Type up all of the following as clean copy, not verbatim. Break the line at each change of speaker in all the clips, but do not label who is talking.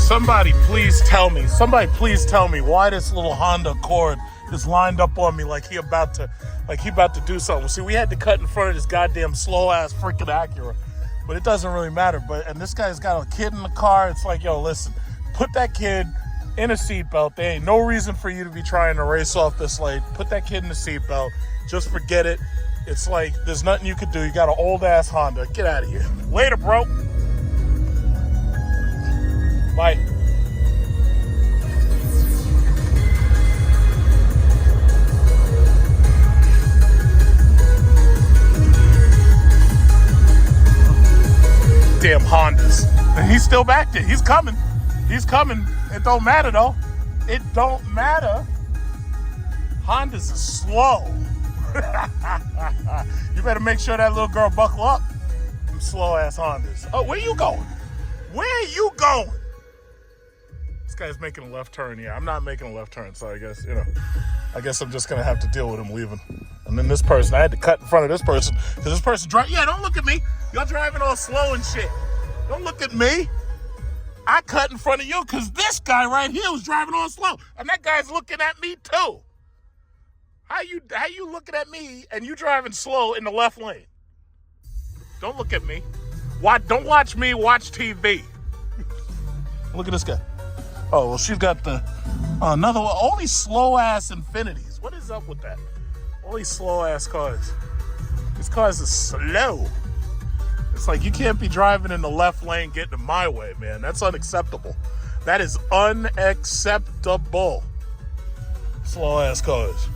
Somebody please tell me why this little Honda Accord is lined up on me like he about to do something. See, we had to cut in front of this goddamn slow ass freaking Acura, but it doesn't really matter. And this guy's got a kid in the car. It's like, yo, listen, put that kid in a seatbelt. There ain't no reason for you to be trying to race off this lane. Put that kid in the seatbelt. Just forget it. It's like there's nothing you could do. You got an old ass Honda. Get out of here. Later, bro. Bye. Damn Hondas. And he's still back there. He's coming. It don't matter though. It don't matter. Hondas is slow. You better make sure that little girl buckle up. Them slow ass Hondas. Oh, where you going? This guy's making a left turn. Yeah, I'm not making a left turn, so I guess I'm just gonna have to deal with him leaving. And then this person, I had to cut in front of this person because this person drive. Yeah, don't look at me. Y'all driving all slow and shit. Don't look at me. I cut in front of you because this guy right here was driving all slow, and that guy's looking at me too. How you looking at me and you driving slow in the left lane? Don't look at me. Don't watch me. Watch TV. Look at this guy. Oh, well, she's got the another one. All these slow ass Infinities. What is up with that? All these slow ass cars. These cars are slow. It's like you can't be driving in the left lane getting in my way, man. That's unacceptable. That is unacceptable. Slow ass cars.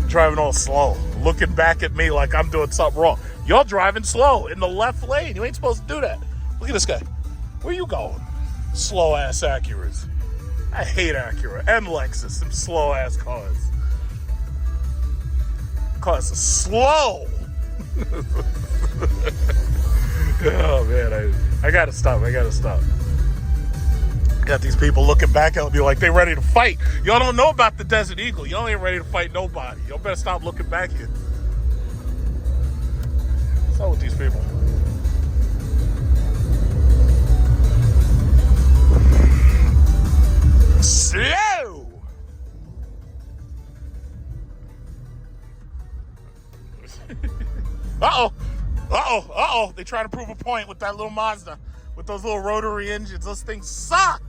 Driving all slow. Looking back at me like I'm doing something wrong. Y'all driving slow in the left lane. You ain't supposed to do that. Look at this guy. Where you going? Slow ass Acuras. I hate Acura and Lexus. Them slow ass cars. Cars are slow. Oh man, I gotta stop. Got these people looking back at me like they ready to fight. Y'all don't know about the Desert Eagle. Y'all ain't ready to fight nobody. Y'all better stop looking back here. What's up with these people? Slow. Uh-oh. They trying to prove a point with that little Mazda. With those little rotary engines. Those things suck.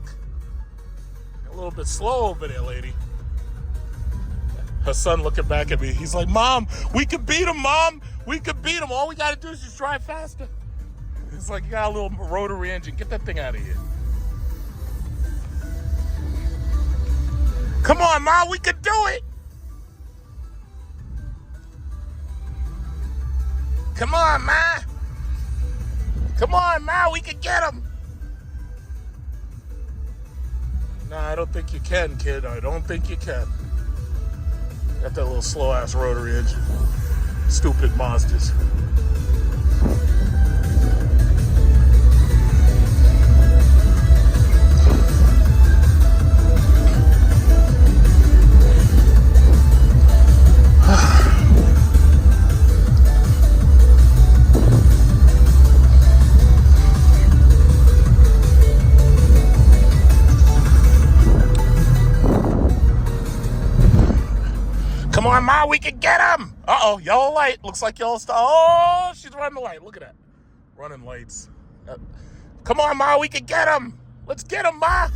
A little bit slow over there, lady. Her son looking back at me. He's like, Mom, we could beat him, Mom. We could beat him. All we got to do is just drive faster. It's like you got a little rotary engine. Get that thing out of here. Come on, Mom. We could do it. Come on, Ma. Come on, Ma. We could get him. Nah, I don't think you can, kid. I don't think you can. Got that little slow-ass rotary engine. Stupid Mazdas. Come on, Ma, we can get him. Uh-oh, yellow light. Looks like yellow stuff. Oh, she's running the light. Look at that. Running lights. Come on, Ma, we can get him. Let's get him, Ma.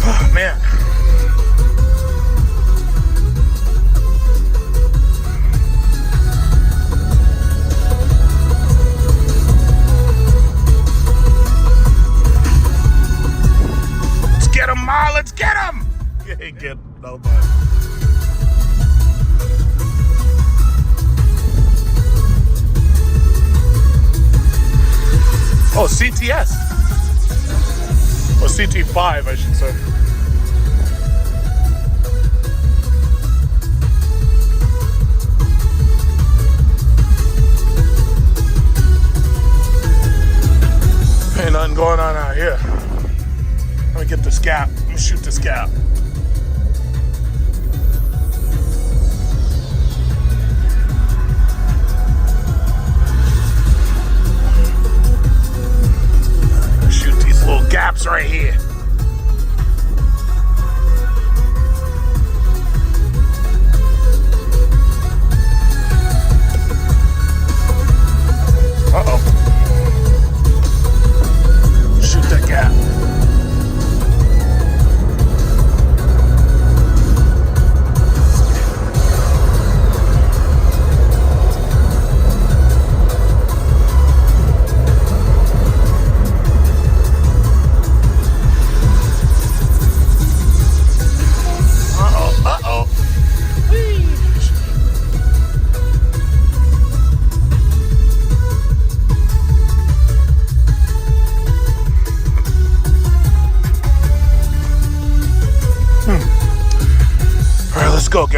Oh, man. Get him, Ma, let's get him! You ain't getting nobody. Oh, CTS. Or CT5, I should say. Ain't nothing going on out here. Let me get this gap. Let me shoot this gap.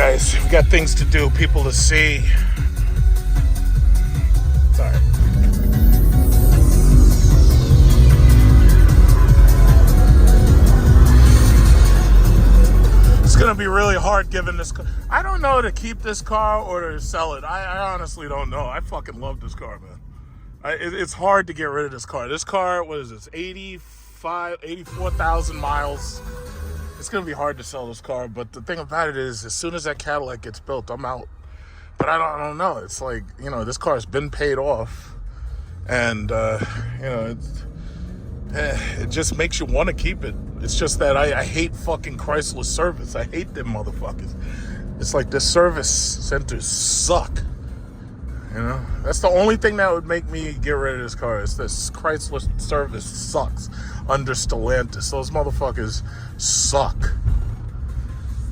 guys. We got things to do, people to see. Sorry. It's gonna be really hard giving this car. I don't know to keep this car or to sell it. I honestly don't know. I fucking love this car, man. It's hard to get rid of this car. This car, what is this, 84,000 miles. It's gonna be hard to sell this car, but the thing about it is, as soon as that Cadillac gets built, I'm out. But I don't know. It's like, you know, this car's been paid off, and you know, it just makes you want to keep it. It's just that I hate fucking Chrysler service. I hate them motherfuckers. It's like the service centers suck. You know, that's the only thing that would make me get rid of this car. Is this Chrysler service sucks under Stellantis. Those motherfuckers suck.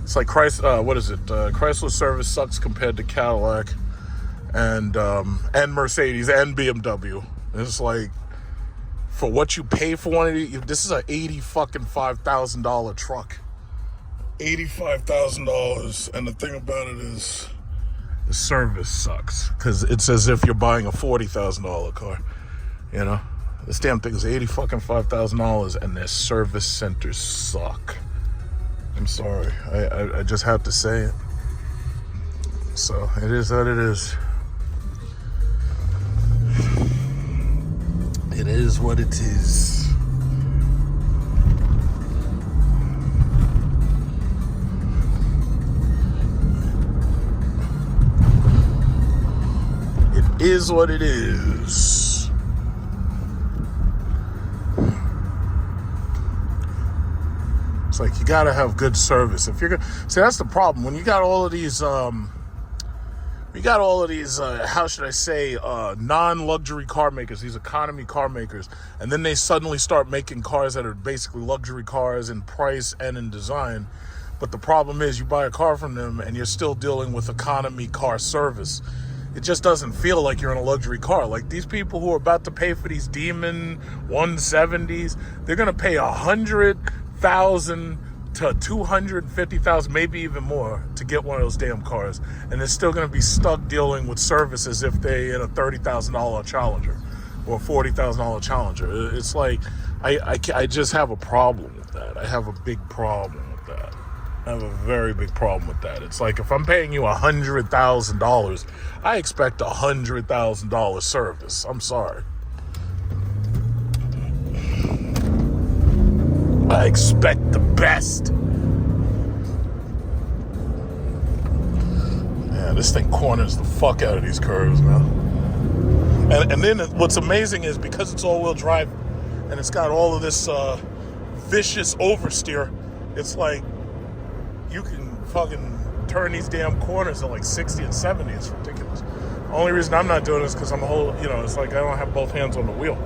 It's like Chrysler service sucks compared to Cadillac and Mercedes and BMW. It's like, for what you pay for one of these, this is a $85,000 truck. $85,000, and the thing about it is, the service sucks, because it's as if you're buying a $40,000 car. You know, this damn thing is $85,000, and their service centers suck. I'm sorry, I just have to say it. So it is what it is. It is what it is. It is what it is. It's like, you gotta have good service. If you're gonna see, that's the problem. When you got all of these how should I say, non-luxury car makers, these economy car makers, and then they suddenly start making cars that are basically luxury cars in price and in design. But the problem is, you buy a car from them and you're still dealing with economy car service. It just doesn't feel like you're in a luxury car. Like, these people who are about to pay for these Demon 170s, they're going to pay $100,000 to $250,000, maybe even more, to get one of those damn cars, and they're still going to be stuck dealing with service as if they in a $30,000 Challenger or a $40,000 Challenger. It's like, I just have a problem with that. I have a big problem with that. I have a very big problem with that. It's like, if I'm paying you $100,000, I expect $100,000 service. I'm sorry. I expect the best. Yeah, this thing corners the fuck out of these curves, man. And then what's amazing is, because it's all-wheel drive and it's got all of this vicious oversteer, it's like, you can fucking turn these damn corners at like 60 and 70. It's ridiculous. The only reason I'm not doing this is because I'm it's like, I don't have both hands on the wheel.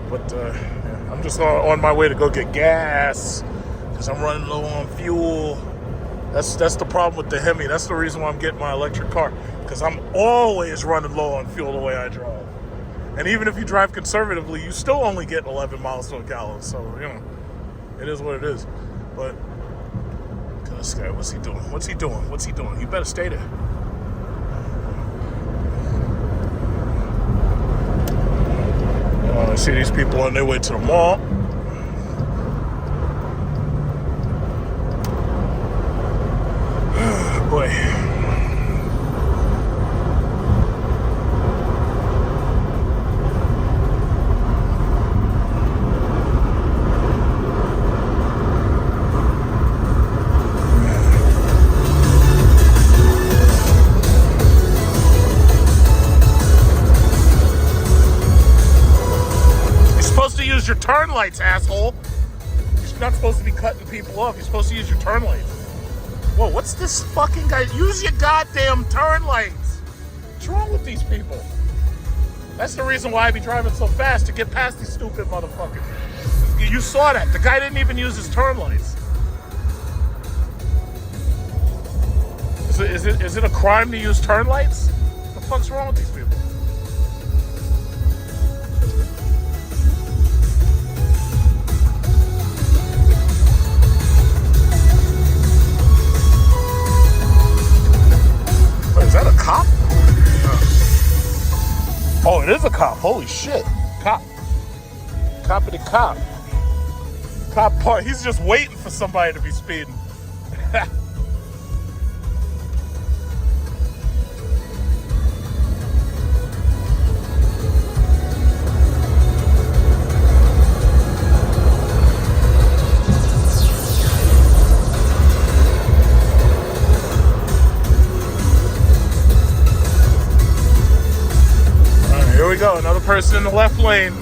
But yeah, I'm just on my way to go get gas, because I'm running low on fuel. That's the problem with the Hemi. That's the reason why I'm getting my electric car, because I'm always running low on fuel the way I drive. And even if you drive conservatively, you still only get 11 miles to a gallon. So, you know, it is what it is. But this guy, what's he doing? What's he doing? What's he doing? You better stay there. I see these people on their way to the mall. Boy. Use your turn lights, asshole. You're not supposed to be cutting people off. You're supposed to use your turn lights. Whoa, what's this fucking guy? Use your goddamn turn lights. What's wrong with these people? That's the reason why I be driving so fast, to get past these stupid motherfuckers. You saw that. The guy didn't even use his turn lights. Is it a crime to use turn lights? What the fuck's wrong with these people? it is a cop. Holy shit. Cop. Coppity cop. Cop part. He's just waiting for somebody to be speeding. Here we go, another person in the left lane.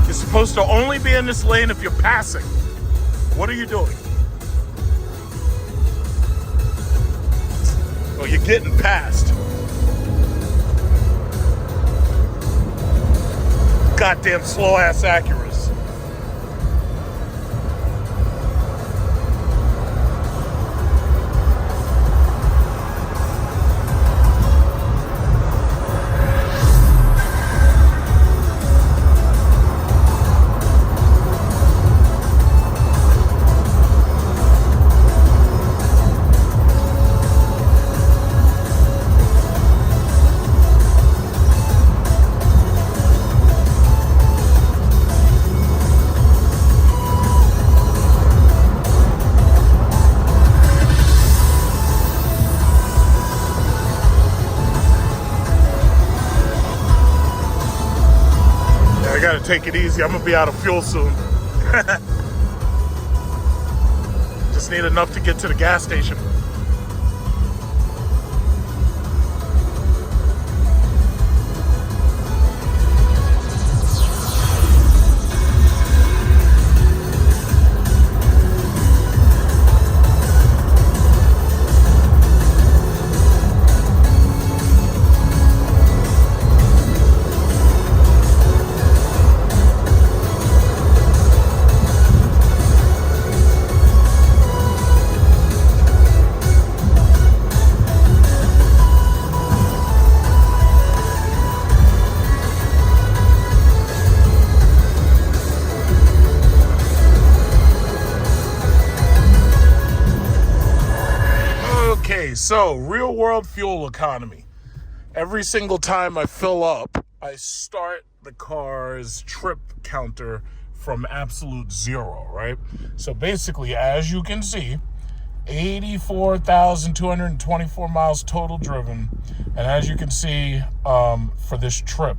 You're supposed to only be in this lane if you're passing. What are you doing? Oh, you're getting passed. Goddamn slow ass Acuras. I gotta take it easy. I'm gonna be out of fuel soon. Just need enough to get to the gas station. So, real world fuel economy. Every single time I fill up, I start the car's trip counter from absolute zero, right? So basically, as you can see, 84,224 miles total driven. And as you can see, for this trip,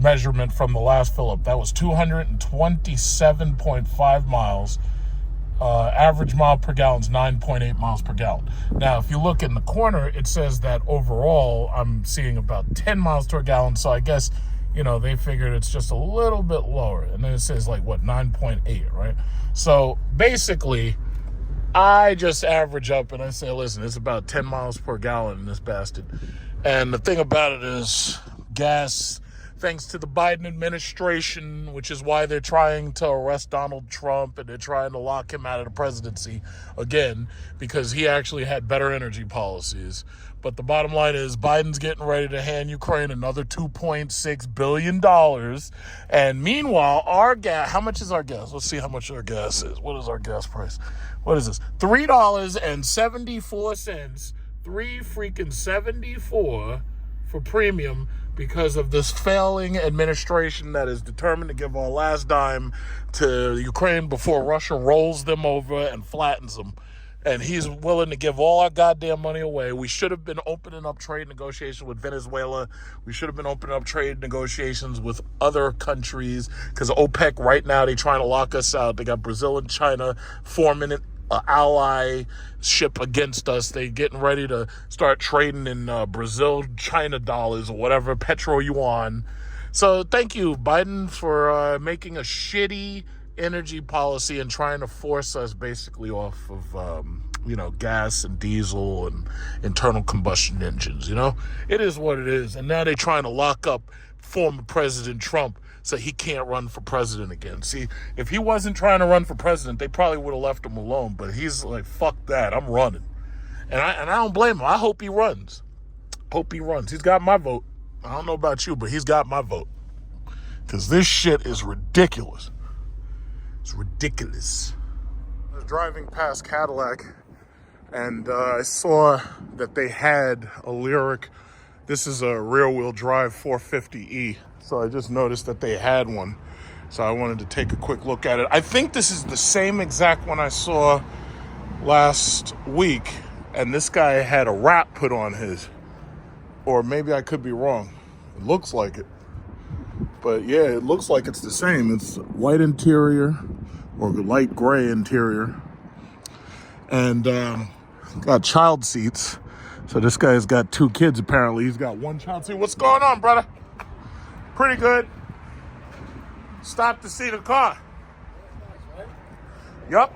measurement from the last fill up, that was 227.5 miles. Average mile per gallon is 9.8 miles per gallon. Now, if you look in the corner, it says that overall I'm seeing about 10 miles per gallon. So I guess, they figured it's just a little bit lower. And then it says 9.8, right? So basically, I just average up and I say, listen, it's about 10 miles per gallon in this bastard. And the thing about it is gas, thanks to the Biden administration, which is why they're trying to arrest Donald Trump and they're trying to lock him out of the presidency again, because he actually had better energy policies. But the bottom line is Biden's getting ready to hand Ukraine another $2.6 billion. And meanwhile, our gas, how much is our gas? Let's see how much our gas is. What is our gas price? What is this? $3.74. $3.74 for premium, because of this failing administration that is determined to give our last dime to Ukraine before Russia rolls them over and flattens them. And he's willing to give all our goddamn money away. We should have been opening up trade negotiations with Venezuela. We should have been opening up trade negotiations with other countries, because OPEC right now, they're trying to lock us out. They got Brazil and China forming an allyship against us. They getting ready to start trading in Brazil, China dollars or whatever, Petro Yuan. So thank you, Biden, for making a shitty energy policy and trying to force us basically off of, gas and diesel and internal combustion engines. It is what it is. And now they're trying to lock up former President Trump so he can't run for president again. See, if he wasn't trying to run for president, they probably would have left him alone. But he's like, fuck that, I'm running. And I don't blame him. I hope he runs. He's got my vote. I don't know about you, but he's got my vote. Because this shit is ridiculous. It's ridiculous. I was driving past Cadillac, and I saw that they had a Lyriq This is a rear-wheel drive 450E. So I just noticed that they had one. So I wanted to take a quick look at it. I think this is the same exact one I saw last week. And this guy had a wrap put on his. Or maybe I could be wrong. It looks like it. But yeah, it looks like it's the same. It's white interior or light gray interior. And got child seats. So this guy's got 2 kids apparently. He's got 1 child seat. What's going on, brother? Pretty good. Stop to see the car. Yup.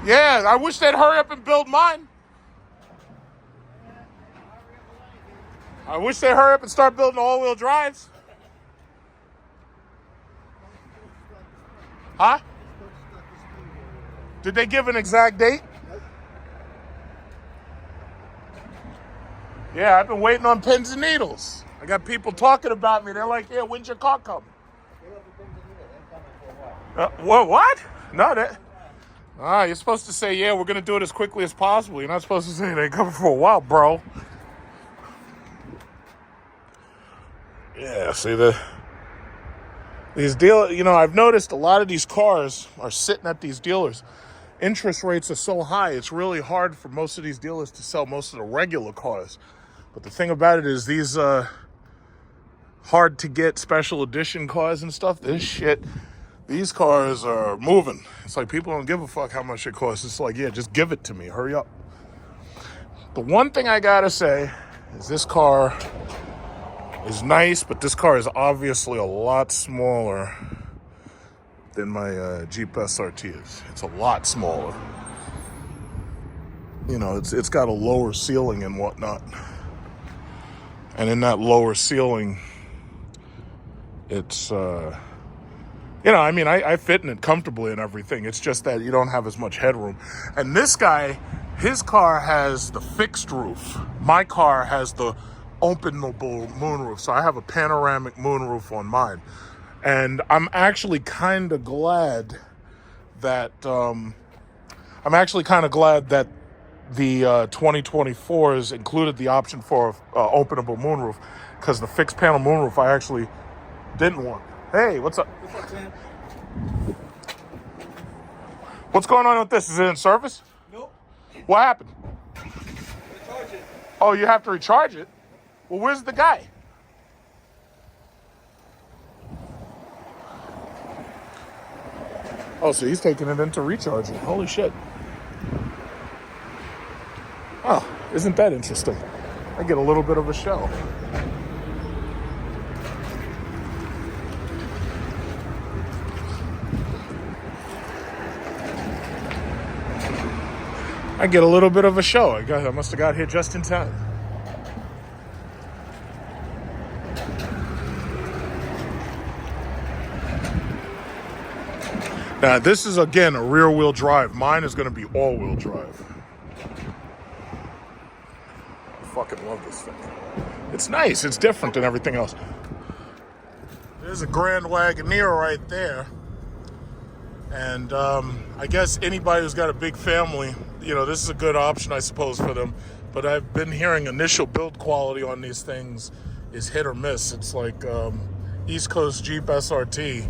Yeah, I wish they'd hurry up and build mine. I wish they'd hurry up and start building all-wheel drives. Huh? Did they give an exact date? Yeah, I've been waiting on pins and needles. I got people talking about me. They're like, yeah, when's your car coming? What? No, that... you're supposed to say, yeah, we're going to do it as quickly as possible. You're not supposed to say they're coming for a while, bro. Yeah, see these dealers, I've noticed a lot of these cars are sitting at these dealers. Interest rates are so high, it's really hard for most of these dealers to sell most of the regular cars. But the thing about it is these hard to get special edition cars and stuff, these cars are moving. It's like people don't give a fuck how much it costs. It's like, yeah, just give it to me. Hurry up. The one thing I gotta say is this car is nice, but this car is obviously a lot smaller than my Jeep SRT is. It's a lot smaller. It's got a lower ceiling and whatnot. And in that lower ceiling, it's, I fit in it comfortably and everything. It's just that you don't have as much headroom. And this guy, his car has the fixed roof. My car has the openable moonroof. So I have a panoramic moonroof on mine. And I'm actually kind of glad that, the 2024s included the option for openable moonroof, because the fixed panel moonroof I actually didn't want. Hey, what's up?
What's up, Sam?
What's going on with this? Is it in service?
Nope.
What happened?
Recharge it.
Oh, you have to recharge it? Well, where's the guy? Oh, so he's taking it in to recharge it. Holy shit. Oh, isn't that interesting? I get a little bit of a show. I must have got here just in time. Now, this is, again, a rear-wheel drive. Mine is going to be all-wheel drive. I fucking love this thing. It's nice. It's different than everything else. There's a Grand Wagoneer right there. And I guess anybody who's got a big family, this is a good option, I suppose, for them. But I've been hearing initial build quality on these things is hit or miss. It's like East Coast Jeep SRT.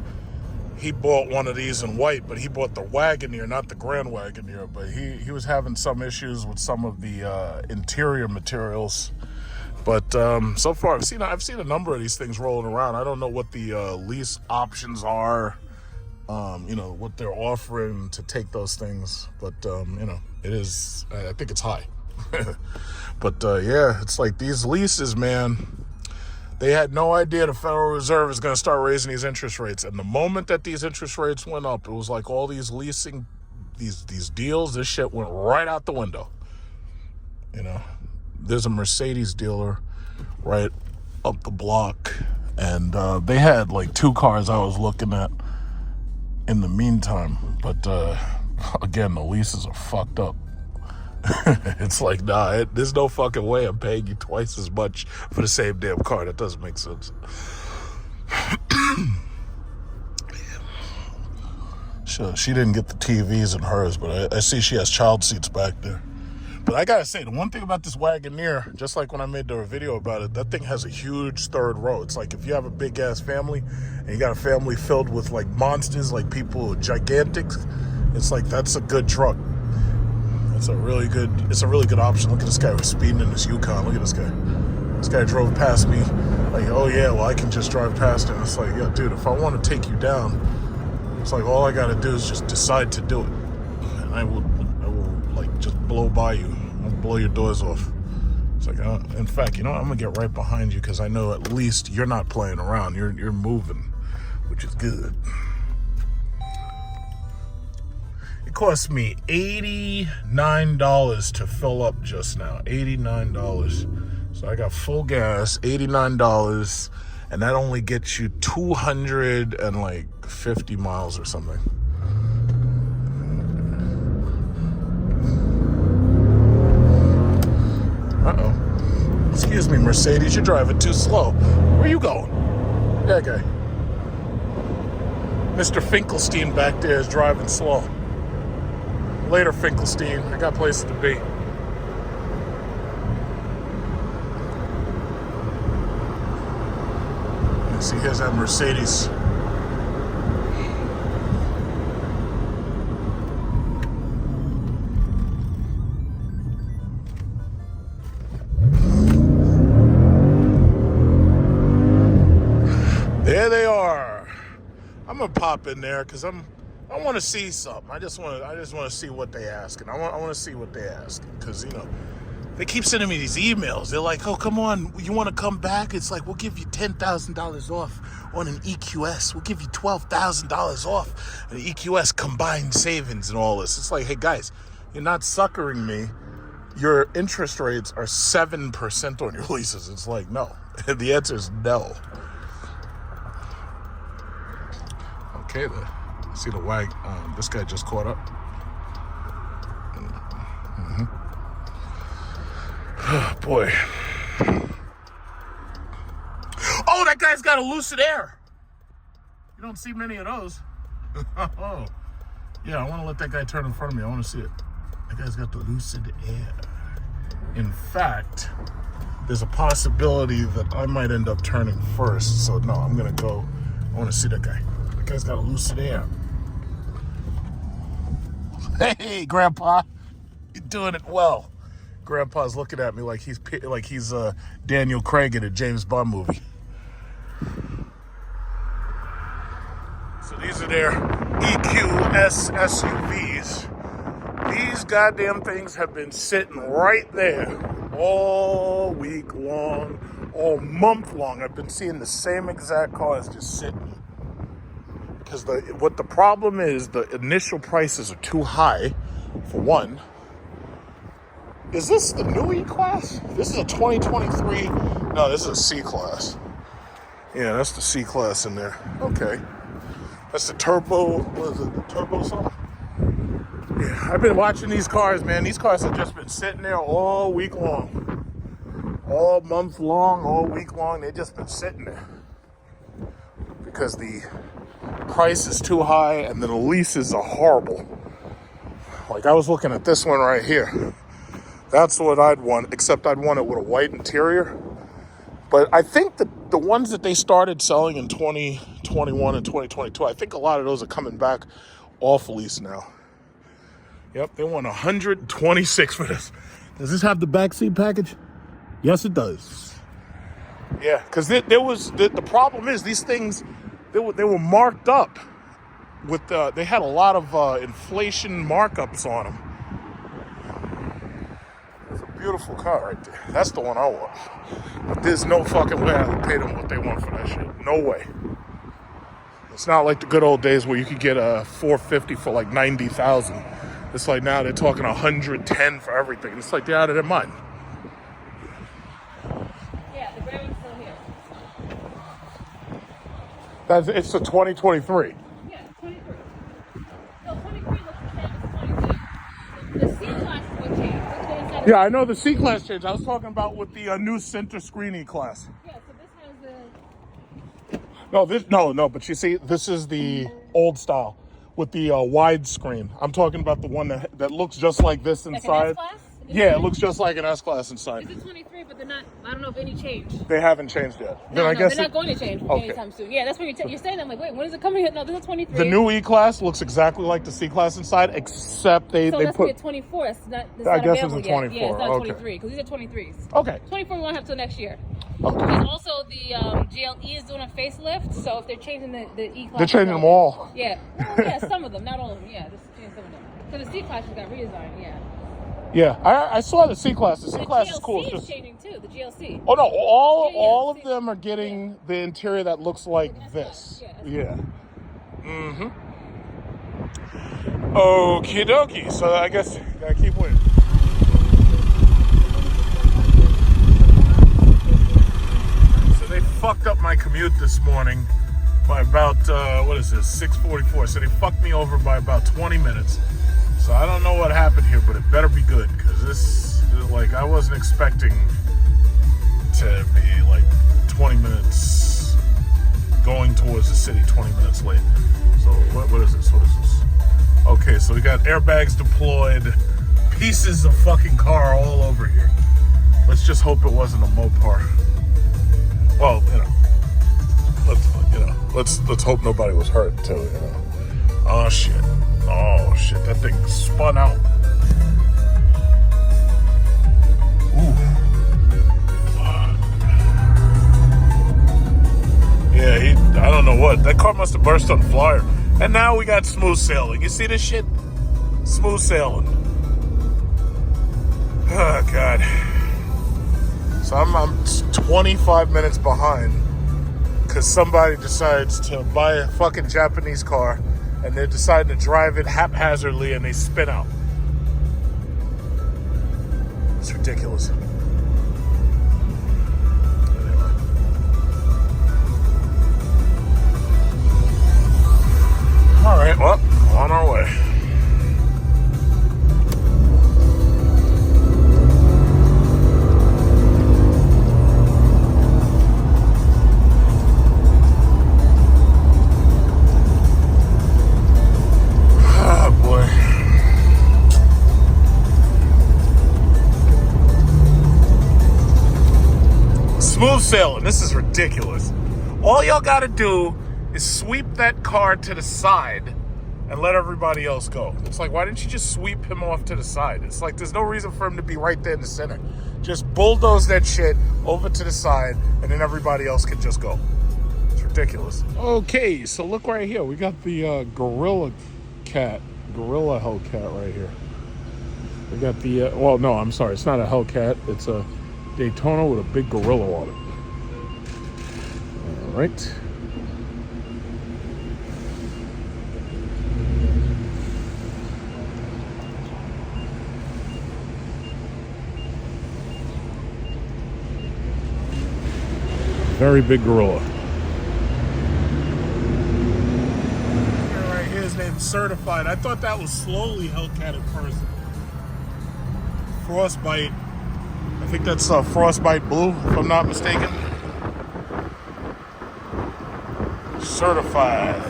He bought one of these in white, but he bought the Wagoneer, not the Grand Wagoneer. But he was having some issues with some of the interior materials. But so far, I've seen a number of these things rolling around. I don't know what the lease options are, what they're offering to take those things. But, it is, I think it's high. But, yeah, it's like these leases, man. They had no idea the Federal Reserve is going to start raising these interest rates. And the moment that these interest rates went up, it was like all these leasing, these deals, this shit went right out the window. There's a Mercedes dealer right up the block. And they had like 2 cars I was looking at in the meantime. But again, the leases are fucked up. It's like, there's no fucking way I'm paying you twice as much for the same damn car. That doesn't make sense. She didn't get the TVs in hers, but I see she has child seats back there. But I gotta say, the one thing about this Wagoneer, just like when I made the video about it, that thing has a huge third row. It's like if you have a big ass family and you got a family filled with like monsters, like people gigantic, it's like that's a good truck. It's a really good option. Look at this guy who's speeding in this Yukon. Look at this guy. This guy drove past me like, oh yeah, well I can just drive past him. It's like, yeah, dude, if I want to take you down, it's like all I gotta do is just decide to do it. And I will like just blow by you. I'll blow your doors off. It's like, in fact, you know what? I'm gonna get right behind you because I know at least you're not playing around. You're moving, which is good. It cost me $89 to fill up just now. $89. So I got full gas, $89, and that only gets you 250 miles or something. Uh-oh. Excuse me, Mercedes, you're driving too slow. Where you going? That guy. Mr. Finkelstein back there is driving slow. Later, Finkelstein. I got places to be. See, here's that Mercedes. There they are. I'm gonna pop in there because I want to see something. I just want to see what they asking. I want to see what they asking because they keep sending me these emails. They're like, oh, come on, you want to come back? It's like, we'll give you $10,000 off on an EQS. We'll give you $12,000 off an EQS combined savings and all this. It's like, hey, guys, you're not suckering me. Your interest rates are 7% on your leases. It's like, no. The answer is no. Okay, then. See the this guy just caught up. Mm-hmm. Oh, boy. Oh, that guy's got a Lucid Air. You don't see many of those. Oh. Yeah, I want to let that guy turn in front of me. I want to see it. That guy's got the Lucid Air. In fact, there's a possibility that I might end up turning first. So, no, I'm going to go. I want to see that guy. That guy's got a Lucid Air. Hey, Grandpa. You're doing it well. Grandpa's looking at me like he's Daniel Craig in a James Bond movie. So these are their EQS SUVs. These goddamn things have been sitting right there all week long, all month long. I've been seeing the same exact cars just sitting. Because what the problem is, the initial prices are too high, for one. Is this the new E-Class? This is a 2023. No, this is a C-Class. Yeah, that's the C-Class in there. Okay. That's the turbo, what is it, the turbo something? Yeah, I've been watching these cars, man. These cars have just been sitting there all week long. All month long, all week long. They've just been sitting there. Because the price is too high and the leases are horrible. Like I was looking at this one right here. That's what I'd want, except I'd want it with a white interior. But I think that the ones that they started selling in 2021 and 2022, I think a lot of those are coming back off lease now. Yep, they want $126 for this. Does this have the backseat package? Yes, it does. Yeah, because there was the problem is these things they were marked up with they had a lot of inflation markups on them. It's a beautiful car right there. That's the one I want. But there's no fucking way I would pay them what they want for that shit. No way. It's not like the good old days where you could get a 450 for like 90,000. It's like now they're talking 110 for everything. It's like they're out of their mind.
Yeah, the gray one's still here.
It's the 2023.
Yeah, 23. No, 23 looks the same as 22. The C-Class is what changed.
Yeah, I know the C-Class changed. I was talking about with the new center screen E-Class.
Yeah, so this has the...
No, but you see, this is the old style with the wide screen. I'm talking about the one that looks just like this inside.
Like an S-Class?
Yeah, it looks just like an S-Class inside.
It's a 23, but they're not. I don't know if any changed.
They haven't changed yet.
No,
I guess
they're not going to change anytime soon. Yeah, that's what you're saying. I'm like, wait, when is it coming? No, this is a 23.
The new E-Class looks exactly like the C-Class inside, except they
that's
put
a 24. It's not
I guess it's a
available
24.
yet. Yeah, it's not a
Okay.
23 because these are 23s.
Okay.
24 we won't have till next year.
Okay.
There's also the GLE is doing a facelift, so if they're changing the E-Class,
They're changing them all.
Yeah, well, yeah, some of them, not all of them. Yeah, just change some of them. So the C-Class got redesigned. Yeah.
Yeah, I saw the C-Class. The C-Class is cool.
The
It's
GLC
just
is changing too. The GLC.
oh no, all of
see.
them are getting the interior that looks like this.
Yeah.
Mm-hmm. Okie dokie. So I guess gotta keep waiting. So they fucked up my commute this morning by about 6:44. So they fucked me over by about 20 minutes. So I don't know what happened here, but it better be good because this, like, I wasn't expecting to be like 20 minutes going towards the city, 20 minutes late. So what is this? What is this? Okay, so we got airbags deployed, pieces of fucking car all over here. Let's just hope it wasn't a Mopar. Well, let's hope nobody was hurt too. Oh shit. Oh shit, that thing spun out. Ooh. Yeah, I don't know what. That car must have burst on fire. And now we got smooth sailing. You see this shit? Smooth sailing. Oh, God. So I'm 25 minutes behind because somebody decides to buy a fucking Japanese car and they're deciding to drive it haphazardly and they spin out. It's ridiculous. Anyway. All right, well, on our way. Smooth sailing. This is ridiculous. All y'all gotta do is sweep that car to the side and let everybody else go. It's like, why didn't you just sweep him off to the side? It's like there's no reason for him to be right there in the center. Just bulldoze that shit over to the side and then everybody else can just go. It's ridiculous. Okay, so look right here. We got the Gorilla Hellcat right here. We got the, well, no, I'm sorry. It's not a Hellcat. It's a Daytona with a big gorilla on it. All right. Very big gorilla. Right here is named Certified. I thought that was slowly Hellcat at first. Frostbite. I think that's Frostbite Blue, if I'm not mistaken. Certified.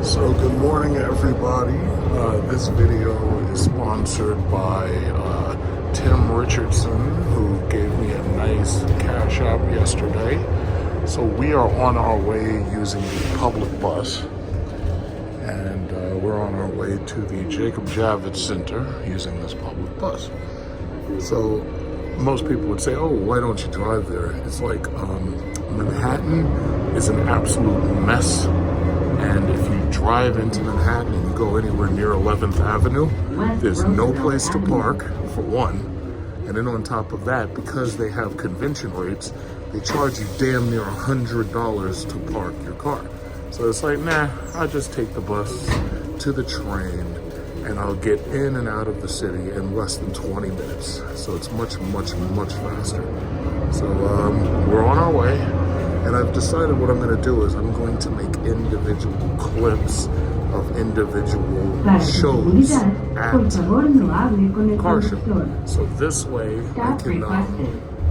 So good morning, everybody. This video is sponsored by Tim Richardson, who gave me a nice cash app yesterday. So we are on our way using the public bus, and we're on our way to the Jacob Javits Center using this public bus. So most people would say, oh, why don't you drive there? It's like Manhattan is an absolute mess, and if you drive into Manhattan and you go anywhere near 11th Avenue, there's no place to park, for one. And then on top of that, because they have convention rates, they charge you damn near $100 to park your car. So it's like, nah, I'll just take the bus to the train and I'll get in and out of the city in less than 20 minutes. So it's much, much, much faster. So we're on our way, and I've decided what I'm going to do is I'm going to make individual clips of individual shows at car show. So this way I can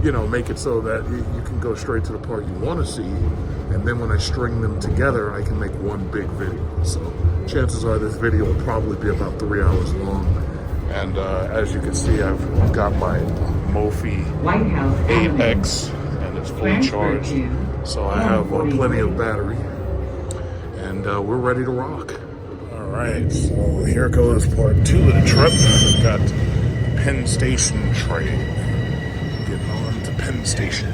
you know, make it so that you can go straight to the part you want to see, and then when I string them together, I can make one big video. So chances are this video will probably be about 3 hours long. And as you can see, I've got my Mophie 8X, and it's fully charged. So I have plenty of battery, and we're ready to rock. All right, so here goes part 2 of the trip. We've got Penn Station train. Getting on to Penn Station.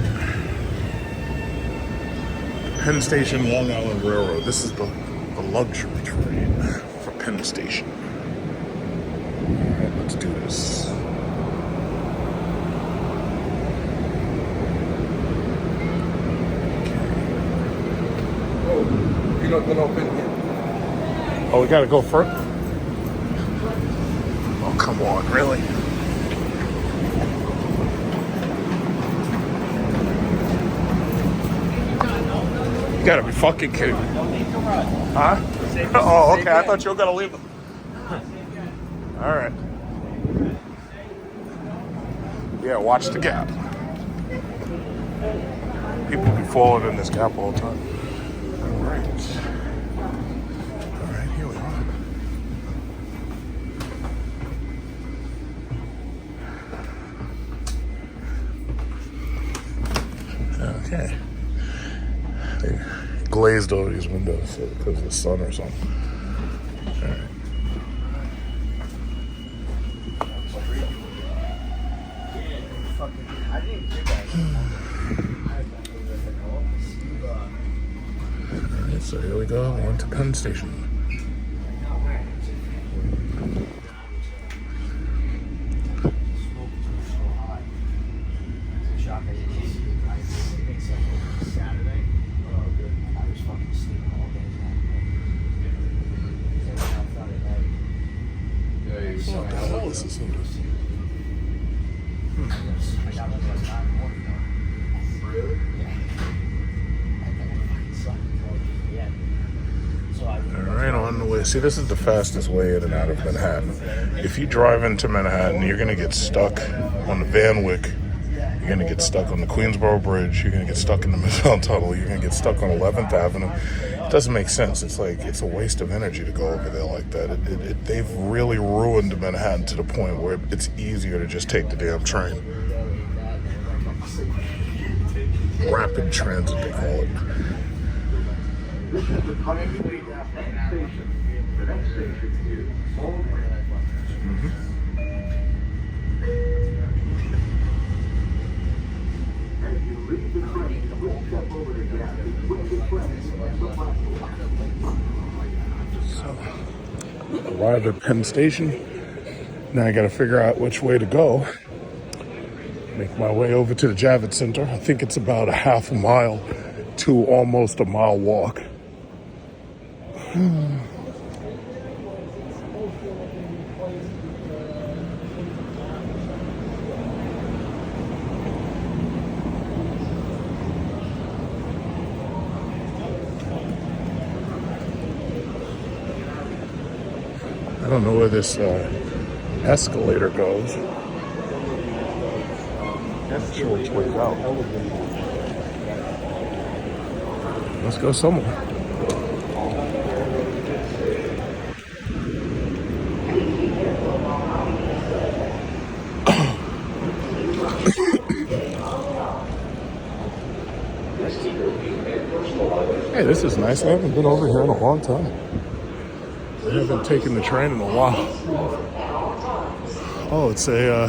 Penn Station, Long Island Railroad. This is the luxury train for Penn Station. All right, let's do this.
Oh, you're not going to open here.
Oh, we gotta go first? Oh, come on, really? You gotta be fucking kidding me. Huh? Oh, okay, I thought you were gonna leave them. All right. Yeah, watch the gap. People be falling in this gap all the time. All right. Here we are. Okay. They glazed over these windows so because of the sun or something. All right. All right, so here we go. On to Penn Station. What the hell is this in? Alright, on the way. See, this is the fastest way in and out of Manhattan. If you drive into Manhattan, you're going to get stuck on the Van Wyck. You're going to get stuck on the Queensboro Bridge. You're going to get stuck in the Midtown Tunnel. You're going to get stuck on 11th Avenue. It doesn't make sense. It's like, it's a waste of energy to go over there like that. They've really ruined Manhattan to the point where it's easier to just take the damn train. Rapid transit, they call it. So, arrived at Penn Station. Now I got to figure out which way to go. Make my way over to the Javits Center. I think it's about a half a mile to almost a mile walk. I don't know where this escalator goes. Not sure which way's out. Let's go somewhere. Hey, this is nice. I haven't been over here in a long time. I haven't taken the train in a while. Oh, it's a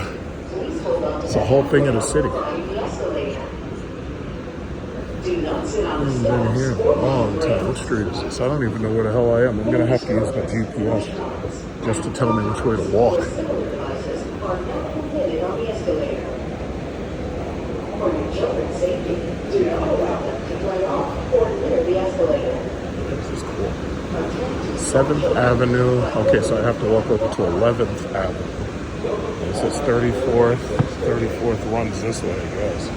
whole thing in a city. I haven't been here in a long time. What street is this? I don't even know where the hell I am. I'm gonna have to use my GPS just to tell me which way to walk. This is cool. 7th Avenue. Okay, so I have to walk over to 11th Avenue. This is 34th. 34th runs this way, I guess.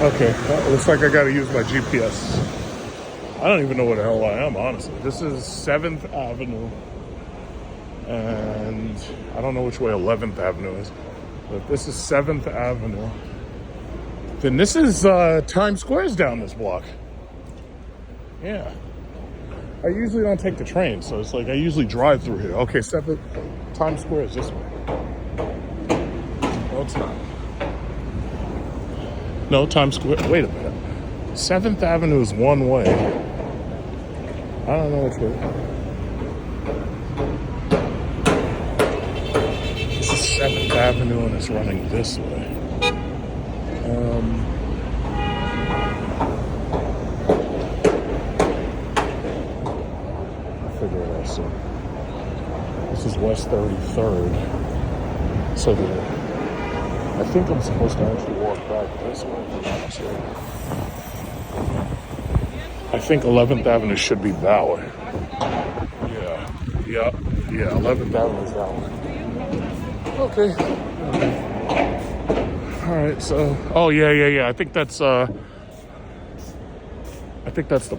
Okay, well, looks like I gotta use my GPS. I don't even know where the hell I am, honestly. This is 7th Avenue. And I don't know which way 11th Avenue is, but this is 7th Avenue. Then this is Times Square's down this block. Yeah. I usually don't take the train, so it's like I usually drive through here. Okay, 7th Times Square is this way. No, it's not. No, Times Square. Wait a minute. 7th Avenue is one way. I don't know which way. This is 7th Avenue and it's running this way. I'll figure it out soon. This is West 33rd. So I think I'm supposed to actually walk back this way. I'm not sure. I think 11th Avenue should be that way. Yeah, 11th Avenue is that way. Okay. All right, so, oh yeah. I think that's the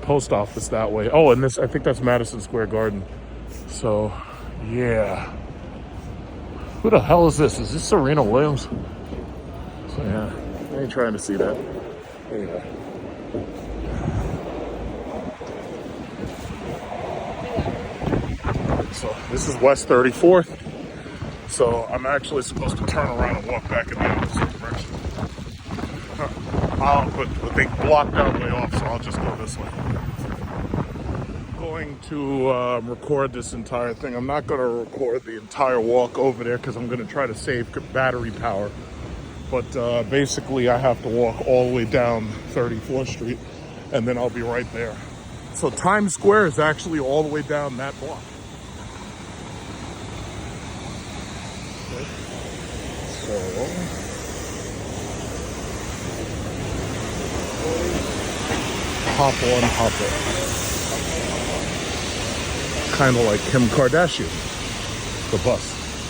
post office that way. Oh, and this, I think that's Madison Square Garden. So, yeah. Who the hell is this? Is this Serena Williams? So, yeah, I ain't trying to see that. Yeah. So this is West 34th. So I'm actually supposed to turn around and walk back in the opposite direction. But they blocked our way off, so I'll just go this way. I'm going to record this entire thing. I'm not going to record the entire walk over there because I'm going to try to save battery power. But basically, I have to walk all the way down 34th Street, and then I'll be right there. So Times Square is actually all the way down that block. Okay. So hop on, hop off. Kind of like Kim Kardashian, the bus.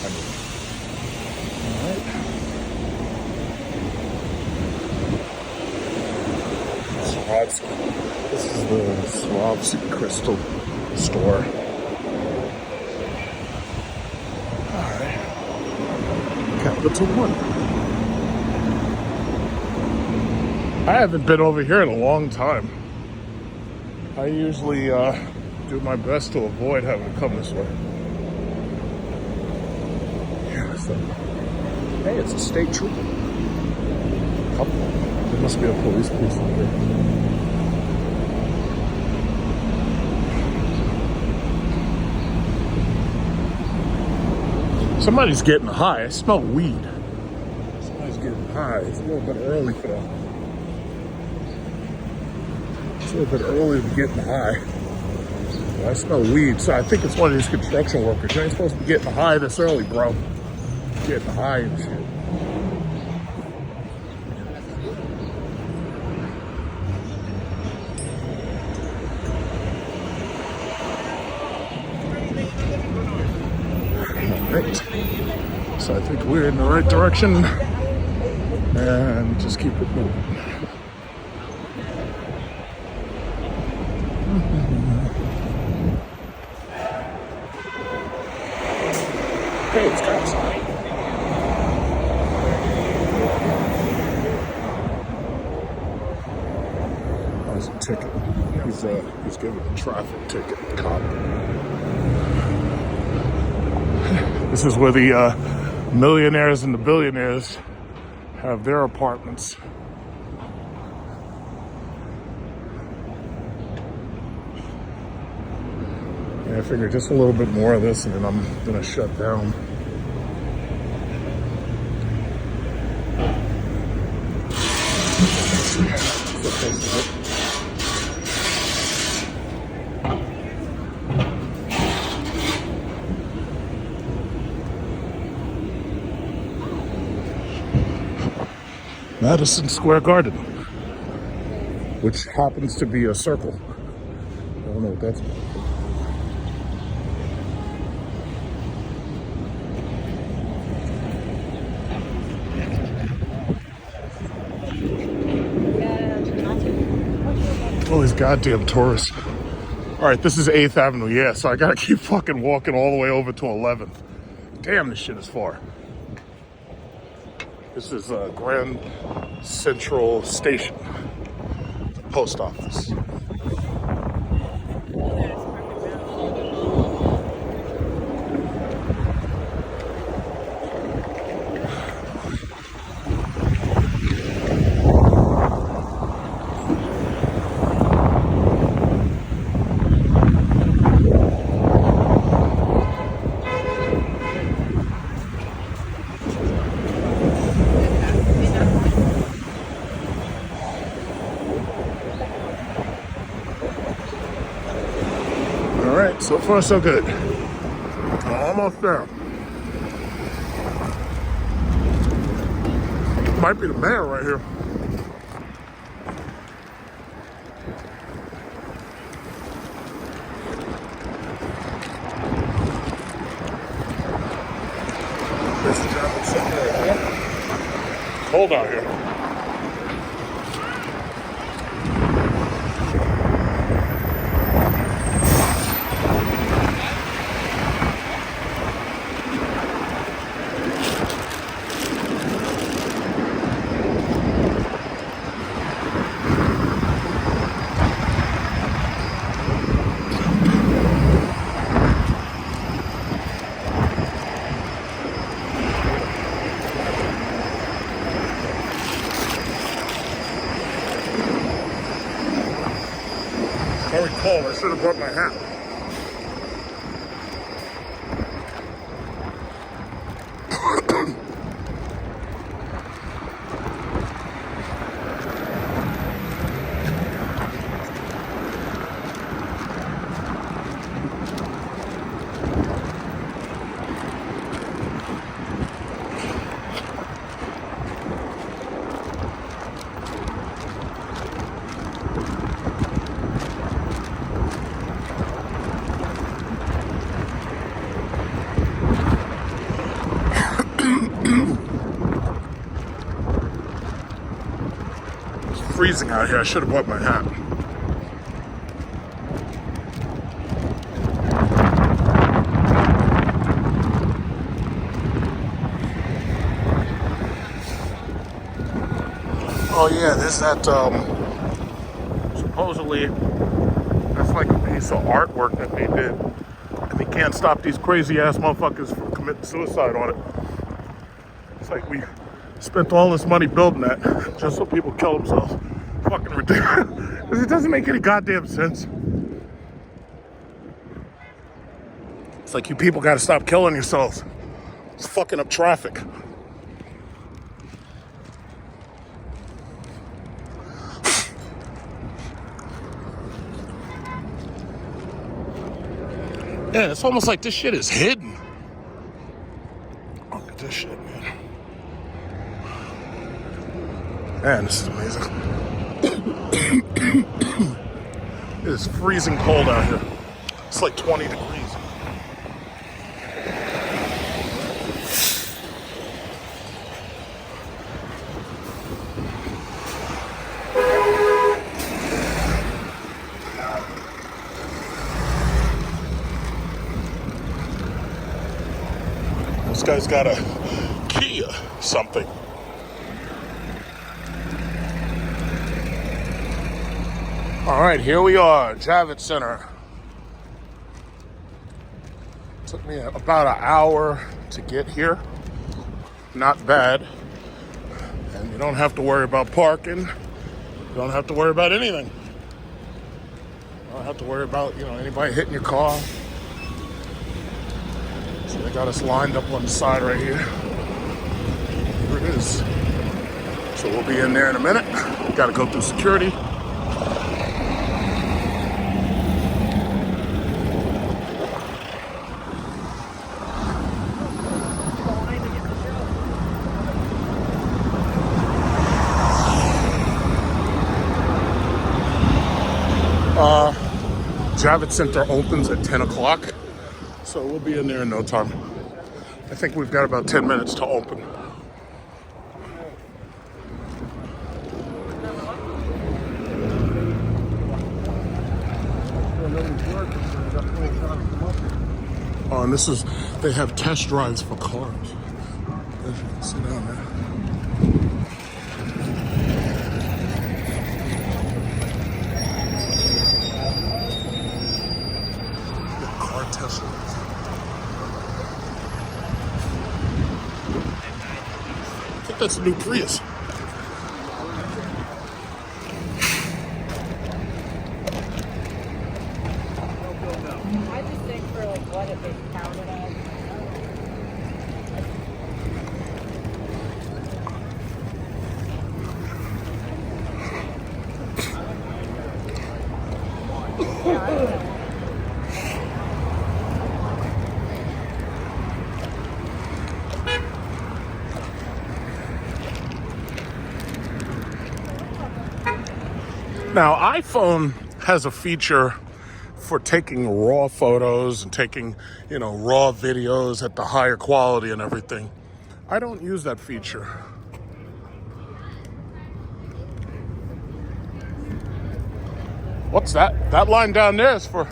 I mean. This is the Swarovski crystal store. Alright. Capital One. I haven't been over here in a long time. I usually do my best to avoid having to come this way. Yeah, so, hey, it's a state trooper. Couple. There must be a police precinct here. Somebody's getting high. I smell weed. Somebody's getting high. It's a little bit early for that. It's a little bit early to be getting high. I smell weed, so I think it's one of these construction workers. You ain't supposed to be getting high this early, bro. Getting high and shit. Right. So I think we're in the right direction and just keep it moving. Hey, it's cops. That's a ticket. He's giving a traffic ticket, cop. This is where the millionaires and the billionaires have their apartments. Yeah, I figure just a little bit more of this and then I'm gonna shut down. Madison Square Garden, which happens to be a circle. I don't know what that's about. All these goddamn tourists. All right, this is 8th Avenue. Yeah, so I gotta keep fucking walking all the way over to 11th. Damn, this shit is far. This is Grand Central Station, the post office. All right, so far so good. Almost there. Might be the mayor right here. This is traffic center right here. Cold out here. Very cold. I should have brought my hat. Freezing out here. I should have bought my hat. Oh yeah, there's that supposedly that's like a piece of artwork that they did. And they can't stop these crazy ass motherfuckers from committing suicide on it. It's like we spent all this money building that just so people kill themselves. Fucking ridiculous. It doesn't make any goddamn sense. It's like you people gotta stop killing yourselves. It's fucking up traffic. Yeah, it's almost like this shit is hidden. Look at this shit, man. Man, this is amazing. It is freezing cold out here. It's like 20 degrees. This guy's got a Kia something. All right, here we are, Javits Center. Took me about an hour to get here. Not bad. And you don't have to worry about parking. You don't have to worry about anything. You don't have to worry about, anybody hitting your car. So they got us lined up on the side right here. Here it is. So we'll be in there in a minute. Got to go through security. Javits Center opens at 10 o'clock, so we'll be in there in no time. I think we've got about 10 minutes to open. and this is, they have test drives for cars. As you can see down there. Car test drives. I think that's a new Prius.
I just think for like what if they counted as.
Now, iPhone has a feature for taking raw photos and taking, you know, raw videos at the higher quality and everything. I don't use that feature. What's that? That line down there is for...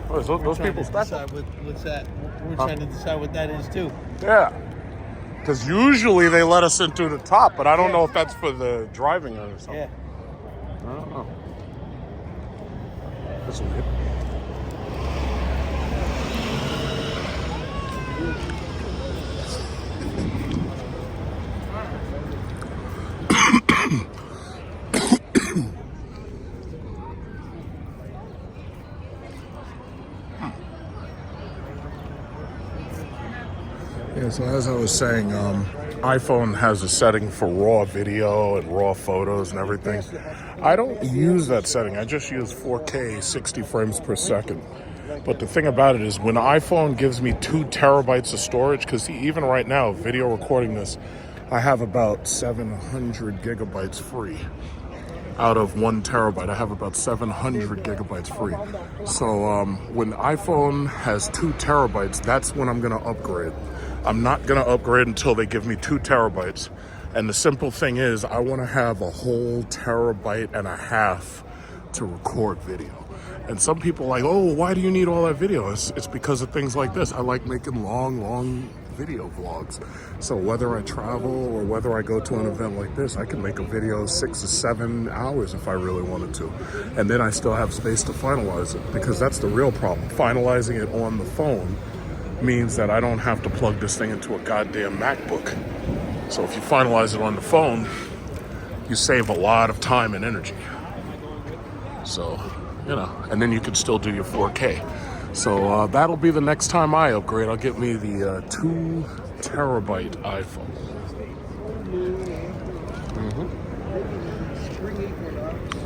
Oh, is those people's back?
What's that? We're trying to decide what that is too.
Yeah. Because usually they let us in through the top, but I don't know if that's for the driving or something.
Yeah.
I don't know. That's weird. Yeah, so as I was saying, iPhone has a setting for raw video and raw photos and everything. I don't use that setting. I just use 4K 60 frames per second. But the thing about it is when iPhone gives me 2 terabytes of storage, because even right now, video recording this, I have about 700 gigabytes free. Out of 1 terabyte, I have about 700 gigabytes free. So when iPhone has 2 terabytes, that's when I'm gonna upgrade. I'm not gonna upgrade until they give me 2 terabytes. And the simple thing is, I wanna have a whole terabyte and a half to record video. And some people are like, oh, why do you need all that video? It's because of things like this. I like making long video vlogs. So whether I travel or whether I go to an event like this, I can make a video 6 or 7 hours if I really wanted to. And then I still have space to finalize it, because that's the real problem. Finalizing it on the phone means that I don't have to plug this thing into a goddamn MacBook. So if you finalize it on the phone, you save a lot of time and energy. So, you know, and then you can still do your 4K. So that'll be the next time I upgrade. I'll get me the 2 terabyte iPhone.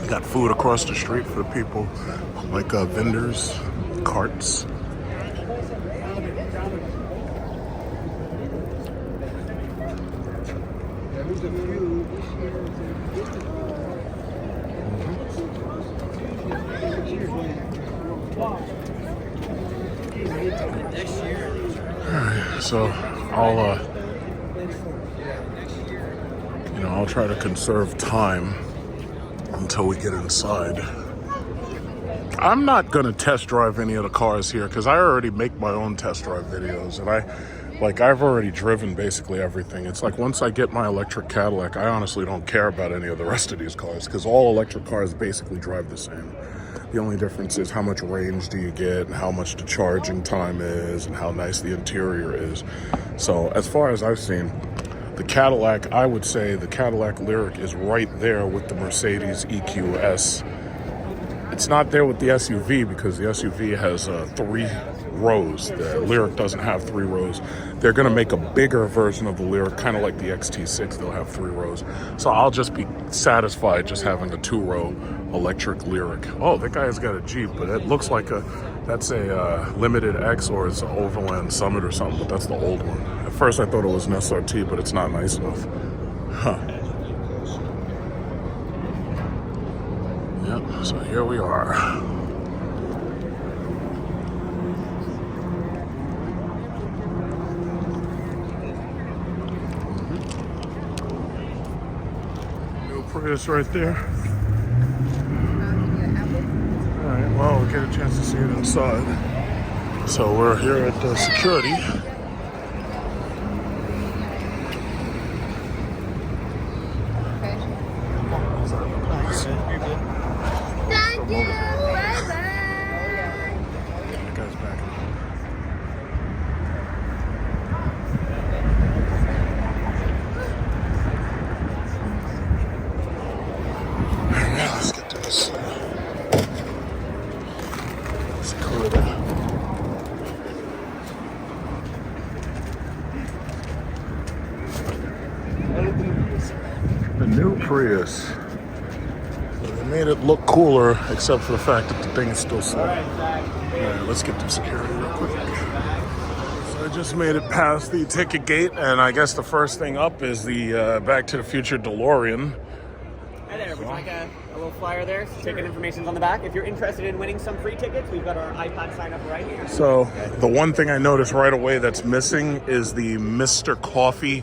Got food across the street for the people, like vendors, carts. So I'll try to conserve time until we get inside. I'm not gonna test drive any of the cars here because I already make my own test drive videos, and I've already driven basically everything. It's like once I get my electric Cadillac, I honestly don't care about any of the rest of these cars because all electric cars basically drive the same. The only difference is how much range do you get and how much the charging time is and how nice the interior is. So as far as I've seen, the Cadillac, I would say the Cadillac Lyriq is right there with the Mercedes EQS. It's not there with the SUV because the SUV has 3 rows. The Lyriq doesn't have 3 rows. They're going to make a bigger version of the Lyriq, kind of like the XT6. They'll have 3 rows. So I'll just be satisfied just having a 2-row electric Lyriq. Oh, that guy's got a Jeep, but it looks like that's a Limited X, or it's an Overland Summit or something, but that's the old one. At first I thought it was an SRT, but it's not nice enough. Huh. Yep, so here we are. New Prius right there. Alright, well, we'll get a chance to see it inside. So we're here at the security.
Thank you. Bye-bye.
The guy's back. Alright, let's get to this corridor. The new Prius. So they made it look cooler, except for the fact that the thing is still slow. Alright, let's get to security real quick. So I just made it past the ticket gate, and I guess the first thing up is the Back to the Future DeLorean.
Hi there, would you like a little flyer there? Ticket information's on the back. If you're interested in winning some free tickets, we've got our iPod sign up right here.
So the one thing I noticed right away that's missing is the Mr. Coffee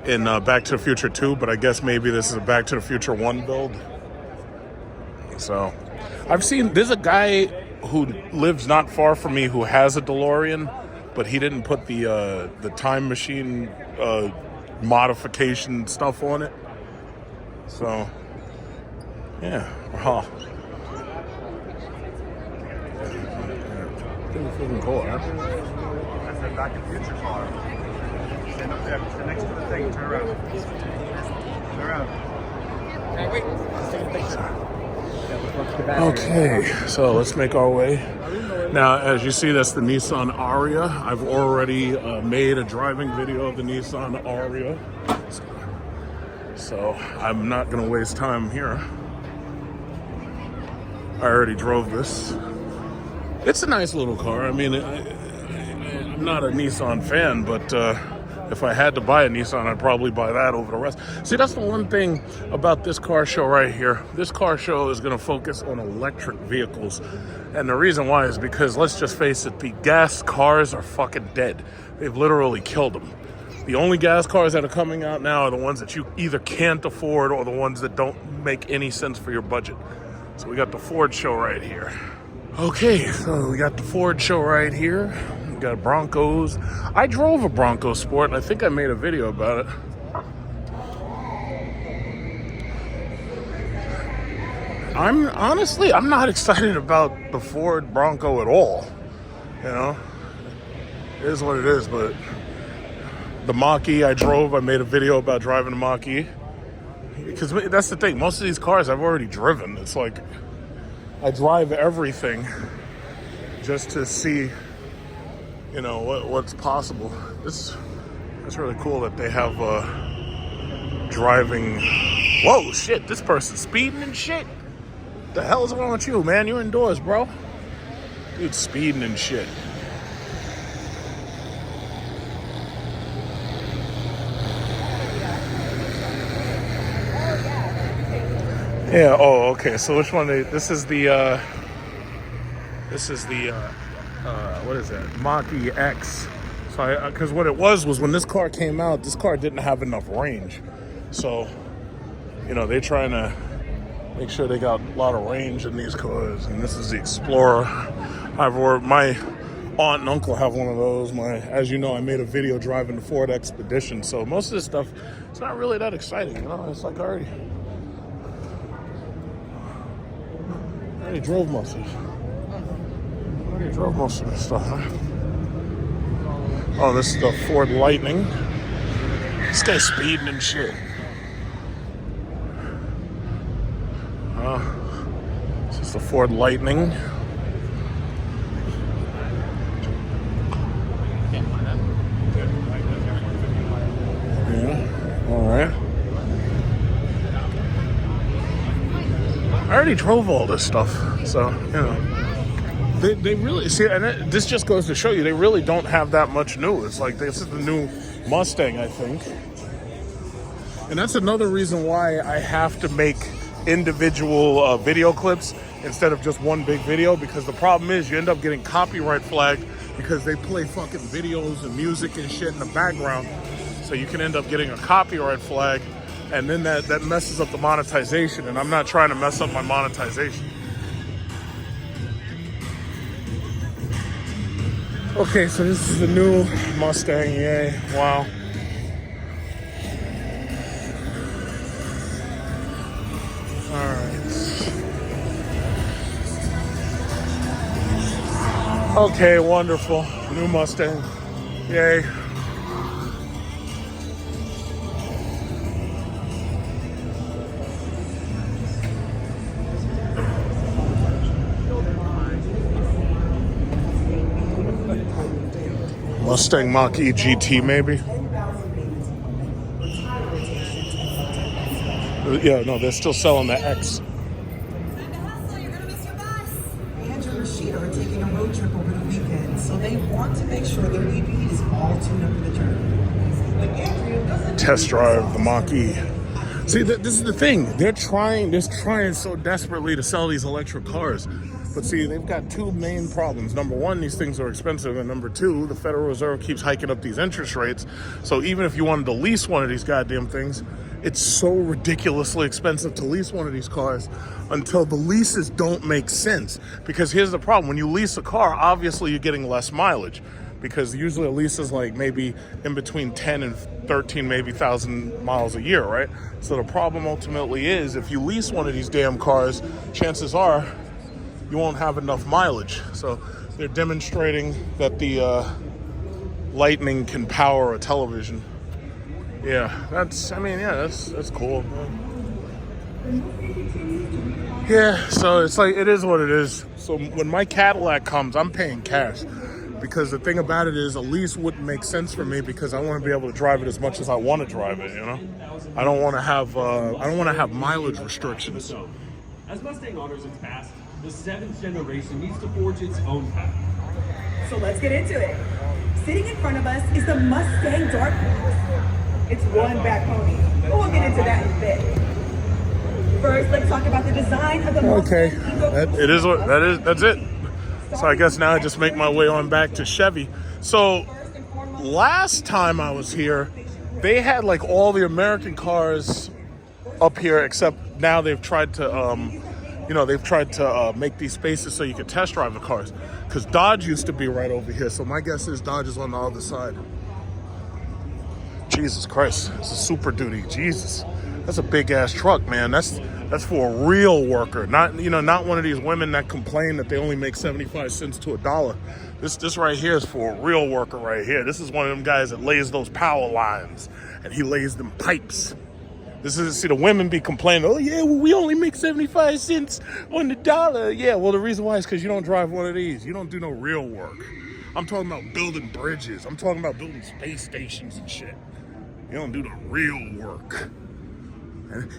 in Back to the Future 2, but I guess maybe this is a Back to the Future 1 build. So I've seen, there's a guy who lives not far from me who has a DeLorean, but he didn't put the time machine modification stuff on it. So, yeah. Huh. Pretty freaking cool, huh?
That's a Back to the Future car. Stand up there. Stand next to the thing. Turn around. Turn around.
Hey, wait. Let's take a picture.
Okay, so let's make our way. Now, as you see, that's the Nissan Aria. I've already made a driving video of the Nissan Aria. So I'm not going to waste time here. I already drove this. It's a nice little car. I mean, I'm not a Nissan fan, but if I had to buy a Nissan, I'd probably buy that over the rest. See, that's the one thing about this car show right here. This car show is going to focus on electric vehicles. And the reason why is because, let's just face it, the gas cars are fucking dead. They've literally killed them. The only gas cars that are coming out now are the ones that you either can't afford or the ones that don't make any sense for your budget. So we got the Ford show right here. Okay, so we got the Ford show right here. We got Broncos. I drove a Bronco Sport, and I think I made a video about it. I'm not excited about the Ford Bronco at all. You know, it is what it is, but the Mach-E I drove, I made a video about driving the Mach-E. Because that's the thing, most of these cars I've already driven. It's like, I drive everything just to see, you know, what's possible. It's really cool that they have driving. Whoa, shit, this person's speeding and shit. What the hell is wrong with you, man? You're indoors, bro. Dude, speeding and shit. Yeah, oh, okay, so which one, this is the, what is that, Mach-E X. So because what it was when this car came out, this car didn't have enough range. So, you know, they're trying to make sure they got a lot of range in these cars. And this is the Explorer. My aunt and uncle have one of those. As you know, I made a video driving the Ford Expedition. So most of this stuff, it's not really that exciting, you know, it's like I already drove most of it. I already drove most of this stuff, huh? Oh, this is the Ford Lightning. This guy's speeding and shit. This is the Ford Lightning. Yeah, all right. I already drove all this stuff, so, you know. They really, see, and this just goes to show you, they really don't have that much new. It's like, this is the new Mustang, I think. And that's another reason why I have to make individual video clips instead of just one big video, because the problem is you end up getting copyright flagged because they play fucking videos and music and shit in the background. So you can end up getting a copyright flag, and then that messes up the monetization, and I'm not trying to mess up my monetization. Okay, so this is the new Mustang. Yay! Wow. All right. Okay, wonderful. New Mustang. Yay. Mustang Mach-E GT, maybe? Yeah, no, they're still selling the X.
Andrew and Rashida are taking a road trip over the weekend, so they want to make sure their EV is all tuned up for the journey. But Andrew doesn't
Test drive the Mach-E. See, this is the thing. They're trying so desperately to sell these electric cars. But see, they've got two main problems. Number one, these things are expensive. And number two, the Federal Reserve keeps hiking up these interest rates. So even if you wanted to lease one of these goddamn things, it's so ridiculously expensive to lease one of these cars until the leases don't make sense. Because here's the problem. When you lease a car, obviously you're getting less mileage. Because usually a lease is like maybe in between 10 and 13, maybe 1,000 miles a year, right? So the problem ultimately is if you lease one of these damn cars, chances are you won't have enough mileage. So they're demonstrating that the Lightning can power a television. Yeah, that's cool. Yeah, so it's like, it is what it is. So when my Cadillac comes, I'm paying cash. Because the thing about it is a lease wouldn't make sense for me because I want to be able to drive it as much as I want to drive it, you know? I don't want to have mileage restrictions.
As Mustang honors its past, the 7th generation needs to forge its own path.
So let's get into it. Sitting in front of us is the Mustang Dark Horse. It's one back pony, but we'll get into that in a bit. First, let's talk about the design of the Mustang.
Okay, that's it. So I guess now I just make my way on back to Chevy. So last time I was here, they had like all the American cars up here, except now they've tried to, make these spaces so you can test drive the cars. Because Dodge used to be right over here. So my guess is Dodge is on the other side. Jesus Christ, it's a Super Duty. Jesus, that's a big ass truck, man. That's for a real worker, not one of these women that complain that they only make 75 cents to $1. This right here is for a real worker right here. This is one of them guys that lays those power lines and he lays them pipes. The women be complaining, oh yeah, well, we only make 75 cents on the dollar. Yeah, well, the reason why is because you don't drive one of these. You don't do no real work. I'm talking about building bridges. I'm talking about building space stations and shit. You don't do the real work.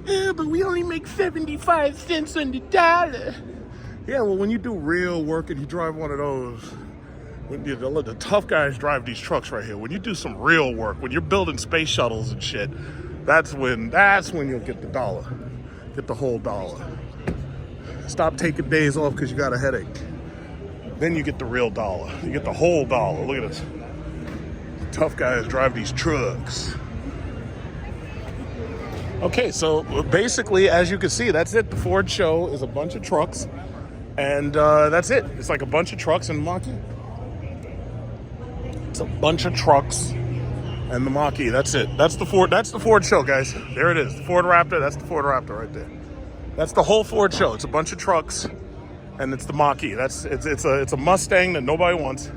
Yeah, but we only make 75 cents on the dollar. Yeah, well, when you do real work and you drive one of those, the tough guys drive these trucks right here. When you do some real work, when you're building space shuttles and shit, that's when you'll get the dollar. Get the whole dollar. Stop taking days off because you got a headache. Then you get the real dollar. You get the whole dollar. Look at this. Tough guys drive these trucks. Okay, so basically, as you can see, that's it. The Ford show is a bunch of trucks, and that's it. It's like a bunch of trucks and Mach-E. It's a bunch of trucks and the Mach-E. That's it. That's the Ford show, guys. There it is. The Ford Raptor. That's the Ford Raptor right there. That's the whole Ford show. It's a bunch of trucks, and it's the Mach-E. It's a Mustang that nobody wants,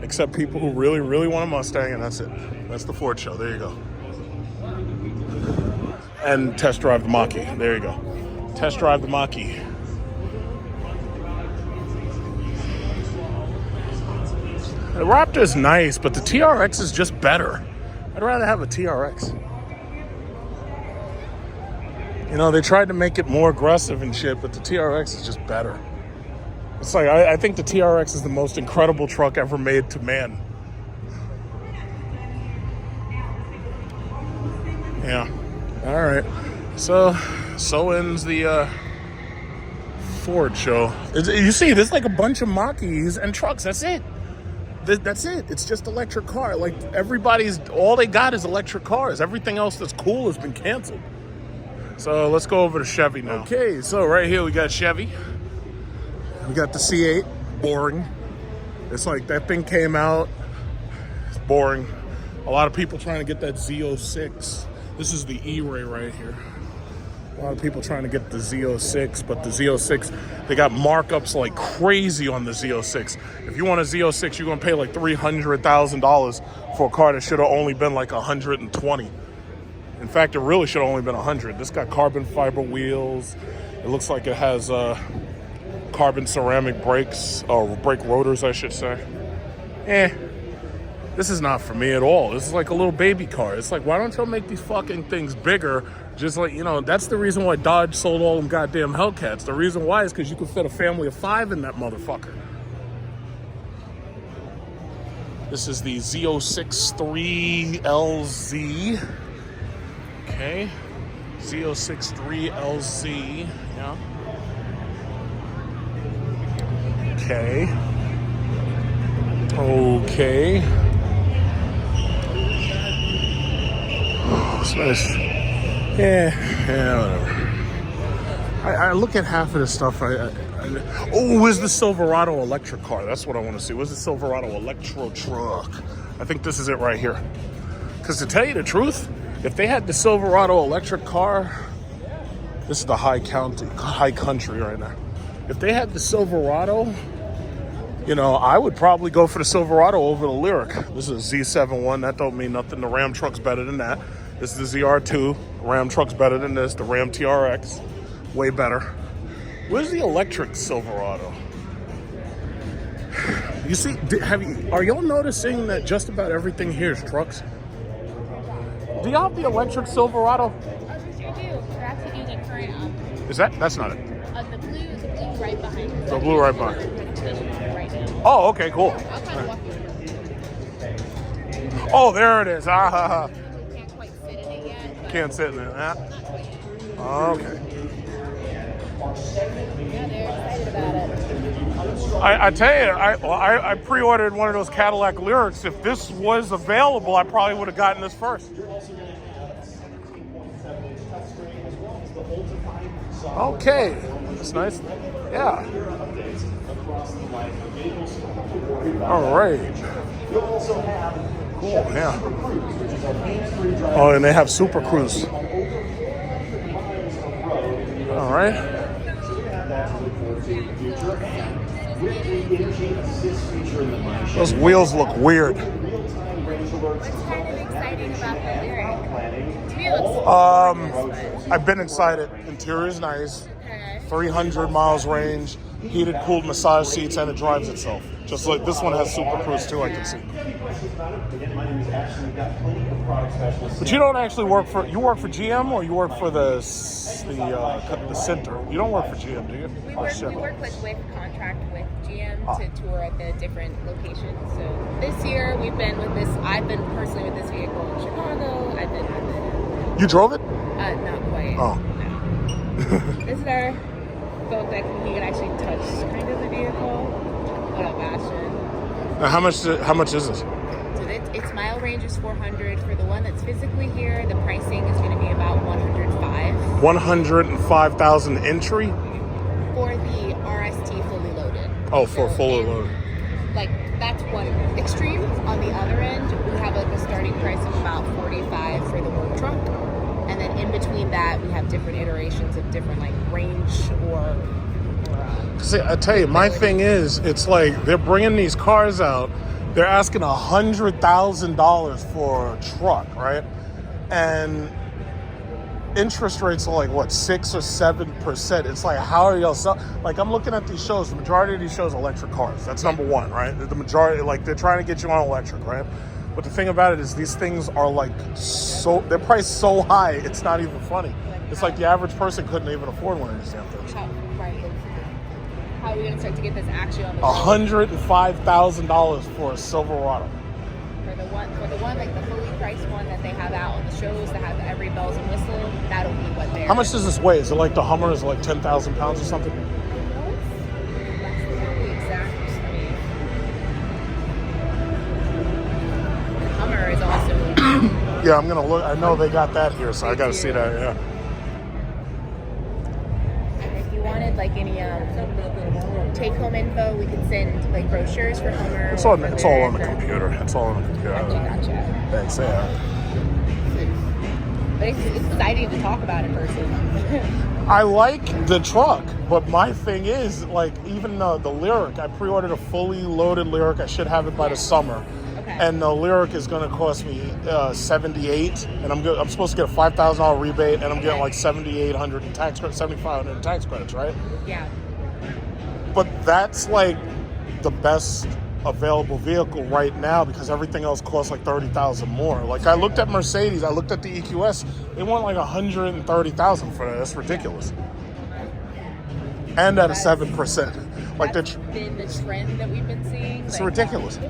except people who really, really want a Mustang, and that's it. That's the Ford show. There you go. And test drive the Mach-E. There you go. Test drive the Mach-E. The Raptor's nice, but the TRX is just better. I'd rather have a TRX. You know, they tried to make it more aggressive and shit, but the TRX is just better. It's like, I think the TRX is the most incredible truck ever made to man. Yeah. All right. So ends the Ford show. You see, there's like a bunch of Mach-E's and trucks. That's it. That's it. It's just electric car. Like all they got is electric cars. Everything else that's cool has been canceled. So let's go over to Chevy now. Okay, so right here we got Chevy. We got the C8, boring. It's like that thing came out. It's boring. A lot of people trying to get that Z06. This is the E-Ray right here. A lot of people trying to get the Z06, but the Z06, they got markups like crazy on the Z06. If you want a Z06, you're gonna pay like $300,000 for a car that should have only been like 120. In fact, it really should have only been 100. This got carbon fiber wheels. It looks like it has carbon ceramic brakes, or brake rotors, I should say. This is not for me at all. This is like a little baby car. It's like, why don't y'all make these fucking things bigger? Just like, you know, that's the reason why Dodge sold all them goddamn Hellcats. The reason why is because you could fit a family of 5 in that motherfucker. This is the Z063LZ. Okay. Z063LZ. Yeah. Okay. Okay. Oh, it's nice. Yeah, whatever. I look at half of this stuff. Where's the Silverado electric car? That's what I want to see. Where's the Silverado electro truck? I think this is it right here. Because to tell you the truth, if they had the Silverado electric car, this is the high country right now. If they had the Silverado, you know, I would probably go for the Silverado over the Lyriq. This is a Z71. That don't mean nothing. The Ram truck's better than that. This is the ZR2. Ram truck's better than this. The Ram TRX, way better. Where's the electric Silverado? You see, are y'all noticing that just about everything here is trucks? Do y'all have the electric Silverado?
You do. We're actually using current.
Is that's not it?
The blue right behind you.
The blue right behind.
Right now.
Oh, okay, cool.
I'll kind of walk you through.
Oh, there it is. Ah, ha, ha.
Can't quite sit in it yet. But
Can't sit in it.
not quite yet.
Okay.
Yeah, they're excited about it.
I tell you, I pre-ordered one of those Cadillac Lyriqs. If this was available, I probably would have gotten this first. Okay, that's nice. Yeah. All right. Cool. Yeah. Oh, and they have Super Cruise. All right. Those wheels look weird.
What's kind of exciting about the Lyriq? To me, it looks
I've been excited. Interior's nice.
okay.
300 miles range, heated, cooled massage seats, and it drives itself. Just like this one has Super Cruise too, I can see. But you don't actually work for, you work for GM or you work for the center? You don't work for GM, do you?
We work with contract with GM to tour at the different locations. So this year we've been with this. I've been personally with this vehicle in Chicago. I've been with it.
You drove it?
Not quite.
Oh.
No. This is our boat that we can actually touch kind of the vehicle. What a passion.
Now, how much is this?
So its mile range is 400. For the one that's physically here, the pricing is going to be about 105.
105,000 entry?
For the RST fully loaded.
Oh, for fully loaded.
Like, that's one extreme. On the other end, we have like a starting price of about 45 for the work truck. And then in between that, we have different iterations of different like range or
See, I tell you, my thing is, it's like they're bringing these cars out. They're asking $100,000 for a truck, right? And interest rates are like what, 6 or 7%. It's like, how are y'all like, I'm looking at these shows. The majority of these shows are electric cars. That's number one, right? The majority, like, they're trying to get you on electric, right? But the thing about it is, these things are like they're priced so high, it's not even funny. It's like the average person couldn't even afford one of these damn things.
How are we going to start to get this actually on the
$105,000 for a Silverado.
For the one, like the fully priced one that they have out on the shows that have every bells and whistle, that'll be what they're.
How much does this weigh? Is it like the Hummer? Is it like 10,000 pounds or something?
That's the exact. I mean, the Hummer is also.
Yeah, I'm gonna look. I know they got that here, so I gotta see that. Yeah.
And if you want wanted like any take-home info, we could send like brochures for Homer.
It's all on the computer. It's all on the computer.
Okay, gotcha.
Thanks, yeah.
But it's exciting to talk about in person.
I like the truck, but my thing is, like, even the Lyric, I pre-ordered a fully loaded Lyric. I should have it by the summer.
Okay.
And the Lyric is going to cost me $78, and I'm supposed to get a $5,000 rebate, and I'm getting like $7,800 in tax credits, $7,500 in tax credits, right?
Yeah.
But that's like the best available vehicle right now because everything else costs like $30,000 more. Like I looked at Mercedes, I looked at the EQS, they want like $130,000 for that. That's ridiculous. And at a 7%. Like
that's been the trend that we've been seeing.
It's
like,
ridiculous.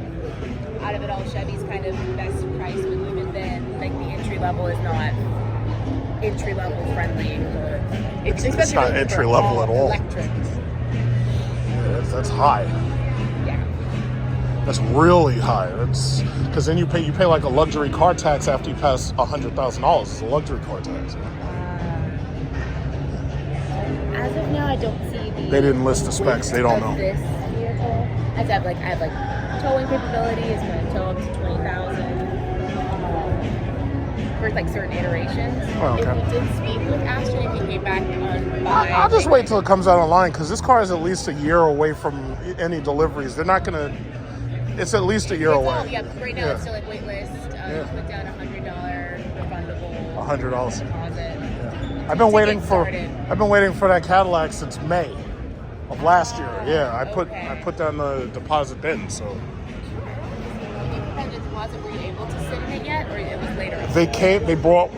Out of it all, Chevy's kind of best price, but even then, like the entry level is not entry level friendly.
It's not entry level at all.
Electric.
Yeah, that's high.
Yeah.
That's really high. That's because then you pay like a luxury car tax after you pass $100,000. It's a luxury car tax.
As of now, I don't see the.
They didn't list the specs. They don't know.
This vehicle. I have like towing capability. It's going to tow up to 20,000 for like certain iterations.
Oh, okay.
If we did speak with Ashton, if he came back on by,
I'll just wait till it comes out online because this car is at least a year away from any deliveries. They're not gonna. It's at least a year away.
Oh, yeah, right now it's still like wait list. You put down $100 refundable.
$100.
Deposit.
I've been waiting for that Cadillac since May of last year. Yeah, I put down the deposit then. So.
Did you put the deposit? Were you able to sit in it yet, or it was later?
They brought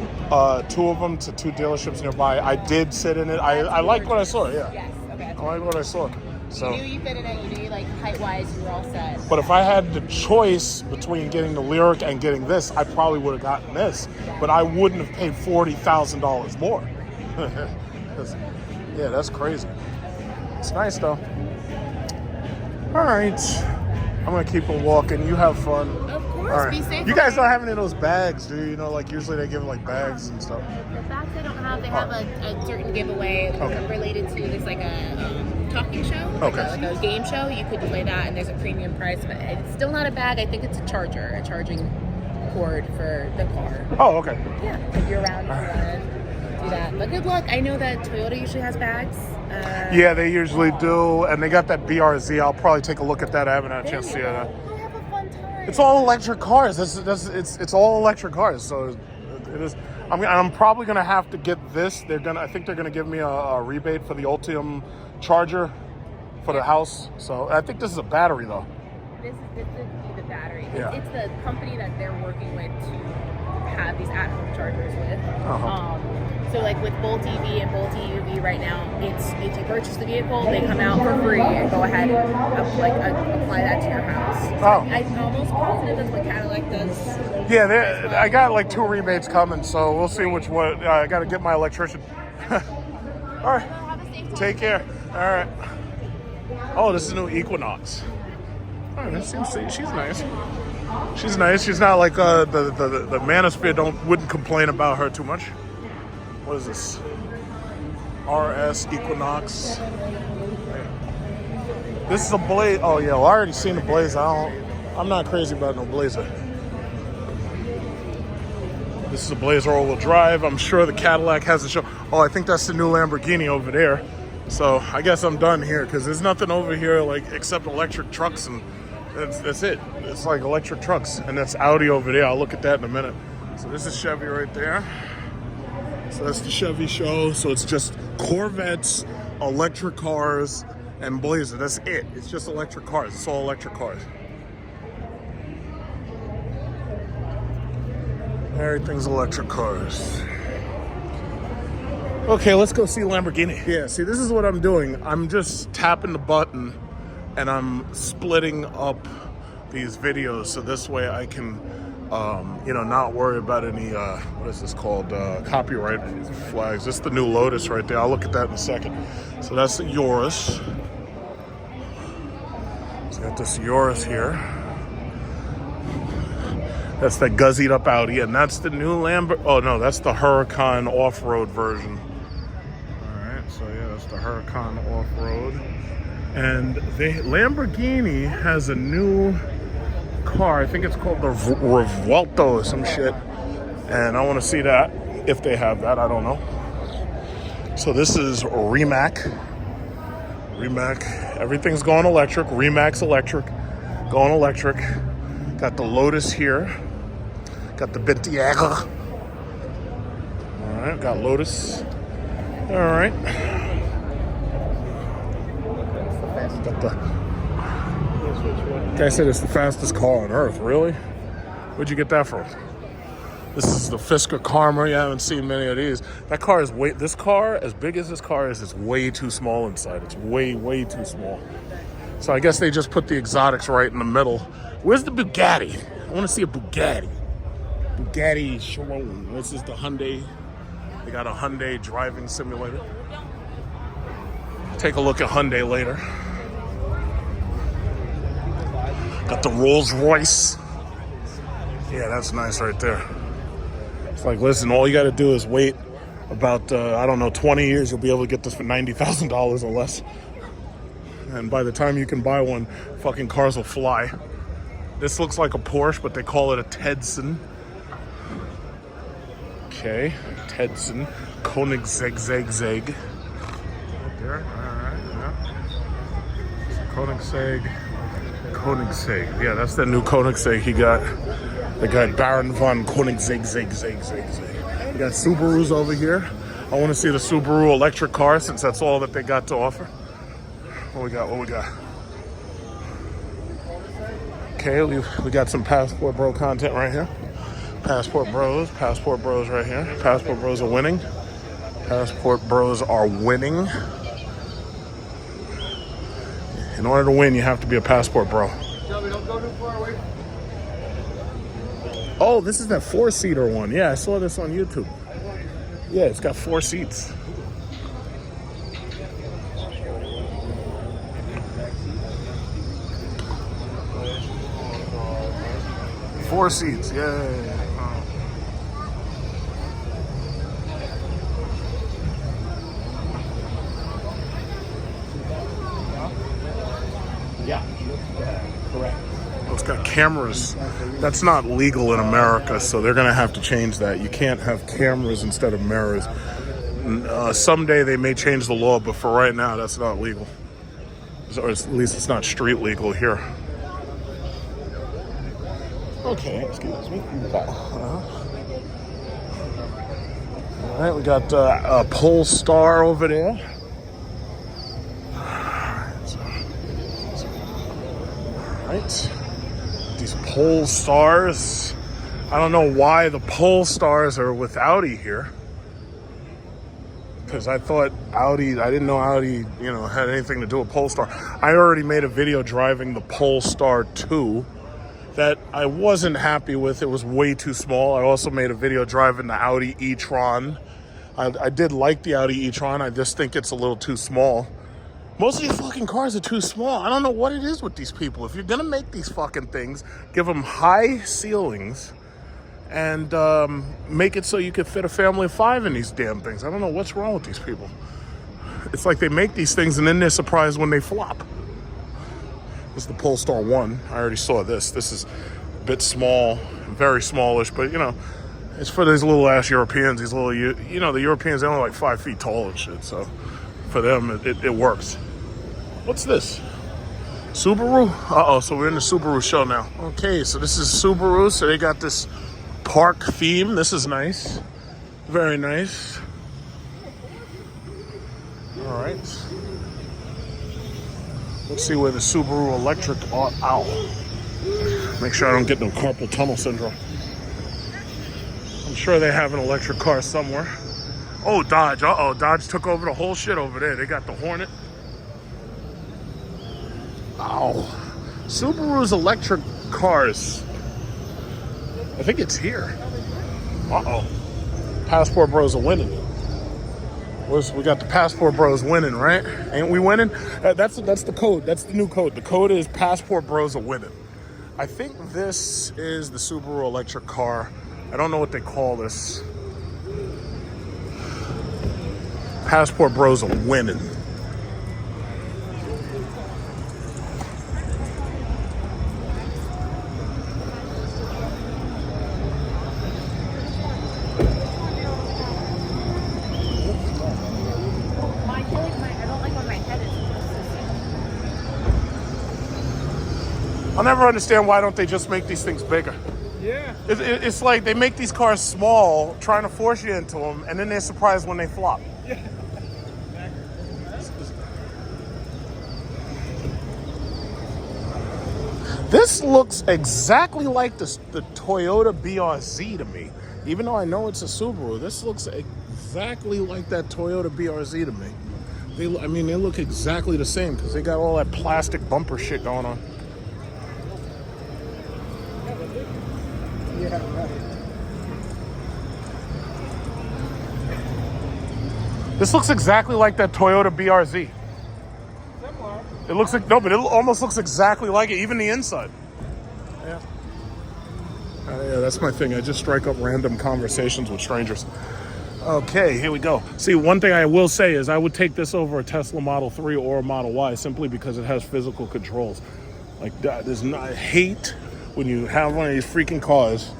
two of them to two dealerships nearby. I did sit in it. I liked what I saw. Yeah.
Yes. Okay.
I liked what I saw. So.
You knew you fit in it. You knew like height-wise, you were all set.
But if I had the choice between getting the Lyric and getting this, I probably would have gotten this. But I wouldn't have paid $40,000 more. Yeah, that's crazy. It's nice though. All right, I'm gonna keep it walking. You have fun.
Of course,
All right.
be safe.
You guys don't have any of those bags, do you? You know, like usually they give like bags and stuff.
The bags they don't have. They have a certain giveaway related to this, like a talking show, like a game show. You could play that, and there's a premium price, but it's still not a bag. I think it's a charging cord for the car.
Oh, okay.
Yeah, if you're around, you want to do that. But good luck. I know that Toyota usually has bags.
Yeah, they usually do, and they got that BRZ. I'll probably take a look at that. I haven't had a chance to see it.
We'll have a fun time.
It's all electric cars. It's all electric cars. So it is. I'm probably gonna have to get this. I think they're gonna give me a rebate for the Ultium charger for the house. So I think this is a battery though.
This is the battery.
Yeah.
It's the company that they're working with to have these at-home chargers with. So like with Bolt EV and Bolt EUV right now, it's if you purchase the vehicle, they come out for free and go ahead and apply that to your house. So I'm almost positive that's what Cadillac does.
Yeah, I got like 2 rebates coming, so we'll see which one. I got to get my electrician. All right,
Have a safe time.
take care. All right. Oh, this is a new Equinox. Oh, she's nice. She's nice. She's not like the Manosphere. Wouldn't complain about her too much. What is this? RS Equinox. This is a Blaze. Oh yeah, well, I already seen the Blaze. I'm not crazy about no Blazer. This is a Blazer all-wheel drive. I'm sure the Cadillac has a show. Oh, I think that's the new Lamborghini over there. So I guess I'm done here because there's nothing over here like except electric trucks, and that's it. It's like electric trucks, and that's Audi over there. I'll look at that in a minute. So this is Chevy right there. So that's the Chevy show. So it's just Corvettes, electric cars, and Blazer. That's it. It's just electric cars. It's all electric cars. Everything's electric cars. Okay, let's go see Lamborghini. Yeah, see, this is what I'm doing. I'm just tapping the button and I'm splitting up these videos so this way I can, not worry about any, what is this called? Copyright flags. This is the new Lotus right there. I'll look at that in a second. So that's the Urus. So got this Urus here. That's the guzzied up Audi, and that's the new Lamborghini. Oh no, that's the Huracan off-road version. All right, So yeah, that's the Huracan off-road. And Lamborghini has a new car. I think it's called the Revuelto or some shit. And I want to see that, if they have that. I don't know. So this is Rimac. Everything's going electric. Remac's electric. Going electric. Got the Lotus here. Got the Bentiaga. Alright, got Lotus. Alright. Got the... Guy said it's the fastest car on earth. Really? Where'd you get that from? This is the Fisker Karma. You haven't seen many of these. That car is this car, as big as this car is, it's way too small inside. It's way, way too small. So I guess they just put the exotics right in the middle. Where's the Bugatti? I want to see a Bugatti. Bugatti Chiron. This is the Hyundai. They got a Hyundai driving simulator. Take a look at Hyundai later. Got the Rolls Royce. Yeah, that's nice right there. It's like, listen, all you got to do is wait about, I don't know, 20 years. You'll be able to get this for $90,000 or less. And by the time you can buy one, fucking cars will fly. This looks like a Porsche, but they call it a Tedson. Okay, Tedson. Koenigsegg. Right there, alright, yeah. Koenigsegg. Yeah, that's the new Koenigsegg he got. The guy Baron von Koenigsegg. We got Subarus over here. I want to see the Subaru electric car since that's all that they got to offer. What we got? Okay, we got some Passport Bro content right here. Passport Bros right here. Passport Bros are winning. In order to win, you have to be a Passport Bro. Oh, this is that 4-seater one. Yeah, I saw this on YouTube. Yeah, it's got 4 seats. Four seats, yeah. Yeah, correct. It's got cameras. That's not legal in America, so they're going to have to change that. You can't have cameras instead of mirrors. Someday they may change the law, but for right now, that's not legal. Or at least it's not street legal here. Okay, excuse me. All right, we got a Polestar over there. Right, these Polestars. I don't know why the Polestars are with Audi here. Because I thought Audi, I didn't know Audi, had anything to do with Polestar. I already made a video driving the Polestar 2 that I wasn't happy with. It was way too small. I also made a video driving the Audi e-tron. I did like the Audi e-tron. I just think it's a little too small. Most of these fucking cars are too small. I don't know what it is with these people. If you're gonna make these fucking things, give them high ceilings and make it so you can fit a family of 5 in these damn things. I don't know what's wrong with these people. It's like they make these things and then they're surprised when they flop. This is the Polestar 1. I already saw this. This is a bit small, very smallish, but it's for these little ass Europeans. These little, the Europeans, they're only like 5 feet tall and shit. So for them, it works. What's this? Subaru? Uh-oh, so we're in the Subaru show now. Okay, so this is Subaru. So they got this park theme. This is nice. Very nice. All right. Let's see where the Subaru electric Make sure I don't get no carpal tunnel syndrome. I'm sure they have an electric car somewhere. Oh, Dodge. Uh-oh, Dodge took over the whole shit over there. They got the Hornet. Ow. Subaru's electric cars. I think it's here. Uh-oh. Passport Bros are winning. We got the Passport Bros winning, right? Ain't we winning? That's the code. That's the new code. The code is Passport Bros are winning. I think this is the Subaru electric car. I don't know what they call this. Passport Bros are winning.
I don't like when my head is
I'll never understand why don't they just make these things bigger.
Yeah.
It's like they make these cars small, trying to force you into them, and then they're surprised when they flop.
Yeah.
This looks exactly like the Toyota BRZ to me. Even though I know it's a Subaru, this looks exactly like that Toyota BRZ to me. They look exactly the same because they got all that plastic bumper shit going on. This looks exactly like that Toyota BRZ. It looks like, no, but it almost looks exactly like it, even the inside. Yeah. Yeah, that's my thing. I just strike up random conversations with strangers. Okay, here we go. See, one thing I will say is I would take this over a Tesla Model 3 or a Model Y simply because it has physical controls. Like, I hate when you have one of these freaking cars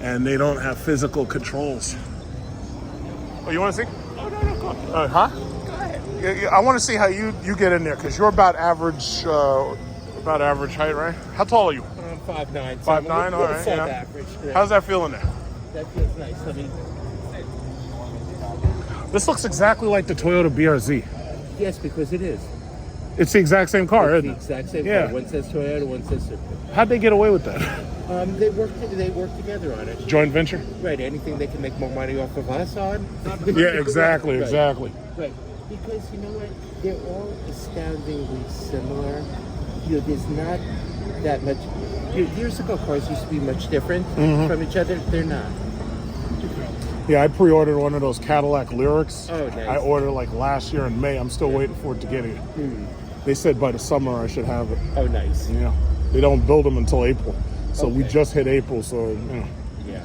and they don't have physical controls. Oh, you want to see?
Oh, no, go ahead.
Huh?
Go ahead.
Yeah, I want to see how you get in there because you're about average height, right? How tall are you?
5'9".
5'9", all right. Yeah.
Average. Yeah.
How's that feeling there?
That feels nice. I mean,
This looks exactly like the Toyota BRZ.
yes, because it is.
It's the exact same car,
It's
isn't
the
it?
exact same
Yeah.
car. One says Toyota, one says Subaru.
How'd they get away with that?
They work together on it.
Joint venture?
Right. Anything they can make more money off of us on.
Yeah, exactly,
Right.
exactly.
Right. Because you know what? They're all astoundingly similar. You know, there's not that much. Years ago, cars used to be much different from each other. They're not.
Yeah, I pre-ordered one of those Cadillac Lyrics.
Oh, nice.
I ordered like last year in May. I'm still waiting for it to get here. They said by the summer I should have it.
Oh, nice.
Yeah. They don't build them until April. So we
Okay.
just hit April, so, you know.
Yeah.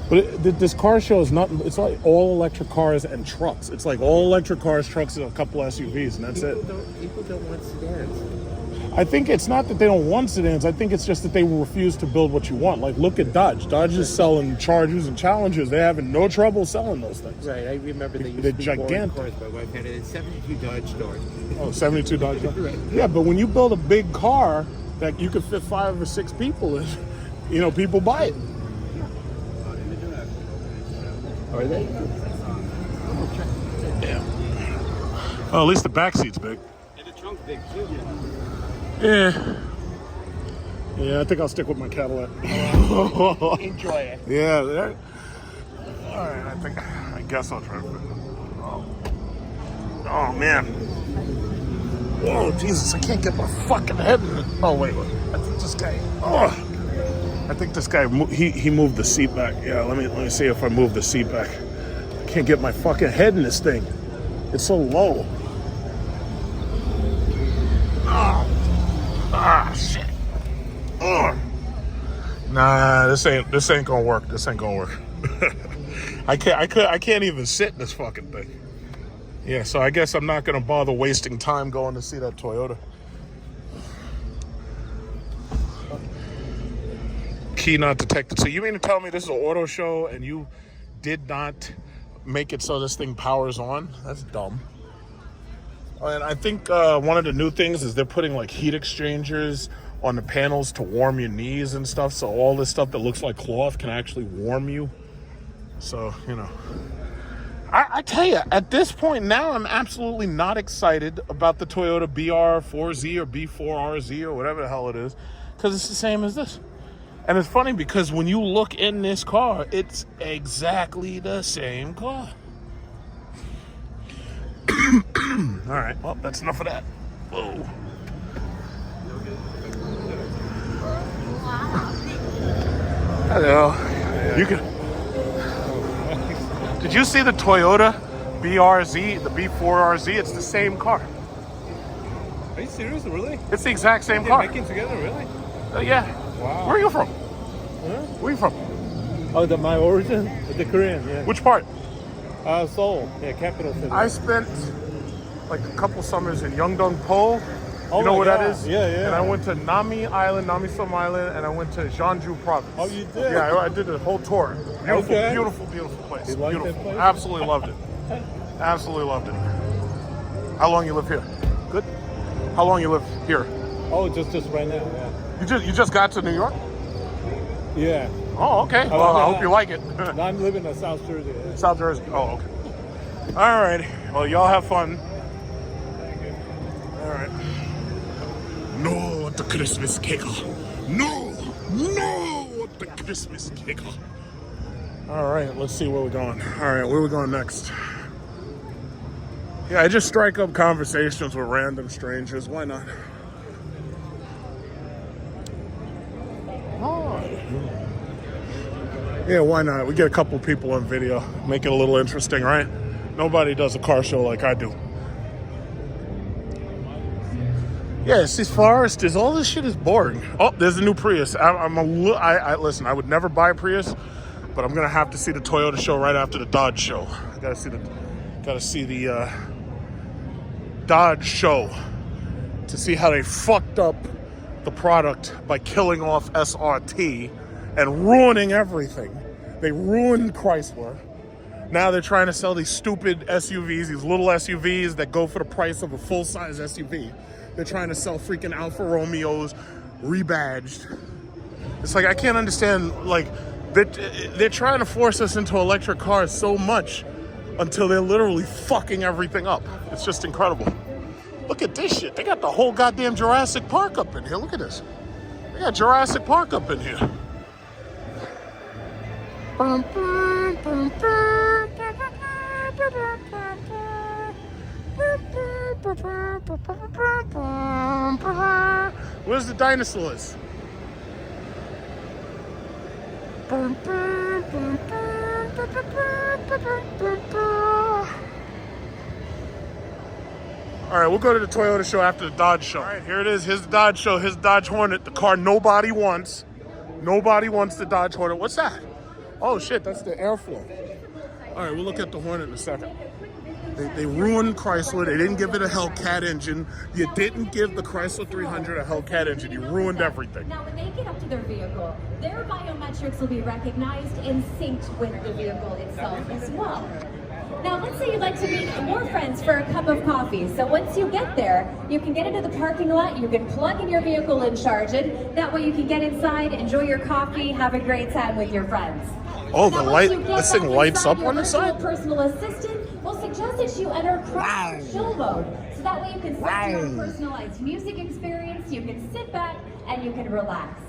But this car show is not, it's like all electric cars and trucks. It's like all electric cars, trucks, and a couple SUVs, and that's it.
People don't want sedans.
I think it's not that they don't want sedans. I think it's just that they refuse to build what you want. Like, look at Dodge. Dodge is selling Chargers and Challengers. They're having no trouble selling those things.
Right. I remember they used
They're
to be boring
gigantic.
cars. My wife had a 72 Dodge Dart.
Oh, 72 Dodge.
Right.
Yeah, but when you build a big car that you could fit 5 or 6 people in, you know, people buy it.
Are they?
Yeah. Well, at least the back seat's big.
And the trunk's big too.
Yeah. Yeah, I think I'll stick with my Cadillac.
Enjoy it.
Yeah. All right, I guess I'll try to fit. Oh, man. Oh, Jesus, I can't get my fucking head in it. Oh, wait. I think this guy, he moved the seat back. Yeah, let me see if I move the seat back. I can't get my fucking head in this thing. It's so low. Shit. Oh. Nah, this ain't gonna work. This ain't gonna work. I can't even sit in this fucking thing. Yeah, so I guess I'm not gonna bother wasting time going to see that Toyota. Key not detected. So you mean to tell me this is an auto show and you did not make it so this thing powers on? That's dumb. And I think one of the new things is they're putting like heat exchangers on the panels to warm your knees and stuff. So all this stuff that looks like cloth can actually warm you. So, you know. I tell you, at this point now, I'm absolutely not excited about the Toyota BR4Z or B4RZ or whatever the hell it is. Because it's the same as this. And it's funny because when you look in this car, it's exactly the same car. All right, well, that's enough of that. Whoa. Hello. You can. Did you see the Toyota BRZ, the B4RZ? It's the same car.
Are you serious? Really?
It's the exact same car.
Making together, really?
Yeah.
Wow.
Where are you from?
Huh?
Where are you from?
Oh, my origin? The Korean, yeah.
Which part?
Seoul, yeah, capital city.
I spent like a couple summers in Yeongdong-po.
Oh
You know
my
where
God.
that is?
Yeah, yeah.
And I went to Nami Island, Nami-som Island, and I went to Jeonju Province.
Oh, you did?
Yeah, I did the whole tour. Beautiful,
Okay.
beautiful, beautiful place.
You liked
beautiful.
that place?
Absolutely loved it. Absolutely loved it. How long you live here? Good. How long you live here?
Oh, just right now, yeah.
You just got to New York?
Yeah.
Oh, okay. Well, I hope you like it.
No, I'm living in South Jersey. Yeah.
South Jersey. Oh, okay. All right. Well, y'all have fun. All right. No, the Christmas kicker. No, the Christmas kicker. All right, let's see where we're going. All right, where we going next? Yeah, I just strike up conversations with random strangers. Why not? Oh. Yeah, why not? We get a couple people on video. Make it a little interesting, right? Nobody does a car show like I do. Yeah, it's these foresters. All this shit is boring. Oh, there's a new Prius. Listen, I would never buy a Prius, but I'm gonna have to see the Toyota show right after the Dodge show. I gotta see the Dodge show to see how they fucked up the product by killing off SRT and ruining everything. They ruined Chrysler. Now they're trying to sell these stupid SUVs, these little SUVs that go for the price of a full-size SUV. They're trying to sell freaking Alfa Romeos rebadged. It's like, I can't understand, like, they're trying to force us into electric cars so much until they're literally fucking everything up. It's just incredible. Look at this shit. They got the whole goddamn Jurassic Park up in here. Look at this. They got Jurassic Park up in here. Where's the dinosaurs? All right, we'll go to the Toyota show after the Dodge show. All right, here it is. Here's the Dodge show. Here's the Dodge Hornet, the car nobody wants. Nobody wants the Dodge Hornet. What's that? Oh, shit, that's the airflow. All right, we'll look at the Hornet in a second. They ruined Chrysler. They didn't give it a Hellcat engine. You didn't give the Chrysler 300 a Hellcat engine. You ruined everything.
Now, when they get up to their vehicle, their biometrics will be recognized and synced with the vehicle itself as well. Now, let's say you'd like to meet more friends for a cup of coffee. So once you get there, you can get into the parking lot, you can plug in your vehicle and charge it. That way you can get inside, enjoy your coffee, have a great time with your friends.
Oh,
now,
the light,
once you get
this thing
back
lights
inside,
up
your
on the
virtual
side?
personal assistant will suggest that you enter Chrysler chill mode. So that way you can set your own personalized music experience, you can sit back, and you can relax.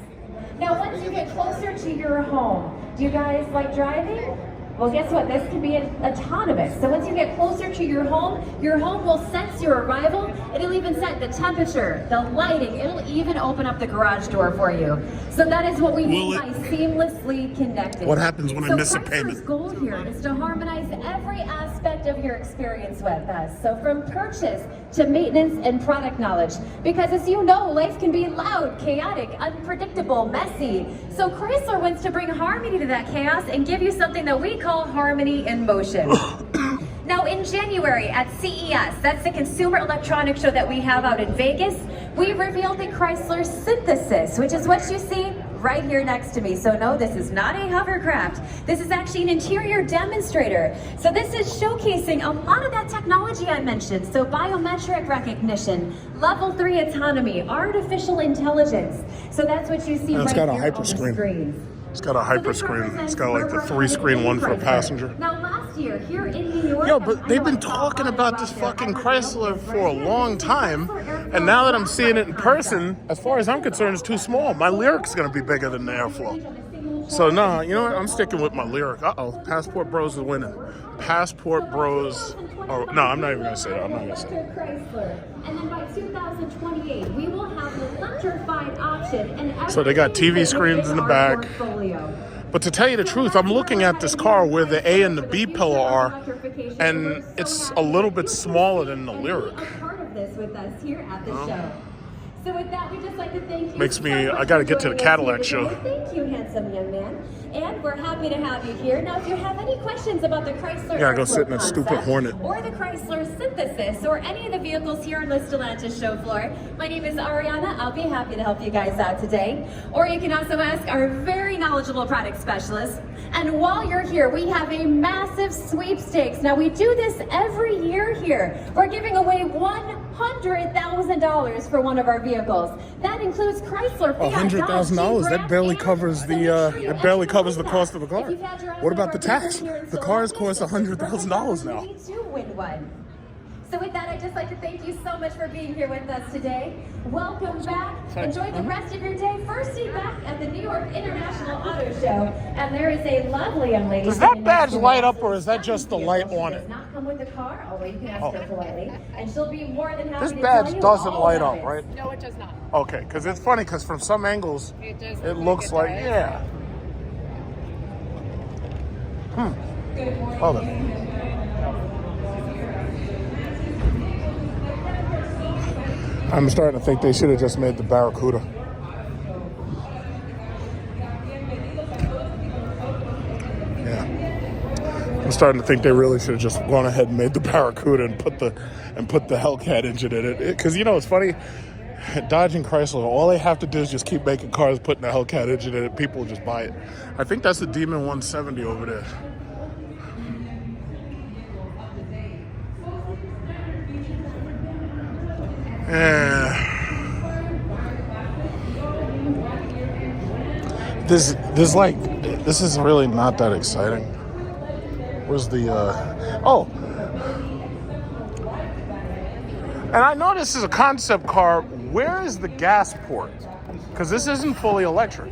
Now, once you get closer to your home, do you guys like driving? Well, guess what? This can be autonomous. So once you get closer to your home will sense your arrival. It'll even set the temperature, the lighting. It'll even open up the garage door for you. So that is what we mean by seamlessly connected.
What happens when I miss a payment?
Chrysler's goal here is to harmonize every aspect of your experience with us. So from purchase to maintenance and product knowledge. Because as you know, life can be loud, chaotic, unpredictable, messy. So Chrysler wants to bring harmony to that chaos and give you something that we call harmony in motion. Now in January at CES, that's the Consumer Electronics Show that we have out in Vegas, we revealed the Chrysler Synthesis, which is what you see right here next to me. So no, this is not a hovercraft. This is actually an interior demonstrator. So this is showcasing a lot of that technology I mentioned. So biometric recognition, level 3 autonomy, artificial intelligence. So that's what you see right here on the screen.
It's got a hyper screen. It's got like the 3-screen one for a passenger.
Now last year here in New York,
Yo, but they've been talking about this fucking Chrysler for a long time, and now that I'm seeing it in person, as far as I'm concerned, it's too small. My Lyric's gonna be bigger than the Airflow. So no, you know what? I'm sticking with my Lyric. Passport Bros is winning. Passport Bros. Oh no, I'm not even gonna say that. I'm not gonna say that.
And then by 2028, we will have an electrified option. And
so they got TV screens in the back. But to tell you the truth, I'm looking at this car where the A and the B pillar are, and it's a little bit smaller than the Lyric.
Part of this with us here at the show. So with that, we'd just like to thank you.
Makes me,
so much
I gotta
for
get to the
joining us
Cadillac
here
show.
today. Thank you, handsome young man. And we're happy to have you here. Now, if you have any questions about the Chrysler
Yeah, go
Airflow
sit in that stupid
concept,
Hornet.
or the Chrysler Synthesis, or any of the vehicles here on the Stellantis show floor, my name is Ariana. I'll be happy to help you guys out today. Or you can also ask our very knowledgeable product specialist. And while you're here, we have a massive sweepstakes. Now, we do this every year here. We're giving away $100,000 for one of our vehicles. That includes Chrysler, Fiat,
$100,000. That barely covers the cost of the car.
If you've had your
What about the
underwear
tax?
here in
The cars
Stellantis,
cost $100,000 now.
you do win one. So with that, I'd just like to thank you so much for being here with us today. Welcome back. Enjoy the rest of your day. First seat back at the New York International Auto Show. And there is a lovely young lady.
Does that badge light up, or is that just the light on it?
Does not come with the car, although you can ask her politely. And she'll be more than happy
This
to
badge
tell you
doesn't
all
light
about
up,
it.
right?
No, it does not.
Okay, because it's funny, because from some angles, it looks like, yeah. Hold on. I'm starting to think they should have just made the Barracuda. Yeah. I'm starting to think they really should have just gone ahead and made the Barracuda and put the Hellcat engine in it. Because, you know, it's funny, Dodge and Chrysler, all they have to do is just keep making cars, putting the Hellcat engine in it, people will just buy it. I think that's the Demon 170 over there. This is really not that exciting. Where's the oh, and I know this is a concept car. Where is the gas port? Because this isn't fully electric.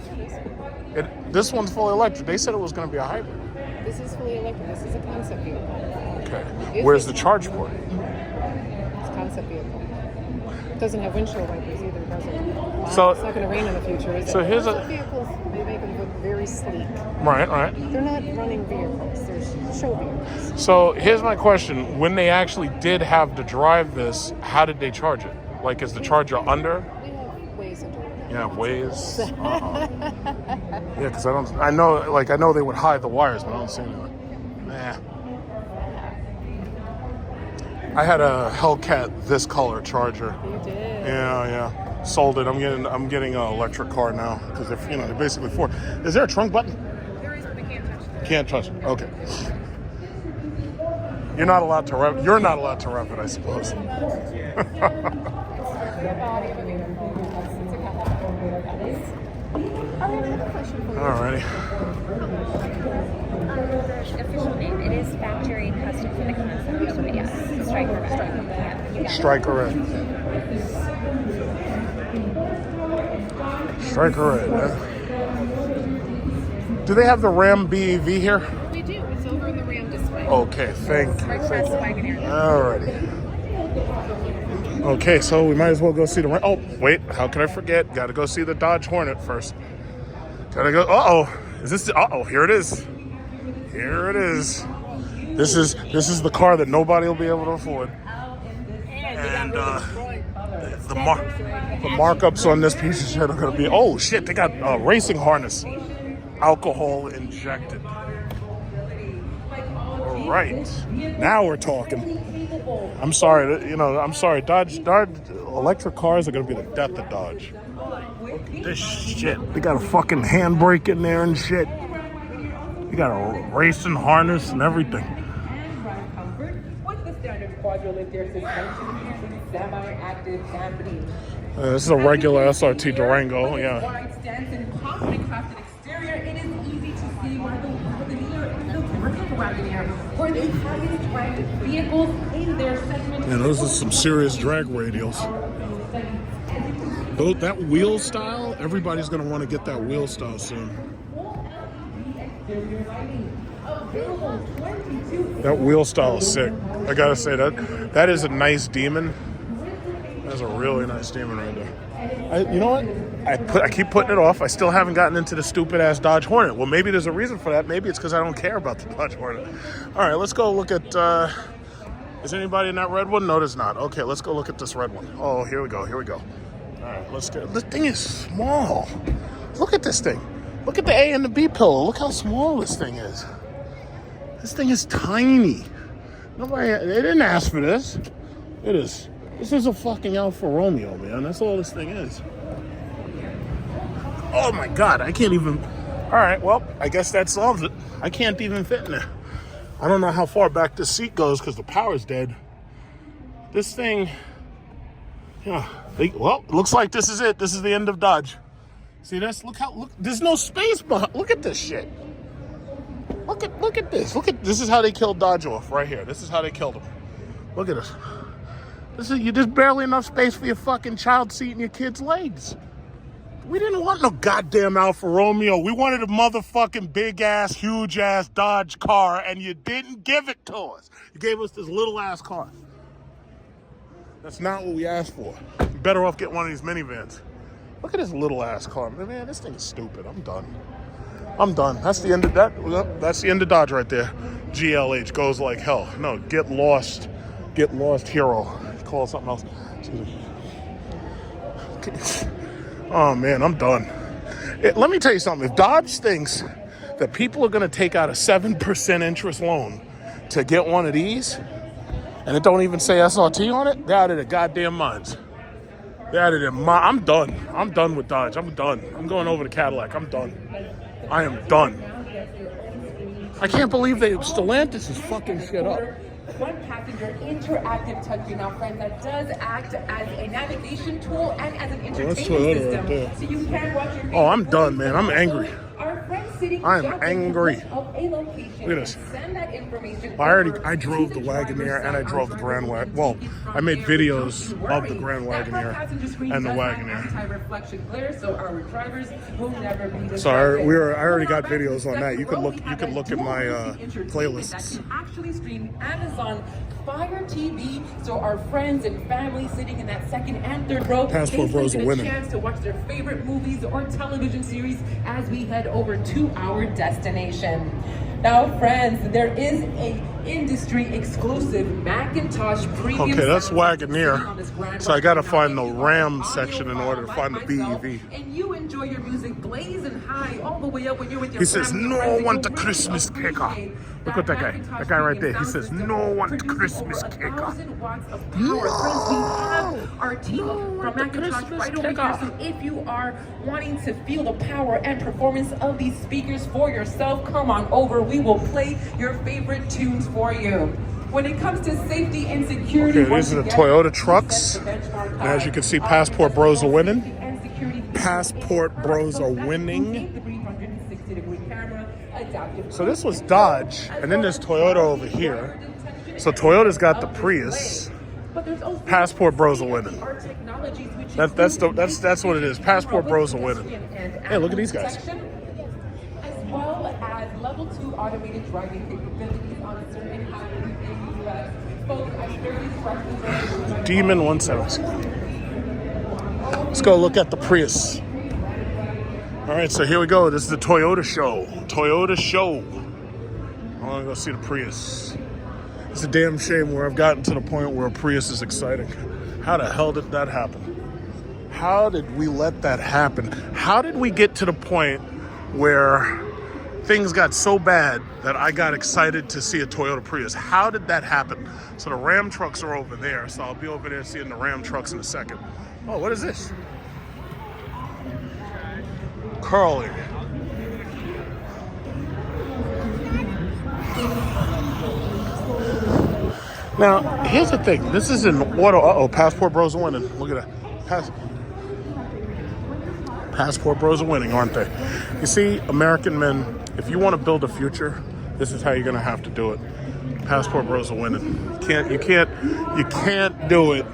This one's fully electric. They said it was going to be a hybrid.
This is fully electric. This is a concept vehicle.
Okay. Where's the charge port?
It's a concept vehicle. It doesn't have windshield wipers either, does it? Wow,
So
it's not going to rain in the future, is it?
So here's
concept vehicles, they make them look very sleek.
Right.
They're not running vehicles. They're show vehicles.
So here's my question: when they actually did have to drive this, how did they charge it? Like, is the charger under?
We have ways of doing that.
Yeah, ways. Yeah, because I know they would hide the wires, but I don't see anything. Nah. I had a Hellcat this color charger.
You did.
Yeah. Sold it. I'm getting an electric car now because they're basically four. Is there a trunk button?
There is, but we can't touch it.
Can't touch it. Okay. You're not allowed to rev. You're not allowed to rev it, I suppose. Alrighty.
Official name. It is factory custom for the concept, but yes, Striker Red. Yeah,
Striker Red. Striker Red. Do they have the Ram BEV here?
We do. It's over in the Ram display. Okay,
thank you.
Volkswagen and Ram.
Alrighty. Okay, so we might as well go see the Ram. Oh, wait, how could I forget? Gotta go see the Dodge Hornet first. Gotta go. Is this? Here it is. Here it is. This is the car that nobody will be able to afford. And the markups on this piece of shit are gonna be. Oh shit! They got a racing harness, alcohol injected. All right, now we're talking. I'm sorry. I'm sorry. Dodge electric cars are gonna be the death of Dodge. This shit. They got a fucking handbrake in there and shit. You got a racing harness and everything.
What's the standard quadrilateral air suspension using semi-active damping?
This is a regular SRT Durango, yeah.
Wide stance and confident crafted exterior, it is easy to see why the leader is the commercial Wagoneer for the highest ranked vehicles in their segment.
Yeah, those are some serious drag radials. That wheel style, everybody's gonna want to get that wheel style soon. That wheel style is sick. I gotta say that is a nice Demon. That's a really nice Demon right there. You know what? I keep putting it off. I still haven't gotten into the stupid ass Dodge Hornet. Well, maybe there's a reason for that. Maybe it's because I don't care about the Dodge Hornet. All right, let's go look at. Is anybody in that red one? No, there's not. Okay, let's go look at this red one. Oh, here we go. All right, let's go. This thing is small. Look at this thing. Look at the A and the B pillow. Look how small this thing is. This thing is tiny. Nobody, they didn't ask for this. It is. This is a fucking Alfa Romeo, man. That's all this thing is. Oh my God, I can't even. All right, well, I guess that solves it. I can't even fit in there. I don't know how far back this seat goes because the power's dead. This thing, yeah. Well, it looks like this is it. This is the end of Dodge. See this? Look, there's no space behind. Look at this shit. Look at this. This is how they killed Dodge off right here. This is how they killed him. Look at this. There's barely enough space for your fucking child seat and your kid's legs. We didn't want no goddamn Alfa Romeo. We wanted a motherfucking big ass, huge ass Dodge car, and you didn't give it to us. You gave us this little ass car. That's not what we asked for. You're better off getting one of these minivans. Look at this little ass car. Man, this thing is stupid. I'm done. That's the end of that. That's the end of Dodge right there. GLH goes like hell. No, get lost hero. Call it something else. Oh man, I'm done. Let me tell you something. If Dodge thinks that people are going to take out a 7% interest loan to get one of these, and it don't even say SRT on it, they're out of their goddamn minds. They're out of their mind. I'm done. I'm done with Dodge. I'm done. I'm going over to Cadillac. I'm done. I am done. I can't believe Stellantis is fucking shit up.
One passenger interactive touchscreen, now friends, that does act as a navigation tool and as an entertainment system. Right, so you can watch your
Oh, I'm done, man. I'm angry.
Our friends sitting
I'm angry.
of a location.
Look at this.
Send that information.
I drove the Wagoneer and I drove the Grand Wagoneer. Well, I made videos of the Grand Wagoneer and the Wagoneer.
Anti-reflection glare, so our drivers will never be
So I already got videos on that. You could look at my playlists.
That can actually stream Amazon Fire TV, so our friends and family sitting in that second and third row,
Passport Bros are winning.
Chance to watch their favorite movies or television series as we head over to our destination. Now, friends, there is a industry exclusive Macintosh premium.
Okay, that's Wagoneer. So I got to find the Ram section in order to find the BEV.
And you enjoy your music blazing high all the way up when you're with your
He says, no one to Christmas kicker. Look at that guy. That guy right there. He says, no one to Christmas kicker.
No! Our team from Macintosh right over here. So if you are wanting to feel the power and performance of these speakers for yourself, come on over. We will play your favorite tunes for you. When it comes to safety and security,
okay, these are the Toyota trucks. And as you can see, Passport Bros are winning. Passport Bros are winning. So this was Dodge, and then there's Toyota over here. So Toyota's got the Prius. Passport Bros are winning. That's what it is. Passport Bros are winning. Hey, look at these guys.
As well as level 2 automated driving capabilities on certain highways in the US. Folks, I'm very impressed.
Demon 170. Let's go look at the Prius. All right, so here we go. This is the Toyota show. Toyota show. I want to go see the Prius. It's a damn shame where I've gotten to the point where a Prius is exciting. How the hell did that happen? How did we let that happen? How did we get to the point where things got so bad that I got excited to see a Toyota Prius? How did that happen? So the Ram trucks are over there, so I'll be over there seeing the Ram trucks in a second. Oh, what is this? Curling. Now, here's the thing. This is an auto. Uh-oh, Passport Bros are winning. Look at that. Passport Bros are winning, aren't they? You see, American men, if you want to build a future, this is how you're going to have to do it. Passport Bros are winning. You can't do it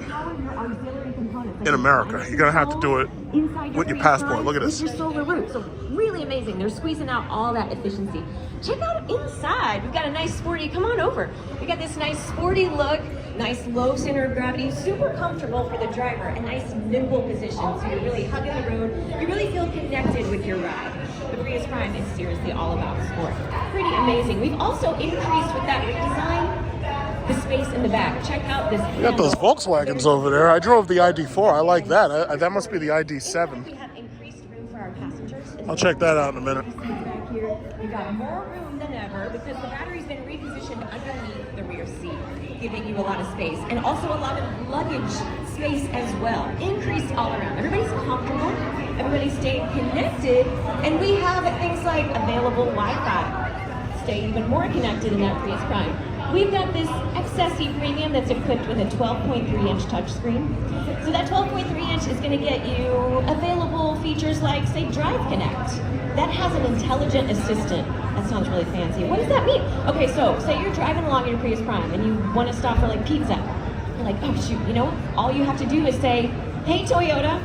in America. You're going to have to do it with your passport. Look at this.
With your solar roof. So really amazing. They're squeezing out all that efficiency. Check out inside. We've got a nice sporty, come on over. We got this nice sporty look, nice low center of gravity, super comfortable for the driver, a nice nimble position. So you're really hugging the road. You really feel connected with your ride. The Prius Prime is seriously all about sport. Pretty amazing. We've also increased with that redesign the space in the back. Check out this.
You got those Volkswagens over there. I drove the ID4. I like that. That must be the ID7.
We have increased room for our passengers.
I'll check that out in a minute.
Back here, we got more room than ever because the battery's been repositioned underneath the rear seat, giving you a lot of space and also a lot of luggage space as well. Increased all around. Everybody's comfortable. Everybody's staying connected, and we have things like available Wi-Fi. Stay even more connected in that Prius Prime. We've got this XSE Premium that's equipped with a 12.3-inch touchscreen. So that 12.3-inch is going to get you available features like, say, Drive Connect. That has an intelligent assistant. That sounds really fancy. What does that mean? Okay, so say you're driving along in your Prius Prime and you want to stop for like pizza. You're like, oh shoot, you know, all you have to do is say, hey Toyota,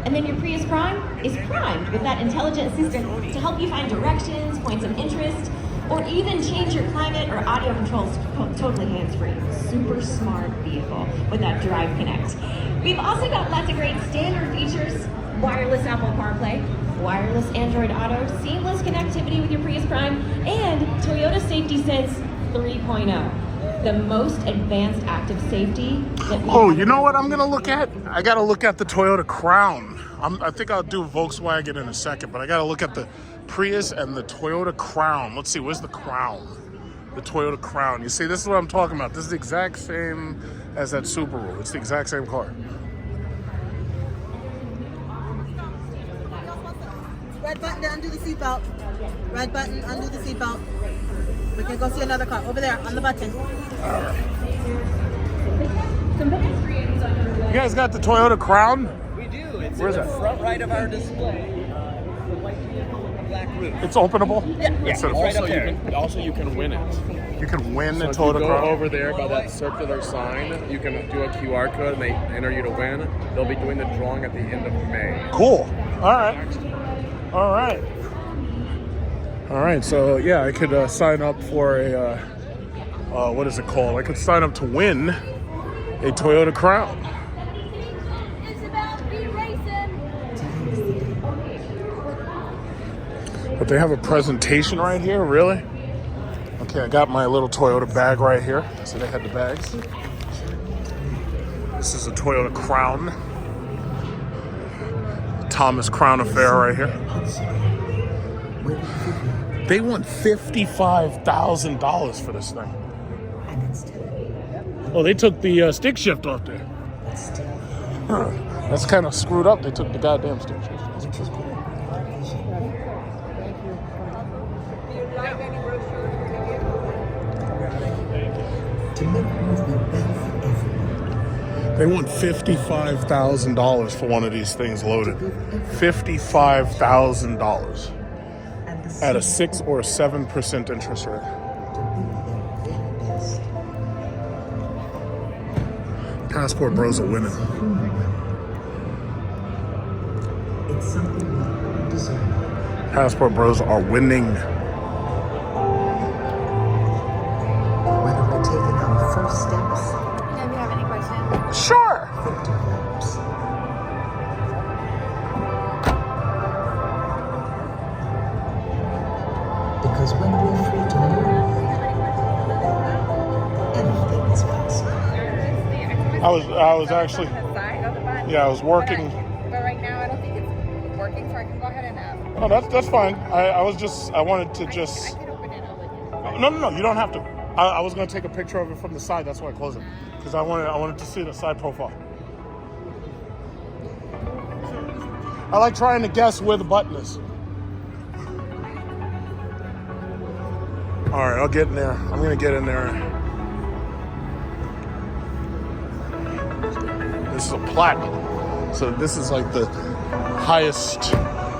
and then your Prius Prime is primed with that intelligent assistant to help you find directions, points of interest, or even change your climate or audio controls totally hands-free. Super smart vehicle with that Drive Connect. We've also got lots of great standard features: wireless Apple CarPlay, wireless Android Auto, seamless connectivity with your Prius Prime, and Toyota Safety Sense 3.0, the most advanced active safety that we
Oh, you know what I'm gonna look at? I gotta look at the Toyota Crown. I think I'll do Volkswagen in a second, but I gotta look at the Prius and the Toyota Crown. Let's see, where's the Crown? The Toyota Crown. You see, this is what I'm talking about. This is the exact same as that Subaru. It's the exact same car.
Red button to undo the seatbelt. Red button, undo the seatbelt. We can go see another car. Over there, on the button.
You guys got the Toyota Crown?
We do. It's
Where's
in the
that?
front right of our display. The white vehicle with the black roof.
It's openable?
Yeah.
It's
Right up there.
Also, you can win it.
You can win the
So if
Toyota
you go
Crown?
over there by that circular sign, you can do a QR code and they enter you to win. They'll be doing the drawing at the end of May.
Cool. All right. All right. All right. So yeah, I could sign up for a what is it called? I could sign up to win a Toyota Crown. But they have a presentation right here, really? Okay, I got my little Toyota bag right here. So they had the bags. This is a Toyota Crown. Thomas Crown affair right here. They want $55,000 for this thing. Oh, they took the stick shift off there. Huh. That's kind of screwed up. They took the goddamn stick shift. They want $55,000 for one of these things loaded. $55,000 at a 6 or 7% interest rate. Passport bros are winning. Passport bros are winning.
Whether we're taking our first steps.
Do you have any questions?
Sure.
Because when we're free to move, anything is possible.
I was actually, yeah, I was working.
But right now, I don't think it's working, so I can go ahead and.
Oh, that's fine. I wanted to just. No, you don't have to. I was going to take a picture of it from the side. That's why I closed it, because I wanted to see the side profile. I like trying to guess where the button is. All right, I'll get in there. I'm going to get in there. This is a platinum. So this is like the highest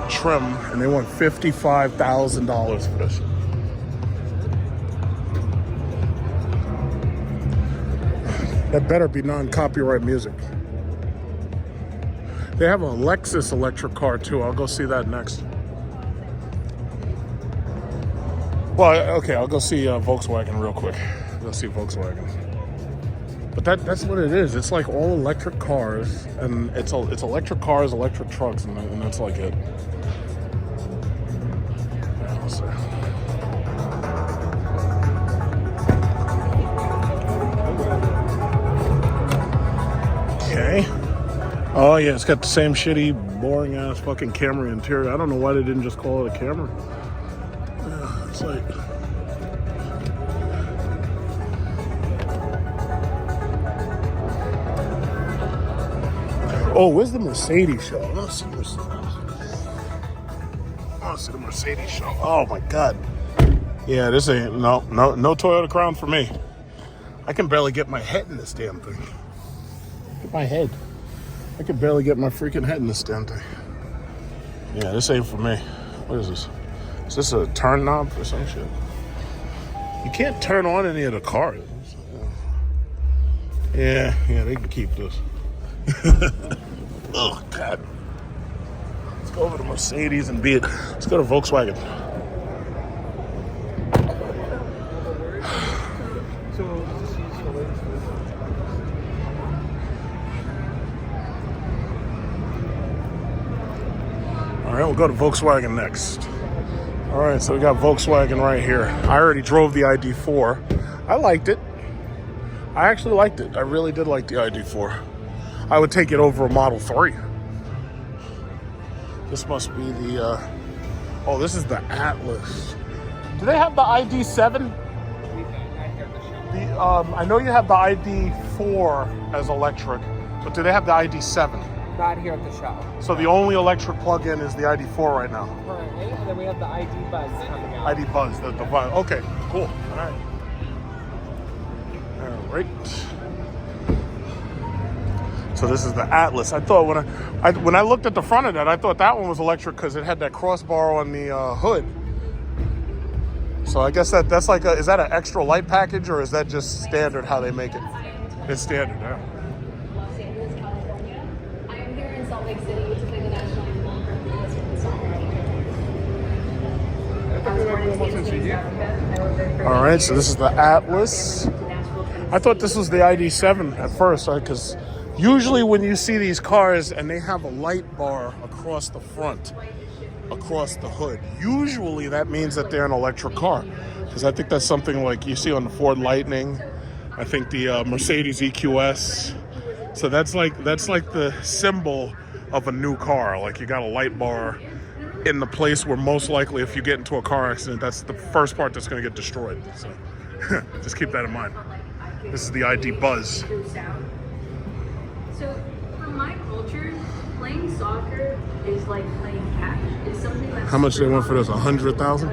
trim, and they want $55,000 for this. That better be non-copyright music. They have a Lexus electric car too. I'll go see that next. Well, okay, I'll go see Volkswagen real quick. Go see Volkswagen. But that's what it is. It's like all electric cars, and it's electric cars, electric trucks, and that's like it. Yeah, let's see. Oh yeah, it's got the same shitty, boring ass fucking Camry interior. I don't know why they didn't just call it a Camry. Yeah, it's like. Oh, where's the Mercedes show? I want to see the Mercedes show. Oh my god. Yeah, this ain't no Toyota Crown for me. I can barely get my head in this damn thing. Get my head. I can barely get my freaking head in this damn thing. Yeah, this ain't for me. What is this? Is this a turn knob for some shit? You can't turn on any of the cars. Yeah, they can keep this. Oh, God. Let's go over to Mercedes and beat it. Let's go to Volkswagen. All right, we'll go to Volkswagen next. All right, so we got Volkswagen right here. I already drove the ID4. I liked it. I actually liked it. I really did like the ID4. I would take it over a Model 3. This must be the, oh, this is the Atlas. Do they have the ID7? I know you have the ID4 as electric, but do they have the ID7?
Not here at the shop.
So the only electric plug-in is the ID4 right now?
Currently, and then we have the ID Buzz coming out.
ID Buzz, the Buzz. Okay, cool. All right. All right. So this is the Atlas. I thought when I looked at the front of that, I thought that one was electric because it had that crossbar on the hood. So I guess that's like is that an extra light package or is that just standard how they make it? It's standard, yeah.
I am here in Salt Lake City to play the national anthem.
All right, so this is the Atlas. I thought this was the ID7 at first, because usually when you see these cars and they have a light bar across the front, across the hood, usually that means that they're an electric car. Because I think that's something like you see on the Ford Lightning. I think the Mercedes EQS. So that's like the symbol of a new car. Like you got a light bar in the place where most likely if you get into a car accident, that's the first part that's going to get destroyed. So just keep that in mind. This is the ID Buzz.
So for my culture, playing soccer is like playing catch. It's something that's
how much they want for this? 100,000?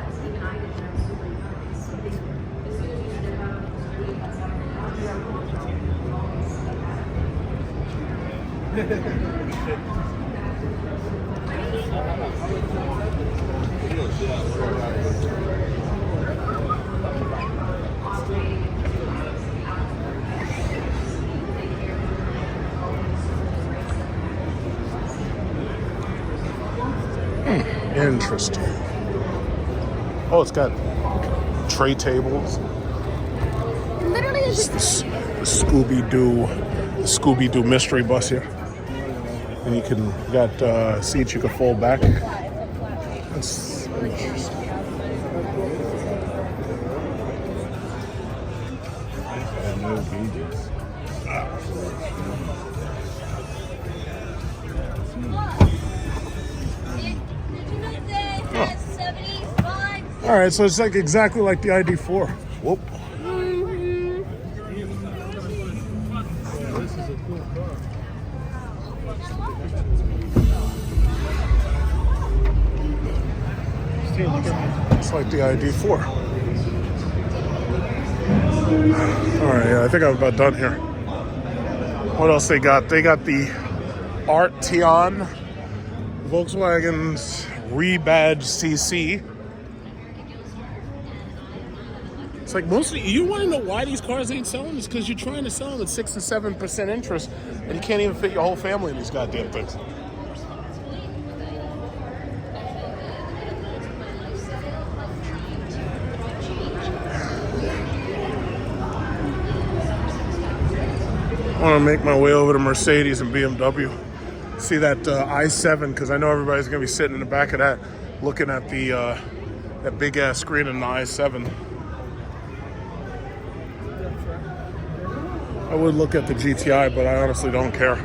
Interesting. Oh, it's got tray tables.
Literally,
it's the Scooby-Doo mystery bus here, and you got seats you can fold back. That's interesting. And no gauges. All right, so it's like exactly like the ID4. Whoop.
This is a cool car.
It's like the ID4. All right, yeah, I think I'm about done here. What else they got? They got the Arteon, Volkswagen's rebadged CC. It's like mostly, you want to know why these cars ain't selling? It's because you're trying to sell them at 6 and 7% interest, and you can't even fit your whole family in these goddamn things. I want to make my way over to Mercedes and BMW. See that i7, because I know everybody's going to be sitting in the back of that, looking at the that big ass screen in the i7. I would look at the GTI, but I honestly don't care.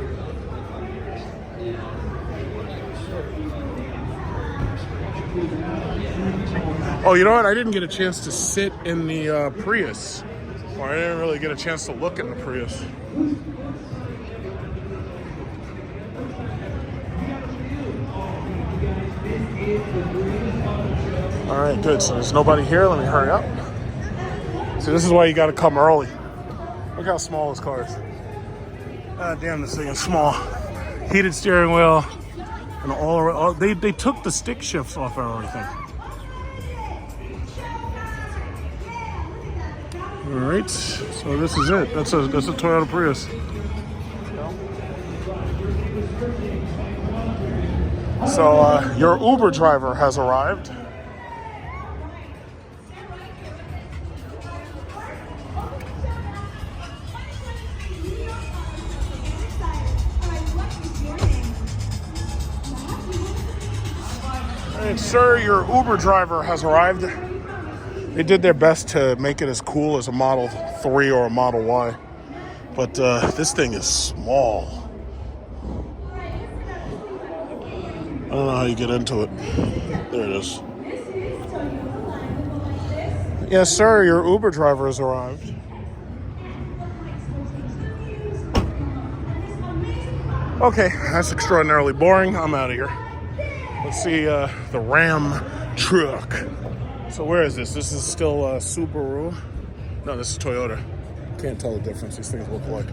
Oh, you know what? I didn't get a chance to sit in the Prius. Or I didn't really get a chance to look in the Prius. All right, good. So there's nobody here. Let me hurry up. See, this is why you got to come early. Look how small this car is. God damn, this thing is small. Heated steering wheel. And all they took the stick shifts off and everything. All right, so this is it. That's a Toyota Prius. So your Uber driver has arrived. All right, sir, your Uber driver has arrived. They did their best to make it as cool as a Model 3 or a Model Y. But this thing is small. I don't know how you get into it. There it is. Yes, sir, your Uber driver has arrived. Okay, that's extraordinarily boring. I'm out of here. Let's see the Ram truck. So where is this? This is still Subaru. No, this is Toyota. Can't tell the difference. These things look alike.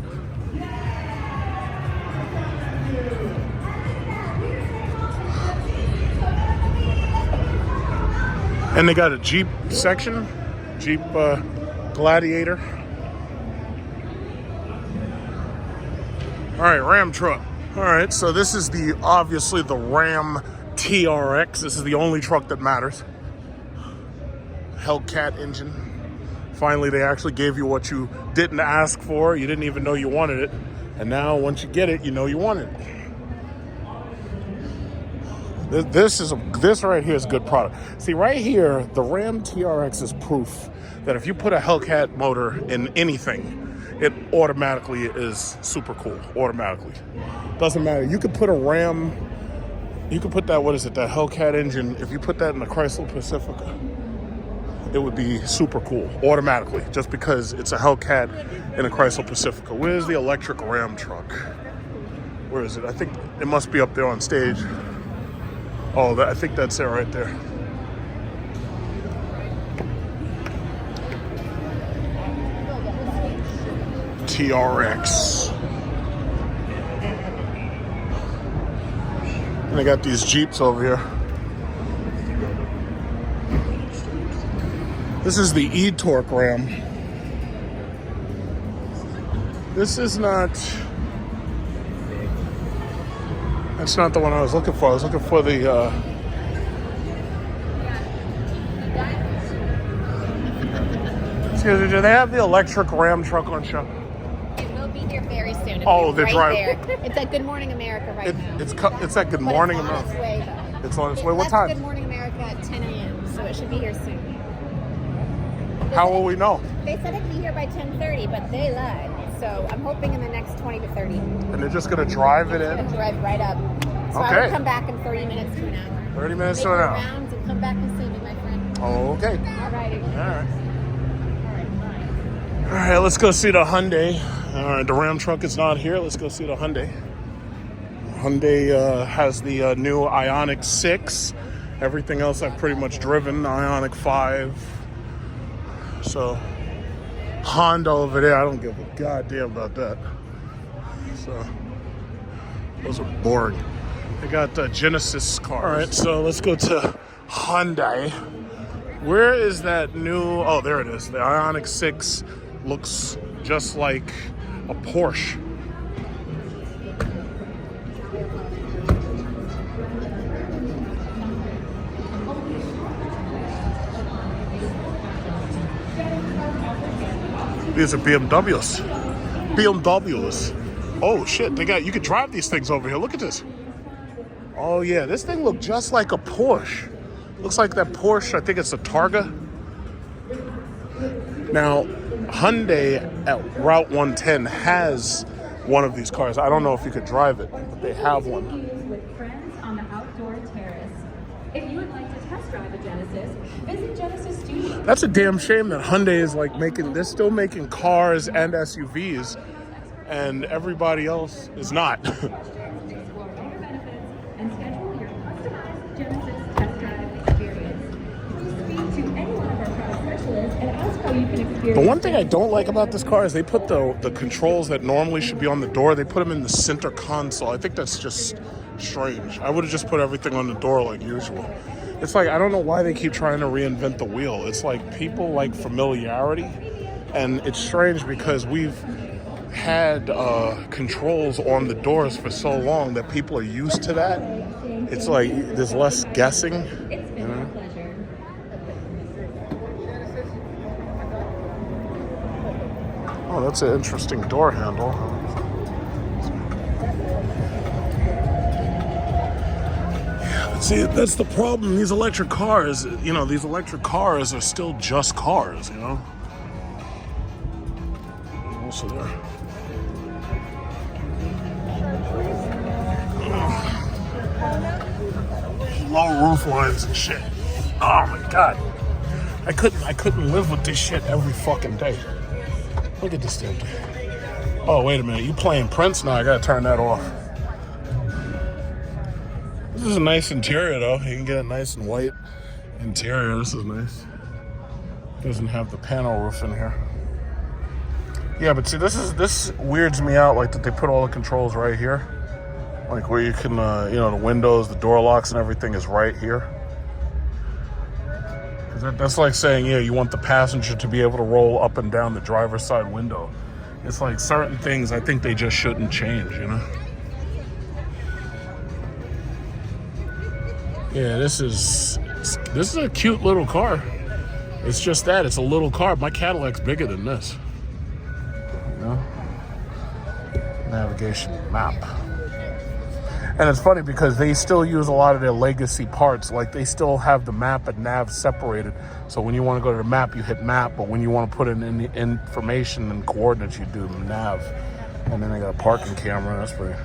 And they got a Jeep section. Jeep Gladiator. All right, Ram truck. All right, so this is obviously the Ram TRX. This is the only truck that matters. Hellcat engine. Finally, they actually gave you what you didn't ask for. You didn't even know you wanted it. And now, once you get it, you know you want it. This right here is a good product. See, right here, the Ram TRX is proof that if you put a Hellcat motor in anything, it automatically is super cool. Automatically. Doesn't matter. You could put a Ram, you could put that, that Hellcat engine, if you put that in a Chrysler Pacifica, it would be super cool, automatically, just because it's a Hellcat in a Chrysler Pacifica. Where's the electric Ram truck? Where is it? I think it must be up there on stage. Oh, I think that's it right there. TRX. And they got these Jeeps over here. This is the E-Torque Ram. This is not... That's not the one I was looking for. I was looking for the... Excuse me, do they have the electric Ram truck on show?
It will be here very soon.
Oh, they're
right there. It's at Good Morning America right now.
It's at Good Morning America.
It's on its way, though.
It's on its way. What time?
Good Morning America at 10 a.m., so it should be here soon.
How will we know?
They said it'd be here by 10:30, but they lied. So I'm hoping in the next 20 to 30.
And they're just going to drive it in?
Going to drive right up. So I will come back in 30 minutes to an hour.
30 minutes
Make
to an hour.
rounds and come back and see me, my friend.
Oh, okay.
All righty.
All right. All right, let's go see the Hyundai. All right, the Ram truck is not here. Let's go see the Hyundai. Hyundai has the new Ioniq 6. Everything else I've pretty much driven. Ioniq 5. So, Honda over there, I don't give a goddamn about that. So, those are boring. They got Genesis cars. All right, so let's go to Hyundai. Where is that new... Oh, there it is. The Ioniq 6 looks just like a Porsche. These are BMWs. BMWs. Oh shit, you could drive these things over here. Look at this. Oh yeah, this thing looked just like a Porsche. Looks like that Porsche, I think it's a Targa. Now, Hyundai at Route 110 has one of these cars. I don't know if you could drive it, but they have one.
With friends on the outdoor terrace. If you would like to test drive a Genesis, visit Genesis Studios.
That's a damn shame that Hyundai is like they're still making cars and SUVs, and everybody else is not.
And schedule your customized Genesis test drive experience. Please speak to any one of our product specialists and ask how you can experience.
The one thing I don't like about this car is they put the controls that normally should be on the door, they put them in the center console. I think that's just strange. I would have just put everything on the door like usual. It's like, I don't know why they keep trying to reinvent the wheel. It's like people like familiarity, and it's strange because we've had controls on the doors for so long that people are used to that. It's like there's less guessing, you know? Oh, that's an interesting door handle. Yeah, see, that's the problem. These electric cars, these electric cars are still just cars, you know? Also there. Low roof lines and shit. Oh my God. I couldn't live with this shit every fucking day. Look at this damn thing. Oh, wait a minute. You playing Prince? No, I gotta turn that off. This is a nice interior, though. You can get a nice and white interior. This is nice. Doesn't have the panel roof in here. Yeah, but see, this weirds me out, like that they put all the controls right here. Like where you can, the windows, the door locks and everything is right here. That's like saying, yeah, you want the passenger to be able to roll up and down the driver's side window. It's like certain things I think they just shouldn't change, you know? Yeah, this is a cute little car. It's just that, it's a little car. My Cadillac's bigger than this. You know? Navigation map. And it's funny because they still use a lot of their legacy parts. Like they still have the map and nav separated. So when you want to go to the map, you hit map. But when you want to put in the information and coordinates, you do nav. And then they got a parking camera. That's pretty,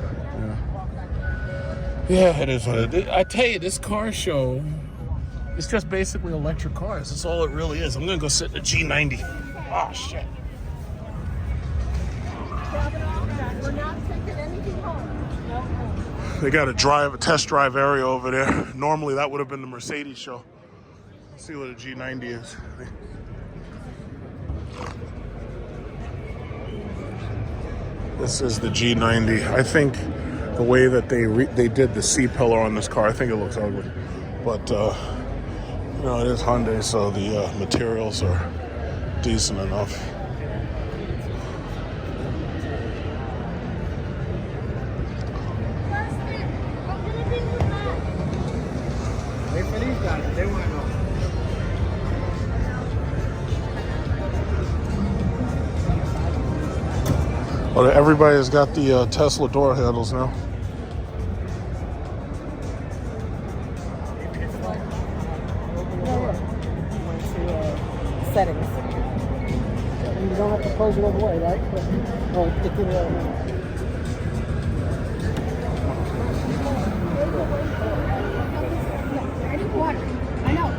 yeah, it is what it is. I tell you, this car show, it's just basically electric cars. That's all it really is. I'm going to go sit in a G90. Oh, shit.
We're not taking anything home.
They got a test drive area over there. Normally that would have been the Mercedes show. Let's see what a G90 is. This is the G90. I think the way that they did the C-pillar on this car, I think it looks ugly. But, it is Hyundai, so the materials are decent enough. Well, everybody's got the Tesla door handles now.
Settings. You don't have to close it all the way, right?
I need water. I know.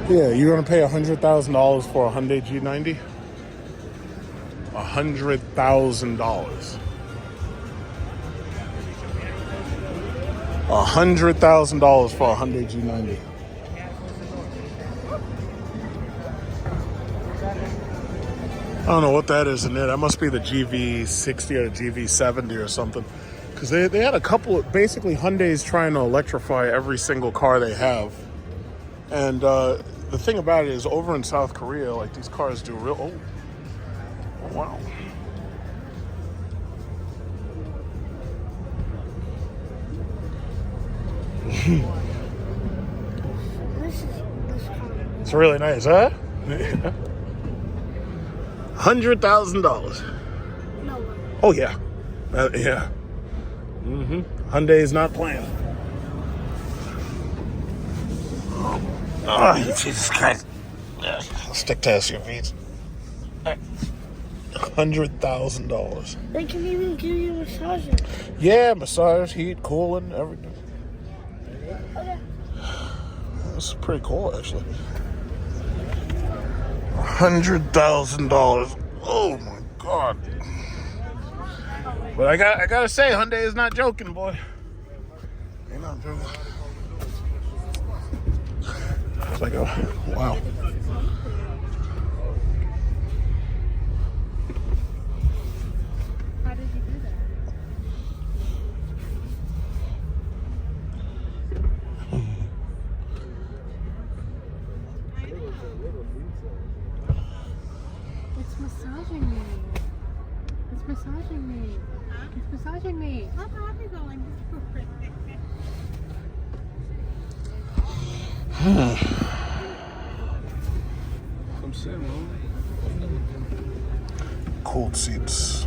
Yeah, you're gonna pay $100,000 for a Hyundai G90? $100,000. $100,000 for a Hyundai G90. I don't know what that is in there. That must be the GV60 or the GV70 or something. Because they had a couple of, basically Hyundai's trying to electrify every single car they have. And the thing about it is over in South Korea, like these cars do oh wow. It's really nice, huh? $100,000.
No.
Oh yeah, yeah. Hyundai's not playing. Oh, Jesus Christ! Yeah, I'll stick to SUVs. $100,000.
They can even give you massages.
Yeah, massage, heat, cooling, everything.
Okay.
This is pretty cool, actually. $100,000. Oh my God. But I gotta say, Hyundai is not joking, boy. They're not joking. It's like, wow.
How did you do that? It's massaging me. It's massaging me. It's massaging me. How happy going?
I'm saying, cold seats.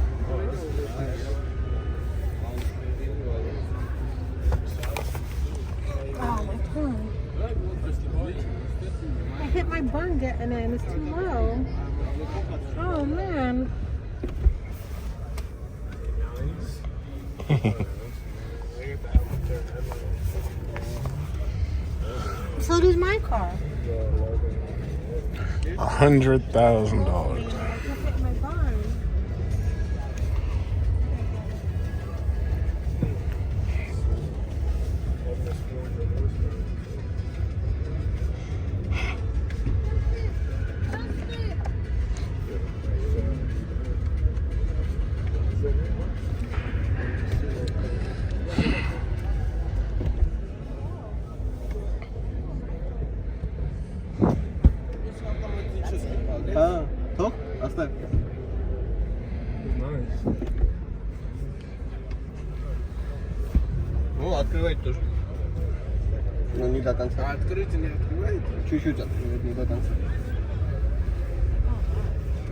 Oh, my tongue. I hit my bun getting in. It's too low. Oh, man. So does my car.
$100,000.
My bun.
Ну, открывать тоже. Но не до конца. А открыть не открывает? Чуть-чуть открывает, не до конца.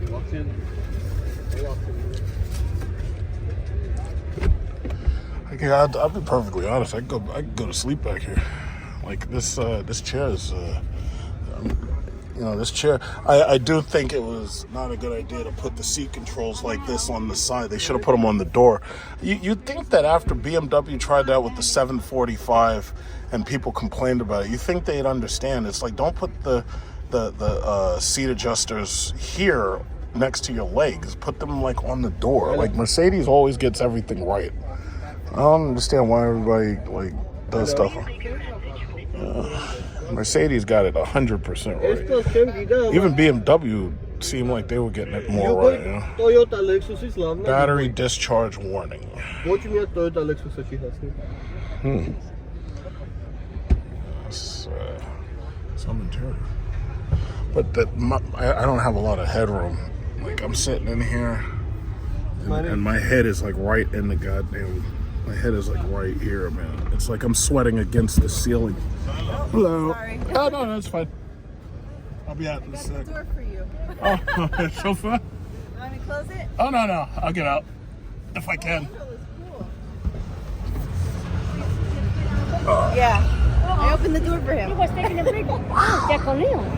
Вообще.
Okay, I'll be perfectly honest. I could go to sleep back here. Like this chair is, this chair. I do think it was not a good idea to put the seat controls like this on the side. They should have put them on the door. You'd think that after BMW tried that with the 745 and people complained about it, you think they'd understand. It's like, don't put the seat adjusters here next to your legs. Put them like on the door. Like Mercedes always gets everything right. I don't understand why everybody like does stuff. Mercedes got it 100% right. Even BMW seemed like they were getting it more right. You know?
Toyota Lexus is love.
Battery discharge warning.
Вот у меня Toyota Lexus очень классный.
Some interior. But I don't have a lot of headroom. Like I'm sitting in here, and my head is like right in the goddamn. My head is like right here, man. It's like I'm sweating against the ceiling. Hello.
Sorry.
Oh, no, that's fine. I'll be out in a sec.
That's the door for you.
Oh, so far?
You want me to close it?
Oh, no. I'll get out. If I can.
Yeah. I opened the door for him. He was taking a break.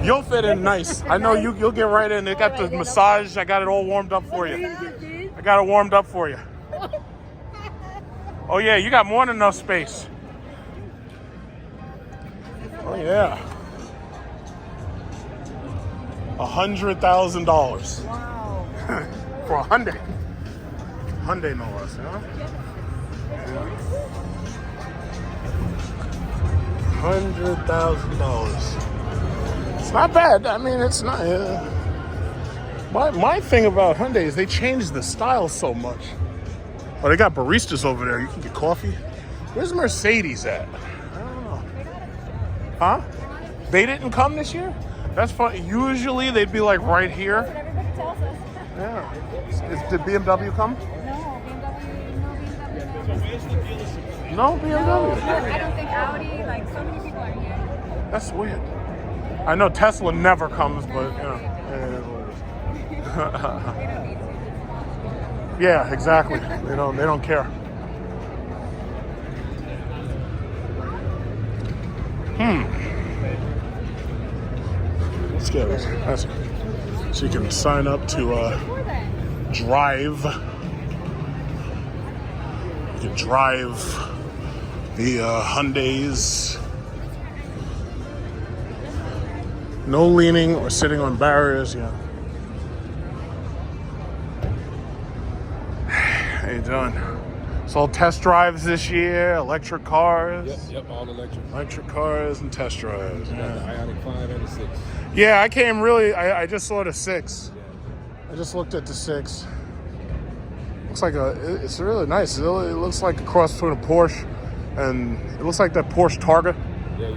You'll fit in nice. I know you'll get right in. They got the massage. I got it all warmed up for you. I got it warmed up for you. Oh, yeah, you got more than enough space. Oh, yeah. $100,000.
Wow.
For a Hyundai. Hyundai, no less, huh? Yeah. $100,000. It's not bad. I mean, it's not. My thing about Hyundai is they changed the style so much. Oh, they got baristas over there. You can get coffee. Where's Mercedes at? I don't know. Huh? They didn't come this year? That's funny. Usually they'd be like right here.
That's what everybody tells us.
Yeah. Did BMW come? No, BMW.
No, I don't think Audi, like so many people are here.
That's weird. I know Tesla never comes, but you know. Yeah, exactly. They don't care. Let's get it. So you can sign up to drive. You can drive the Hyundais. No leaning or sitting on barriers. Yeah. How you doing? It's all test drives this year, electric cars.
Yep, all electric.
Electric cars and test drives.
The Ioniq 5 and the 6.
Yeah, I came really, I just saw the 6. I just looked at the 6. Looks like it's really nice. It looks like a cross between a Porsche and it looks like that Porsche Targa.
Yeah.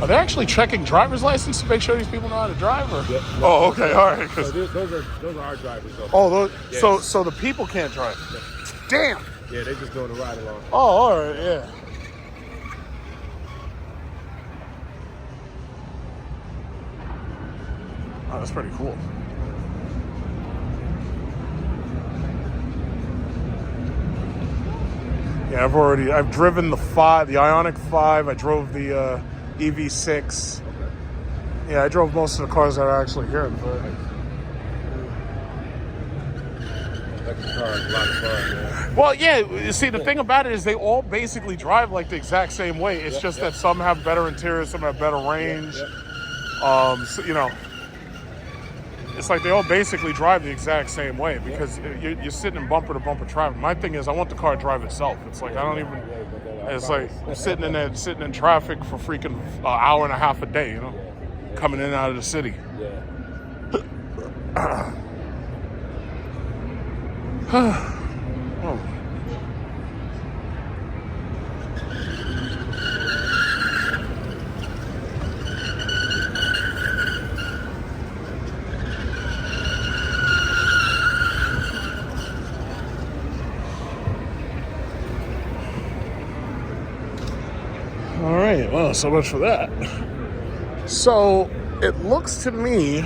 Are they actually checking driver's license to make sure these people know how to drive? Or?
Yep.
Oh, okay, all right.
So those are our drivers, though.
Oh, those,
yeah.
so the people can't drive. Damn.
Yeah, they just doing the ride along.
Oh, all right, yeah. Oh, that's pretty cool. Yeah, I've driven the Ioniq 5. I drove the EV6. Yeah, I drove most of the cars that are actually here. But...
Electric car is a lot of fun, man.
Well, yeah, you see, the thing about it is they all basically drive like the exact same way. It's just that some have better interiors, some have better range. So, you know, it's like they all basically drive the exact same way because you're sitting in bumper to bumper traffic. My thing is I want the car to drive itself. It's like I don't even... It's like I'm sitting in traffic for freaking an hour and a half a day, you know, coming in and out of the city. Oh. All right, well, so much for that. So it looks to me,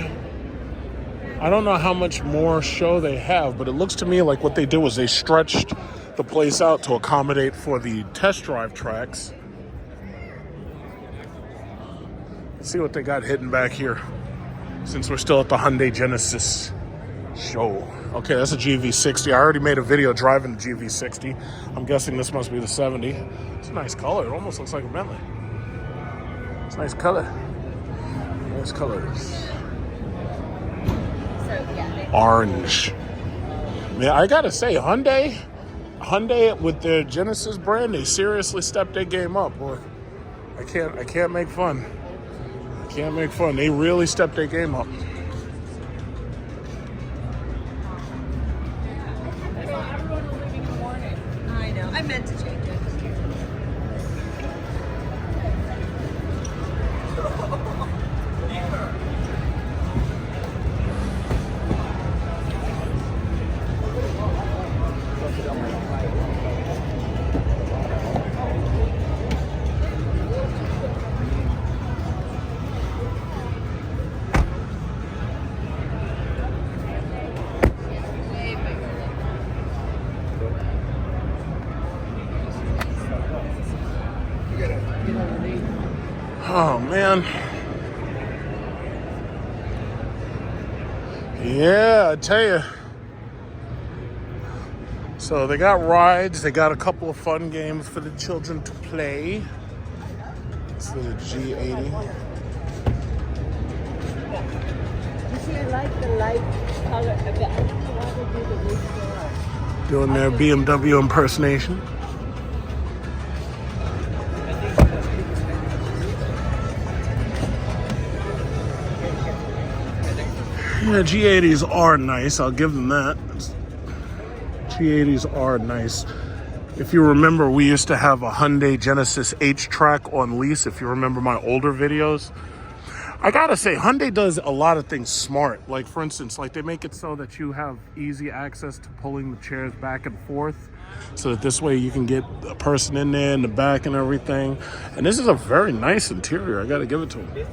I don't know how much more show they have, but it looks to me like what they did was they stretched the place out to accommodate for the test drive tracks. Let's see what they got hidden back here, since we're still at the Hyundai Genesis show. Okay, that's a GV60. I already made a video driving the GV60. I'm guessing this must be the 70. It's a nice color. It almost looks like a Bentley. It's a nice color. Nice colors.
So, yeah.
Orange. Man, I gotta say, Hyundai with their Genesis brand, they seriously stepped their game up, boy. I can't make fun. I can't make fun. They really stepped their game up.
I know. I meant to change it.
Oh, man. Yeah, I tell you. So they got rides. They got a couple of fun games for the children to play. It's the G80.
You see, I like the light color. I don't know why they do the Roadster.
Doing their BMW impersonation. Yeah, G80s are nice. I'll give them that. G80s are nice. If you remember, we used to have a Hyundai Genesis H-Track on lease, if you remember my older videos. I gotta say, Hyundai does a lot of things smart. Like, for instance, like they make it so that you have easy access to pulling the chairs back and forth, so that this way you can get a person in there in the back and everything. And this is a very nice interior. I gotta give it to them.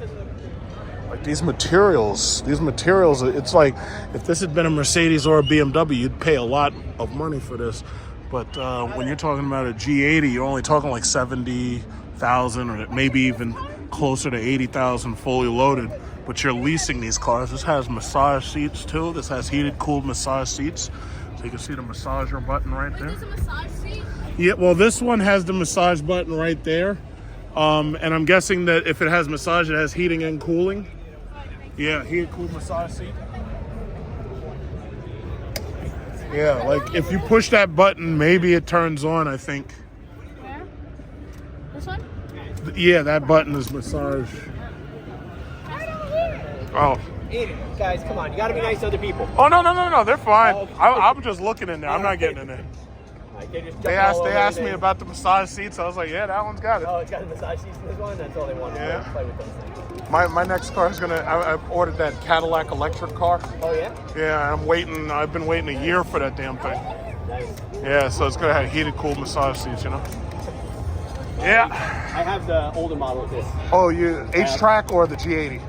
Like these materials, it's like if this had been a Mercedes or a BMW, you'd pay a lot of money for this. But when you're talking about a G80, you're only talking like 70,000 or maybe even closer to 80,000 fully loaded. But you're leasing these cars. This has massage seats too. This has heated, cooled massage seats. So you can see the massager button right there.
There's a massage seat?
Yeah, well, this one has the massage button right there. And I'm guessing that if it has massage, it has heating and cooling. Yeah, heated, cooled massage seat. Yeah, like if you push that button, maybe it turns on, I think.
Where? This one?
Yeah, that button is massage. Oh.
Eat it. Guys, come on. You gotta be nice to other people.
Oh, no. They're fine. I'm just looking in there. I'm not getting in there. They asked me about the massage seats. I was like, yeah, that one's got it.
Oh, it's got the massage seats in this one? That's all they want.
Yeah.
Play with those things.
My next car is I ordered that Cadillac electric car.
Oh, yeah?
Yeah, I've been waiting a year for that damn thing.
Nice.
Yeah, so it's gonna have heated, cool massage seats, you know? Yeah.
I have the older model of this.
Oh, you H-Track or the G80?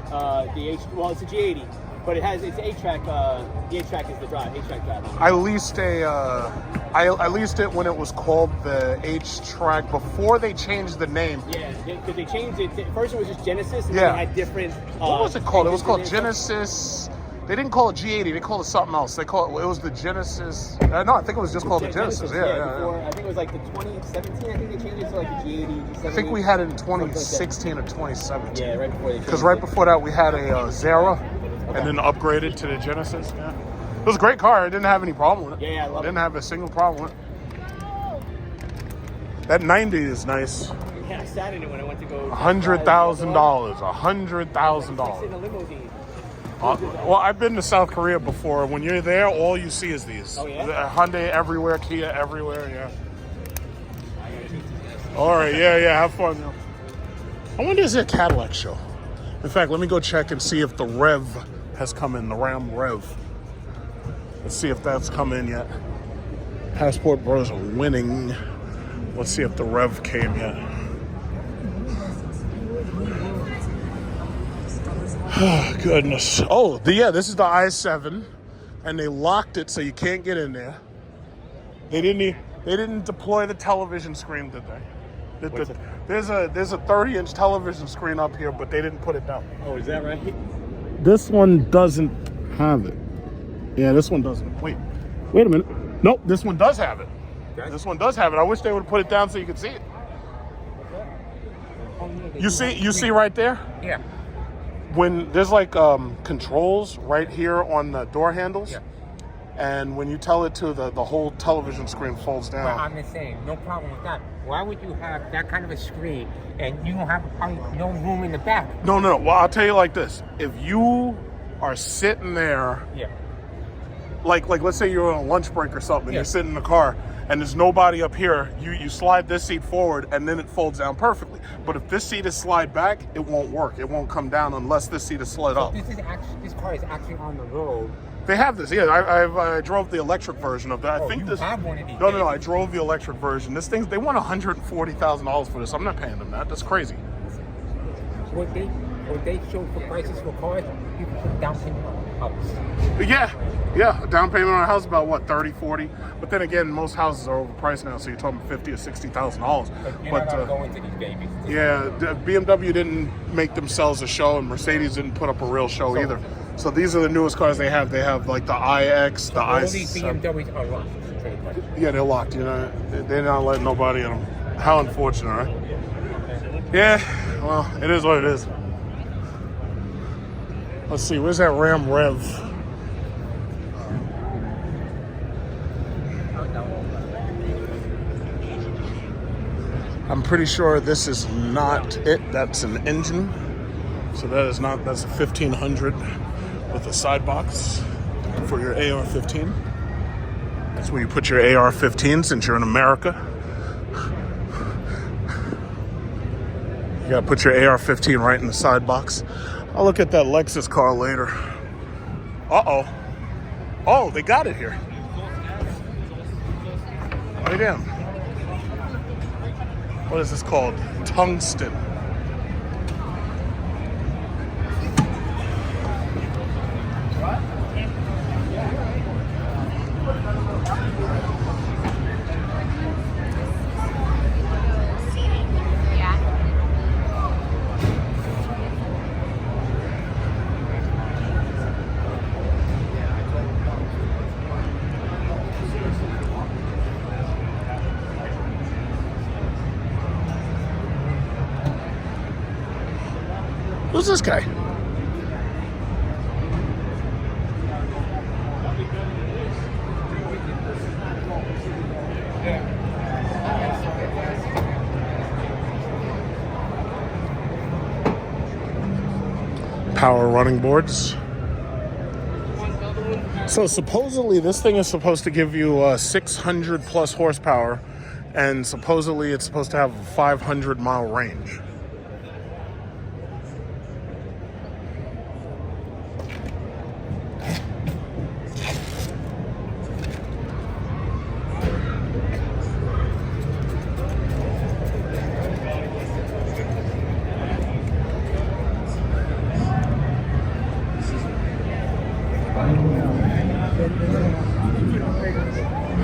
Well, it's a G80, but it's H-Track. The H-Track is the drive. H-Track drive.
I leased I leased it when it was called the H-Track before they changed the name.
Yeah, because they changed it. First it was just Genesis, and
Yeah.
then they had different.
What was it called? It was called Genesis. They didn't call it G80. They called it something else. It was the Genesis. No, I think it was just called the Genesis. Yeah.
Before, I think it was like the 2017. I think they changed it to like the G80.
I think we had it in 2016 or 2017.
Yeah, right before they changed
Because right before that we had a Zara, and then upgraded to the Genesis. Yeah. It was a great car. I didn't have any problem with it.
Yeah, I love it.
Didn't have a single problem with it. That 90 is nice.
Yeah, I sat in it when I went to go.
$100,000. $100,000.
In a limousine.
Well, I've been to South Korea before. When you're there, all you see is these.
Oh, yeah?
Hyundai everywhere, Kia everywhere, yeah. All right, yeah, have fun. I wonder is there a Cadillac show? In fact, let me go check and see if the Rev has come in, the Ram Rev. Let's see if that's come in yet. Passport Bros are winning. Let's see if the Rev came yet. Oh, goodness. Oh, this is the i7, and they locked it so you can't get in there. They didn't deploy the television screen, did they? There's a 30-inch television screen up here, but they didn't put it down.
Oh, is that right?
This one doesn't have it. Yeah, this one doesn't. Wait a minute. Nope, this one does have it. This one does have it. I wish they would have put it down so you could see it. You see right there?
Yeah.
When there's like controls right here on the door handles, and when you tell it to, the whole television screen folds down.
Well, I'm just saying, no problem with that. Why would you have that kind of a screen and you don't have no room in the back?
No. Well, I'll tell you like this: if you are sitting there, like let's say you're on a lunch break or something, and you're sitting in the car, and there's nobody up here, you slide this seat forward, and then it folds down perfectly. But if this seat is slide back, it won't work. It won't come down unless this seat is slid up.
This car is actually on the road.
They have this, yeah. I drove the electric version of that. I think
you have one of these.
No. I drove the electric version. They want $140,000 for this. I'm not paying them that. That's crazy.
What they show for prices for cars, you can put down payment on a house.
Yeah. A down payment on a house about what, 30, 40. But then again, most houses are overpriced now, so you're talking $50,000 or $60,000.
You're not gonna go into these babies.
Yeah, BMW didn't make themselves a show, and Mercedes didn't put up a real show either. So these are the newest cars they have. They have like the iX, the
all
i7.
these BMWs are locked.
Yeah, they're locked. They're not letting nobody in them. How unfortunate, right? Yeah. Well, it is what it is. Let's see. Where's that Ram Rev? I'm pretty sure this is not it. That's an engine. So that's a 1500 with a side box for your AR-15. That's where you put your AR-15 since you're in America. You gotta put your AR-15 right in the side box. I'll look at that Lexus car later. Uh-oh. Oh, they got it here. Right in. What is this called? Tungsten. Who's this guy? Power running boards. So supposedly this thing is supposed to give you 600 plus horsepower, and supposedly it's supposed to have a 500-mile range.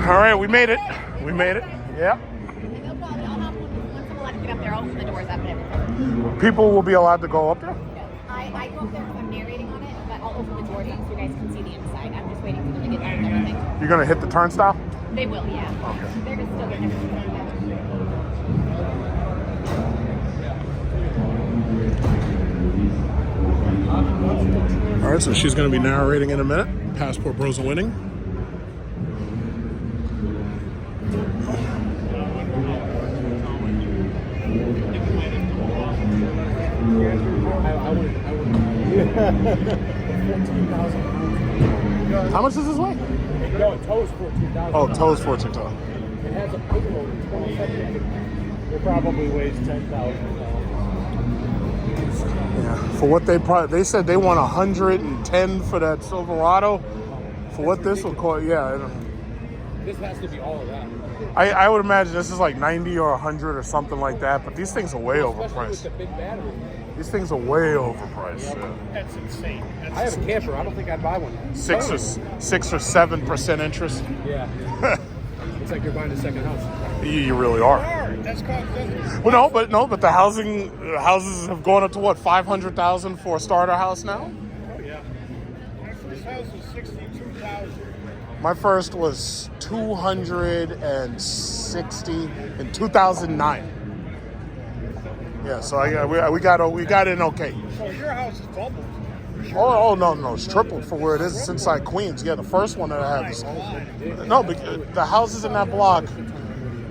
All right, we made it. We made it. Yeah. People will be allowed to go up there?
I go up there because I'm narrating on it, but I'll open the doors up so you guys can see the inside. I'm just waiting for them to get done with everything.
You're going to hit the turnstile?
They will, yeah. Okay. They're just still getting everything done.
All right, so she's going to be narrating in a minute. Passport Bros are winning. How much does this weigh?
No, it tows 14,000.
Oh, tows 14,000.
It has a payload of 27. It probably weighs 10,000.
Yeah, for what they said they want 110 for that Silverado. For what this will cost, yeah.
This has to be all of that.
I would imagine this is like 90 or 100 or something like that, but these things are way overpriced.
With the big battery.
These things are way overpriced.
Yeah. That's insane. I have a camper. I don't think I'd buy one.
6 or 7% interest.
Yeah. It's like you're buying a second house.
You really are.
That's called.
Well, but the houses have gone up to what, 500,000 for a starter house now?
Oh yeah. My first house was 62,000.
My first was 260 in 2009. Yeah, so we got in okay.
So your house is doubled.
Oh no, it's tripled for where it is. It's inside Queens. Yeah, the first one that I have is the houses in that block.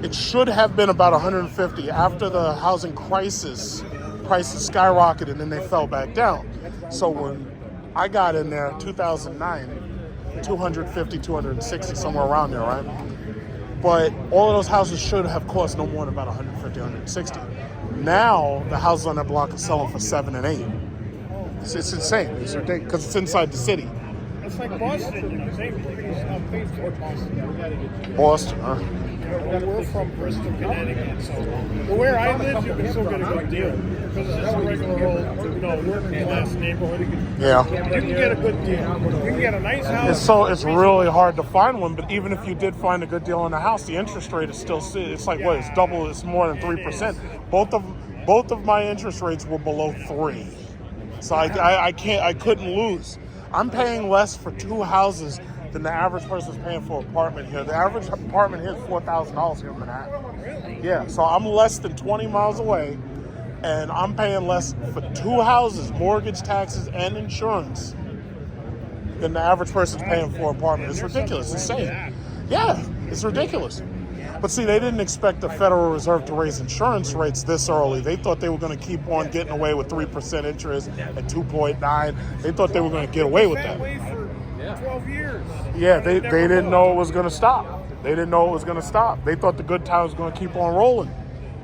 It should have been about 150. After the housing crisis, prices skyrocketed and then they fell back down. So when I got in there, 2009, 250, 260, somewhere around there, right? But all of those houses should have cost no more than about 150, 160. Now the houses on that block are selling for 7 and 8. It's insane. It's ridiculous because it's inside the city.
It's like Boston, you know, same things toward Boston.
Boston, huh?
We're from Bristol, Connecticut, so where I live, you can still get a good deal because it's just a regular old, working class neighborhood.
Yeah.
You can get a good deal. You can get a nice house.
It's really hard to find one, but even if you did find a good deal on a house, the interest rate is still, it's like what? It's double. It's more than 3%. Both of my interest rates were below 3. So I couldn't lose. I'm paying less for 2 houses than the average person's paying for an apartment here. The average apartment here is $4,000 here in Manhattan. Really? Yeah, so I'm less than 20 miles away, and I'm paying less for 2 houses, mortgage, taxes, and insurance than the average person's paying for an apartment. It's ridiculous. It's insane. Yeah, it's ridiculous. But see, they didn't expect the Federal Reserve to raise insurance rates this early. They thought they were going to keep on getting away with 3% interest and 2.9. They thought they were going to get away with that.
12 years.
Yeah, they didn't know it was going to stop. They didn't know it was going to stop. They thought the good times was going to keep on rolling.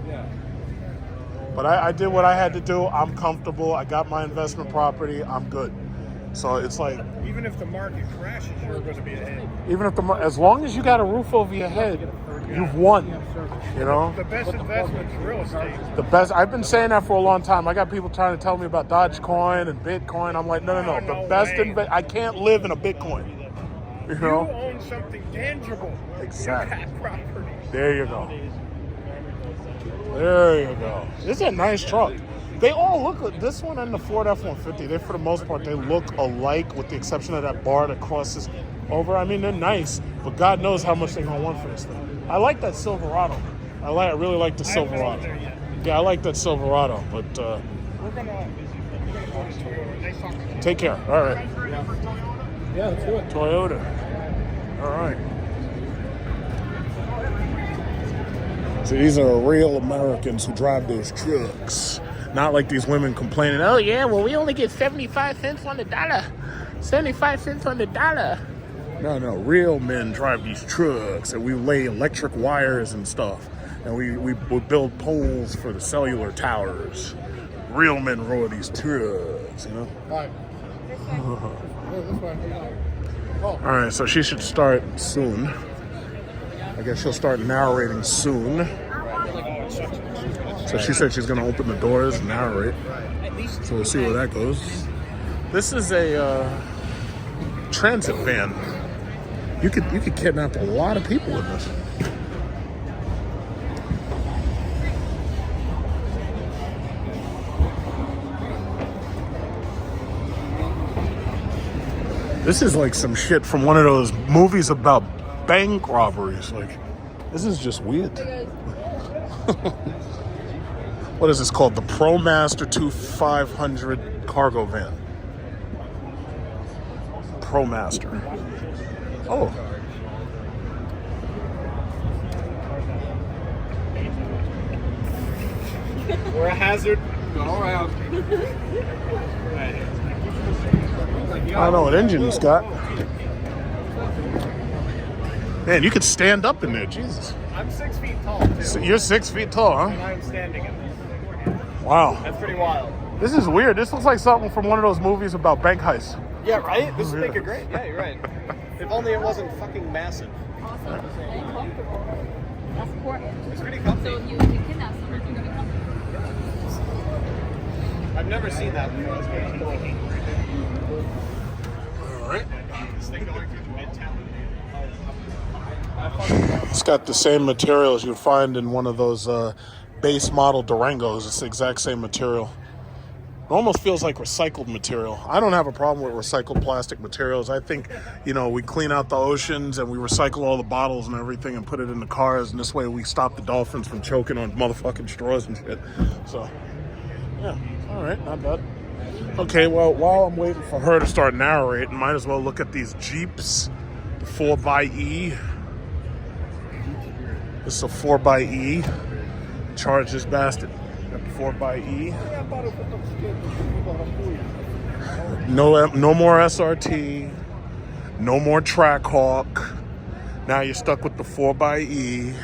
Yeah.
But I did what I had to do. I'm comfortable. I got my investment property. I'm good. So it's like,
even if the market crashes, you're going to be ahead.
As long as you got a roof over your head, you've won. You know.
The best investment is real estate.
The best. I've been saying that for a long time. I got people trying to tell me about Dogecoin and Bitcoin. I'm like, no. The best I can't live in a Bitcoin. You know.
You own something tangible.
Exactly.
You got property.
There you go. There you go. This is a nice truck. They all look, this one and the Ford F-150, they for the most part, they look alike with the exception of that bar that crosses over. I mean, they're nice, but God knows how much they're going to want for this thing. I like that Silverado. I really like the Silverado. Yeah, I like that Silverado, but...
We're gonna
Take care. All right.
Yeah, let's do it.
Toyota. All right. So these are real Americans who drive those trucks. Not like these women complaining, oh yeah, well we only get 75 cents on the dollar. 75 cents on the dollar. No, real men drive these trucks and we lay electric wires and stuff. And we build poles for the cellular towers. Real men roll these trucks, you know?
Hi.
All right, so she should start soon. I guess she'll start narrating soon. So she said she's going to open the doors and narrate. So we'll see where that goes. This is a transit van. You could kidnap a lot of people with this. This is like some shit from one of those movies about bank robberies. Like, this is just weird. What is this called? The ProMaster 2500 cargo van. ProMaster. Oh.
We're a hazard. Go around.
I don't know what engine it's got. Man, you could stand up in there, Jesus.
I'm 6 feet tall, too.
So you're 6 feet tall,
And
huh?
I'm standing in this.
Wow.
That's pretty wild.
This is weird. This looks like something from one of those movies about bank heists.
Yeah, right? This would make it great. Yeah, you're right. If only it wasn't fucking massive.
Awesome. And comfortable. That's important.
It's pretty comfy.
So if you kidnap someone, you're gonna be comfortable.
I've never seen that before. That's pretty cool.
All right.
This thing going through the midtown.
It's got the same materials you'd find in one of those base model Durangos. It's the exact same material. It almost feels like recycled material. I don't have a problem with recycled plastic materials. I think, you know, we clean out the oceans and we recycle all the bottles and everything and put it in the cars, and this way we stop the dolphins from choking on motherfucking straws and shit. So, yeah, all right, not bad. Okay, well, while I'm waiting for her to start narrating, might as well look at these Jeeps, the 4xe. This is a 4xe. Charge this bastard. Got the 4xe. No more SRT. No more Trackhawk. Now you're stuck with the 4xe.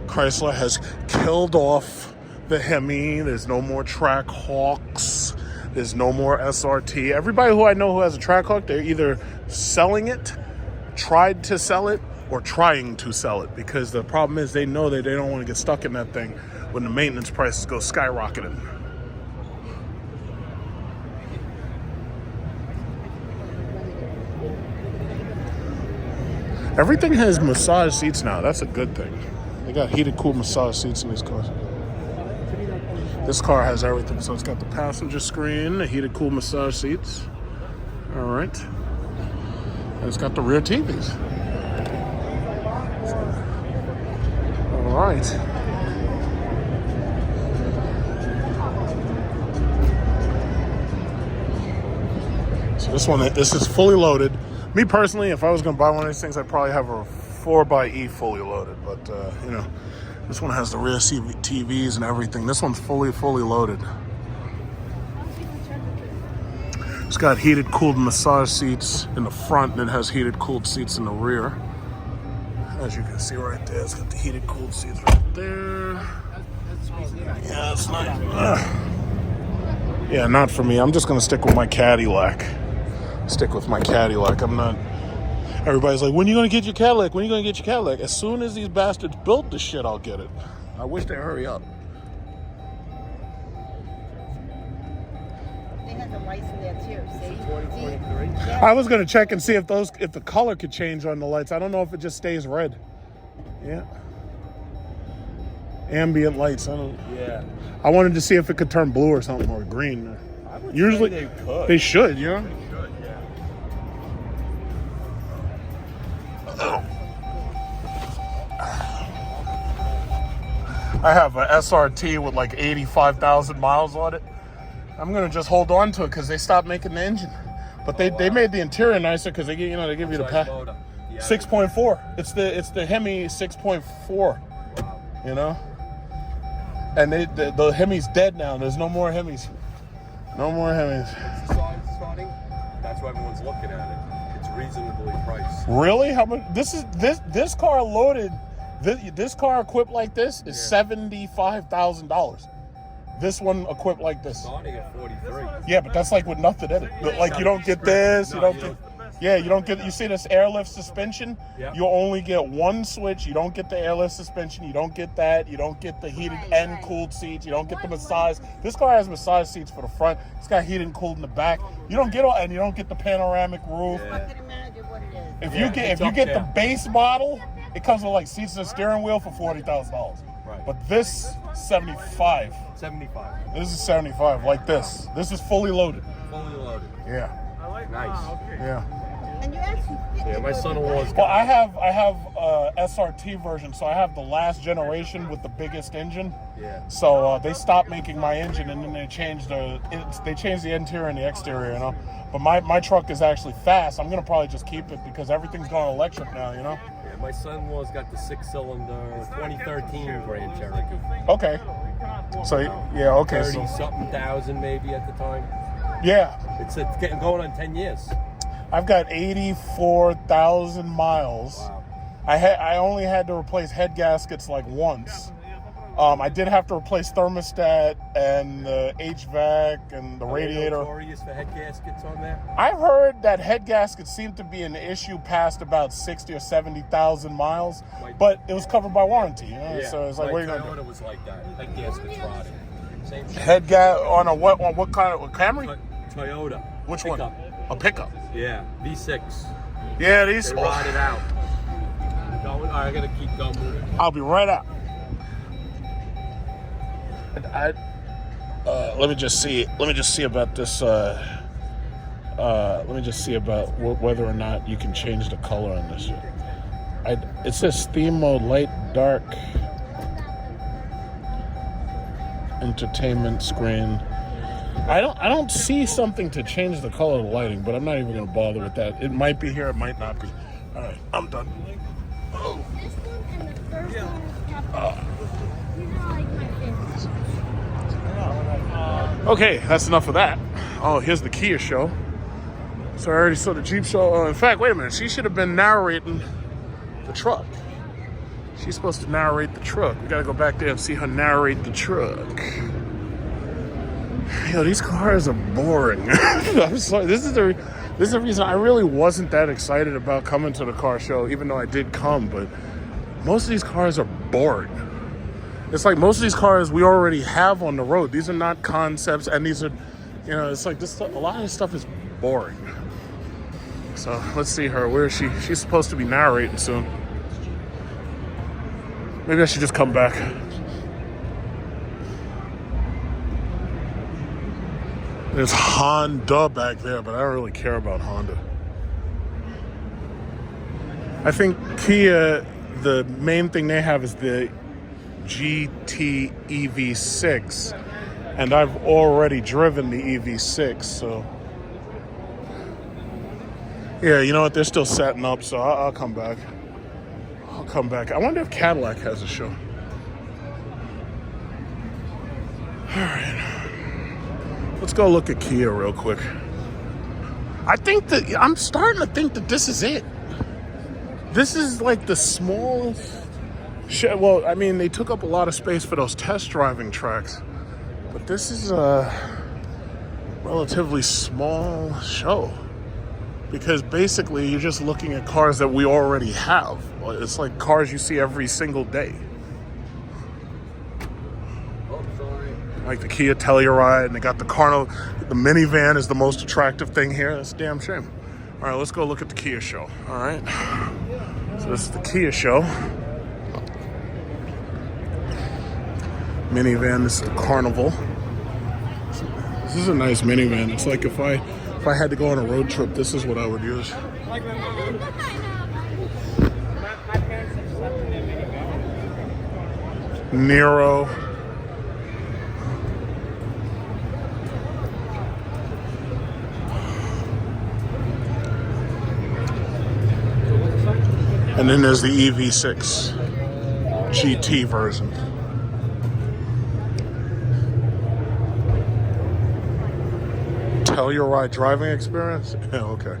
Chrysler has killed off the Hemi. There's no more Trackhawks. There's no more SRT. Everybody who I know who has a Trackhawk, they're either selling it, tried to sell it, or trying to sell it, because the problem is they know that they don't want to get stuck in that thing when the maintenance prices go skyrocketing. Everything has massage seats now. That's a good thing. They got heated, cool massage seats in these cars. This car has everything. So it's got the passenger screen, the heated, cool massage seats. All right. And it's got the rear TVs. All right. So this is fully loaded. Me personally, if I was going to buy one of these things, I'd probably have a 4xe fully loaded. But, you know, this one has the rear TVs and everything. This one's fully loaded. It's got heated, cooled massage seats in the front, and it has heated, cooled seats in the rear. As you can see right there, it's got the heated, cooled seats right there. Yeah, it's nice. Yeah, not for me. I'm just going to stick with my Cadillac. I'm not... Everybody's like, when are you going to get your Cadillac? When are you going to get your Cadillac? As soon as these bastards built the shit, I'll get it. I wish they'd hurry up.
They had the lights in there too, see?
I was going to check and see if the color could change on the lights. I don't know if it just stays red. Yeah. Ambient lights.
Yeah.
I wanted to see if it could turn blue or something, or green. Usually
they could.
They should, you know? I have a SRT with like 85,000 miles on it. I'm gonna just hold on to it because they stopped making the engine. But they made the interior nicer because they give you the pack. 6.4. It's the Hemi 6.4. You know. And the Hemi's dead now. There's no more Hemis. No more Hemis.
It's the size starting. That's why everyone's looking at it. It's reasonably priced.
Really? How much? This car loaded. This car equipped like this is $75,000. This one equipped like this.
Starting at 43.
Yeah, but that's like with nothing in it. Like you don't get this. You don't get. Yeah, you don't get. You see this airlift suspension?
Yep.
You only get one switch. You don't get the airlift suspension. You don't get that. You don't get the heated and cooled seats. You don't get the massage. This car has massage seats for the front. It's got heated and cooled in the back. You don't get all, and you don't get the panoramic roof.
Yeah.
If you get the base model, it comes with like seats and a steering wheel for $40,000.
Right.
But this 75.
75.
This is 75. Like this. This is fully loaded.
Fully loaded.
Yeah.
Nice.
Yeah.
And you actually.
Yeah, my son-in-law's.
Well, I have SRT version, so I have the last generation with the biggest engine.
Yeah.
So they stopped making my engine, and then they changed the interior and the exterior, you know. But my truck is actually fast. I'm gonna probably just keep it because everything's going electric now, you know.
Yeah, my son-in-law's got the 6-cylinder 2013 Grand Cherokee.
Okay. So yeah, okay.
30-something thousand maybe at the time.
Yeah.
It's getting going on 10 years.
I've got 84,000 miles.
Wow.
I only had to replace head gaskets like once. I did have to replace thermostat and the HVAC and the radiator.
Notorious for head gaskets on there?
I've heard that head gaskets seem to be an issue past about 60 or 70,000 miles, but it was covered by warranty. You know?
Yeah.
So it's like, what are you gonna do?
Toyota was like that. Head gaskets rotted. Same shit.
Head gas on what kind of Camry?
Toyota.
Which
pickup.
one? A pickup.
Yeah, V6.
Yeah, these.
They rotted out. I gotta keep going.
I'll be right out. Let me just see about this. Let me just see about whether or not you can change the color on this. It says theme mode, light, dark, entertainment screen. I don't see something to change the color of the lighting, but I'm not even going to bother with that. It might be here, it might not be. All right, I'm done. Oh.
This one and the first one have these are like my favorites.
Okay, that's enough of that. Oh, here's the Kia show. So I already saw the Jeep show. Oh, in fact, wait a minute. She should have been narrating the truck. She's supposed to narrate the truck. We got to go back there and see her narrate the truck. Yo, these cars are boring. I'm sorry. This is the reason I really wasn't that excited about coming to the car show, even though I did come. But most of these cars are boring. It's like most of these cars we already have on the road. These are not concepts, and these are, you know, it's like this stuff, a lot of this stuff is boring. So let's see her. Where is she? She's supposed to be narrating soon. Maybe I should just come back. There's Honda back there, but I don't really care about Honda. I think Kia, the main thing they have is the GT EV6, and I've already driven the EV6, so yeah, you know what? They're still setting up, so I'll come back. I'll come back. I wonder if Cadillac has a show. All right. Let's go look at Kia real quick. I'm starting to think that this is it. This is like the smallest. Well, I mean, they took up a lot of space for those test driving tracks, but this is a relatively small show because basically you're just looking at cars that we already have. It's like cars you see every single day. Like the Kia Telluride, and they got the Carnival. The minivan is the most attractive thing here. That's a damn shame. All right, let's go look at the Kia show. All right. So this is the Kia show. Minivan. This is the Carnival. This is a nice minivan. It's like if I had to go on a road trip, this is what I would use. And then there's the EV6 GT version. Telluride driving experience? Yeah, okay.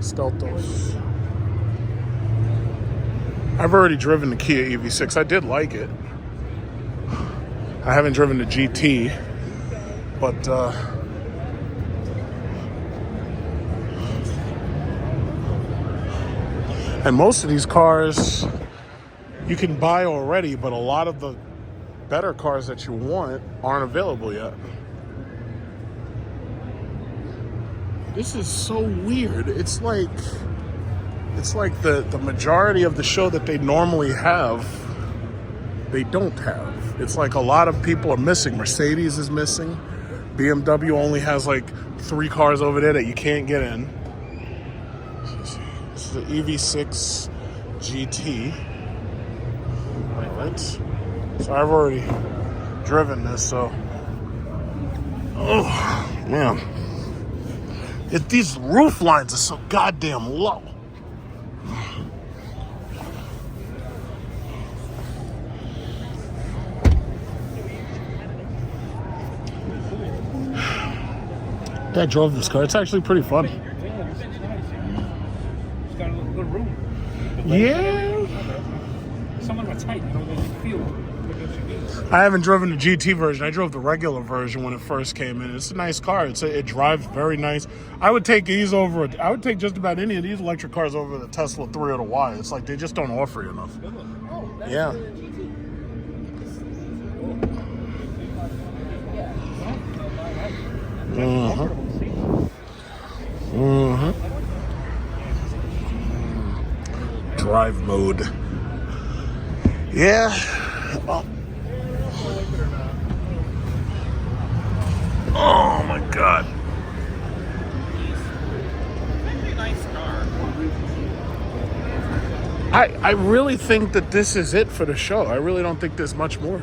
Steltos. I've already driven the Kia EV6. I did like it. I haven't driven the GT, but and most of these cars you can buy already, but a lot of the better cars that you want aren't available yet. This is so weird. It's like the majority of the show that they normally have, they don't have. It's like a lot of people are missing. Mercedes is missing. BMW only has like 3 cars over there that you can't get in. This is the EV6 GT. Right. So I've already driven this, so. Oh, man. These roof lines are so goddamn low. I drove this car. It's actually pretty fun.
It's got a good room.
Yeah.
Some of it's tight, you know, you feel.
I haven't driven the GT version. I drove the regular version when it first came in. It's a nice car. It drives very nice. I would take these over. I would take just about any of these electric cars over the Tesla 3 or the Y. It's like they just don't offer you enough. Yeah. Drive mode. Yeah. Oh my God. I really think that this is it for the show. I really don't think there's much more.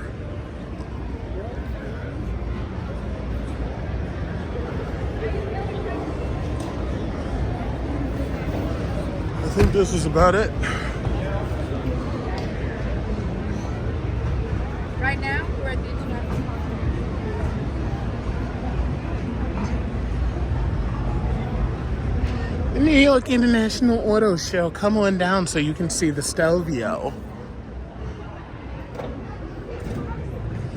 I think this is about it.
Right now, we're at the International.
The New York International Auto Show. Come on down so you can see the Stelvio.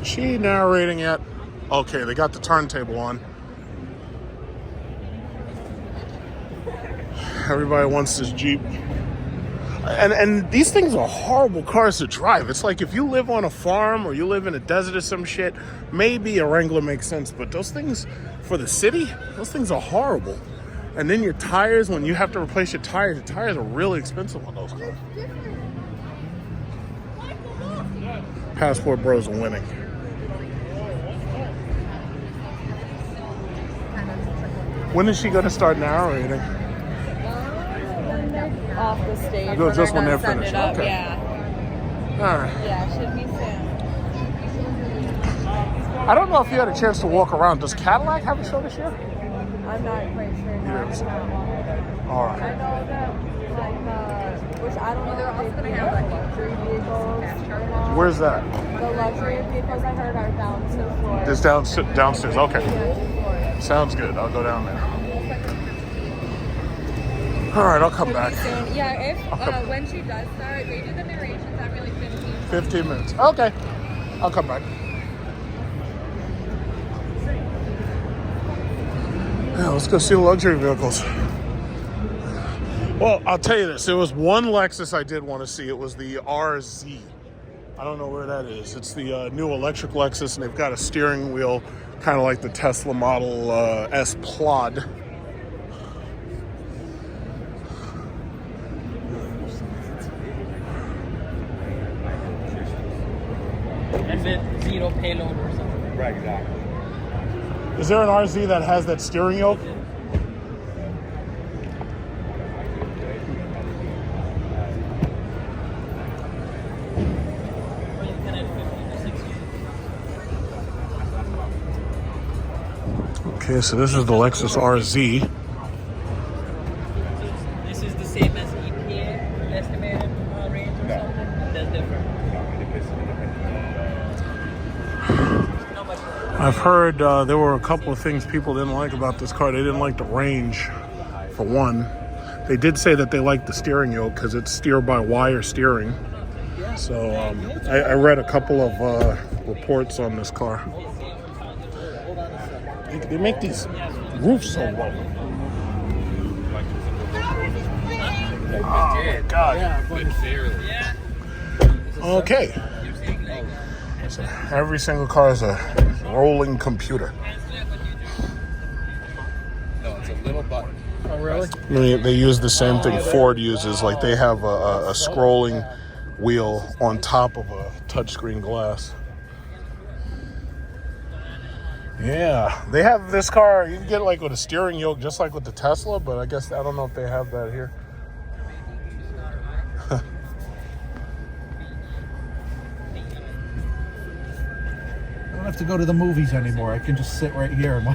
She ain't narrating yet. Okay, they got the turntable on. Everybody wants this Jeep. And these things are horrible cars to drive. It's like if you live on a farm or you live in a desert or some shit, maybe a Wrangler makes sense. But those things, for the city, those things are horrible. And then your tires, when you have to replace your tires, the tires are really expensive on those cars. Passport Bros are winning. When is she going to start narrating?
Off the stage.
No, just when they're finished. Okay.
Yeah.
All right.
Yeah, should be soon.
I don't know if you had a chance to walk around. Does Cadillac have a show this year?
I'm not quite sure.
Yes. All right.
I know that, which I don't know. They're also going to have like luxury vehicles.
Where's that?
The luxury vehicles I heard are down to the floor.
It's downstairs. Okay. Sounds good. I'll go down there. All right, I'll come back.
Soon. Yeah, if when she does start, they do the narrations every like
15 minutes. Okay. I'll come back. Yeah, let's go see the luxury vehicles. Well, I'll tell you this. There was one Lexus I did want to see. It was the RZ. I don't know where that is. It's the new electric Lexus, and they've got a steering wheel kind of like the Tesla Model S Plaid.
And then zero payload or something.
Right, exactly. Is there an RZ that has that steering yoke?
Okay, so this is the Lexus RZ.
This is the same as
I've heard there were a couple of things people didn't like about this car. They didn't like the range, for one. They did say that they liked the steering yoke because it's steer-by-wire steering. So I read a couple of reports on this car. They make these roofs so low. Oh, God. Okay. So every single car is a rolling computer.
No, it's a little button.
Oh, really?
I mean, they use the same thing Ford uses. Like they have a scrolling wheel on top of a touchscreen glass. Yeah, they have this car. You can get like with a steering yoke, just like with the Tesla. But I guess I don't know if they have that here.
I don't have to go to the movies anymore. I can just sit right here and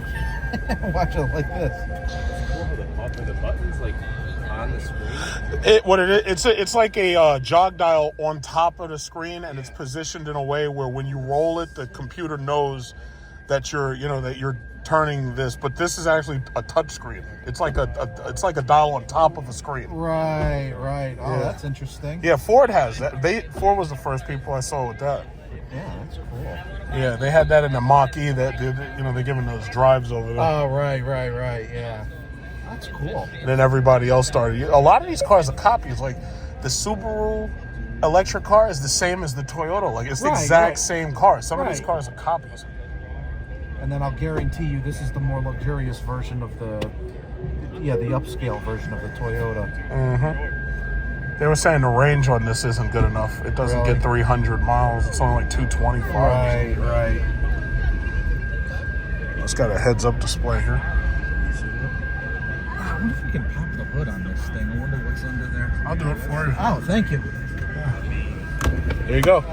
watch it like this.
The buttons like on the screen.
It's like a jog dial on top of the screen, and it's positioned in a way where when you roll it, the computer knows that you're turning this. But this is actually a touch screen. It's like a dial on top of a screen.
Right. Oh,
Yeah.
that's interesting.
Yeah, Ford has that. Ford was the first people I saw with that.
Yeah, that's cool.
Yeah, they had that in the Mach-E that they're giving those drives over there.
Oh, right. Yeah, that's cool.
And then everybody else started. A lot of these cars are copies. Like the Subaru electric car is the same as the Toyota. Like it's the exact same car. Some of these cars are copies.
And then I'll guarantee you this is the more luxurious version of the upscale version of the Toyota.
Mm-hmm. They were saying the range on this isn't good enough. It doesn't get 300 miles. It's only like 225.
Right.
It's got a heads-up display here.
I wonder if we can pop the hood on this thing. I wonder what's under there.
I'll do it for you.
Oh, thank you.
There you go.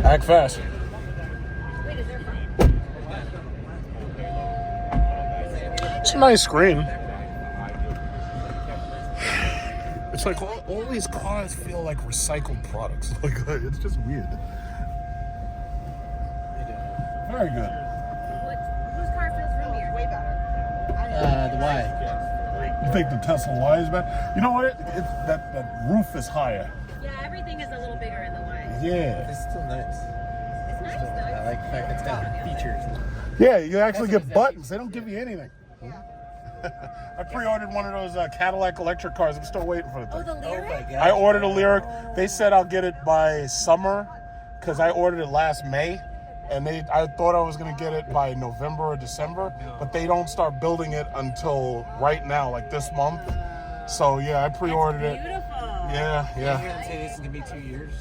Act fast. It's a nice screen. It's like all these cars feel like recycled products. Like it's just weird. Very good.
Whose car feels roomier? Way better.
The Y.
You think the Tesla Y is bad? You know what? That roof is higher.
Yeah, everything is a little bigger in the Y.
Yeah.
It's still nice.
It's nice though.
I like the fact it's got features.
Yeah, you actually get buttons. They don't give you anything. I pre-ordered one of those Cadillac electric cars. I'm still waiting for the thing.
Oh, the Lyric?
I ordered a Lyric. They said I'll get it by summer because I ordered it last May. And I thought I was going to get it by November or December. But they don't start building it until right now, like this month. So, yeah, I pre-ordered it. Yeah.
You're going to say this is going to be 2 years?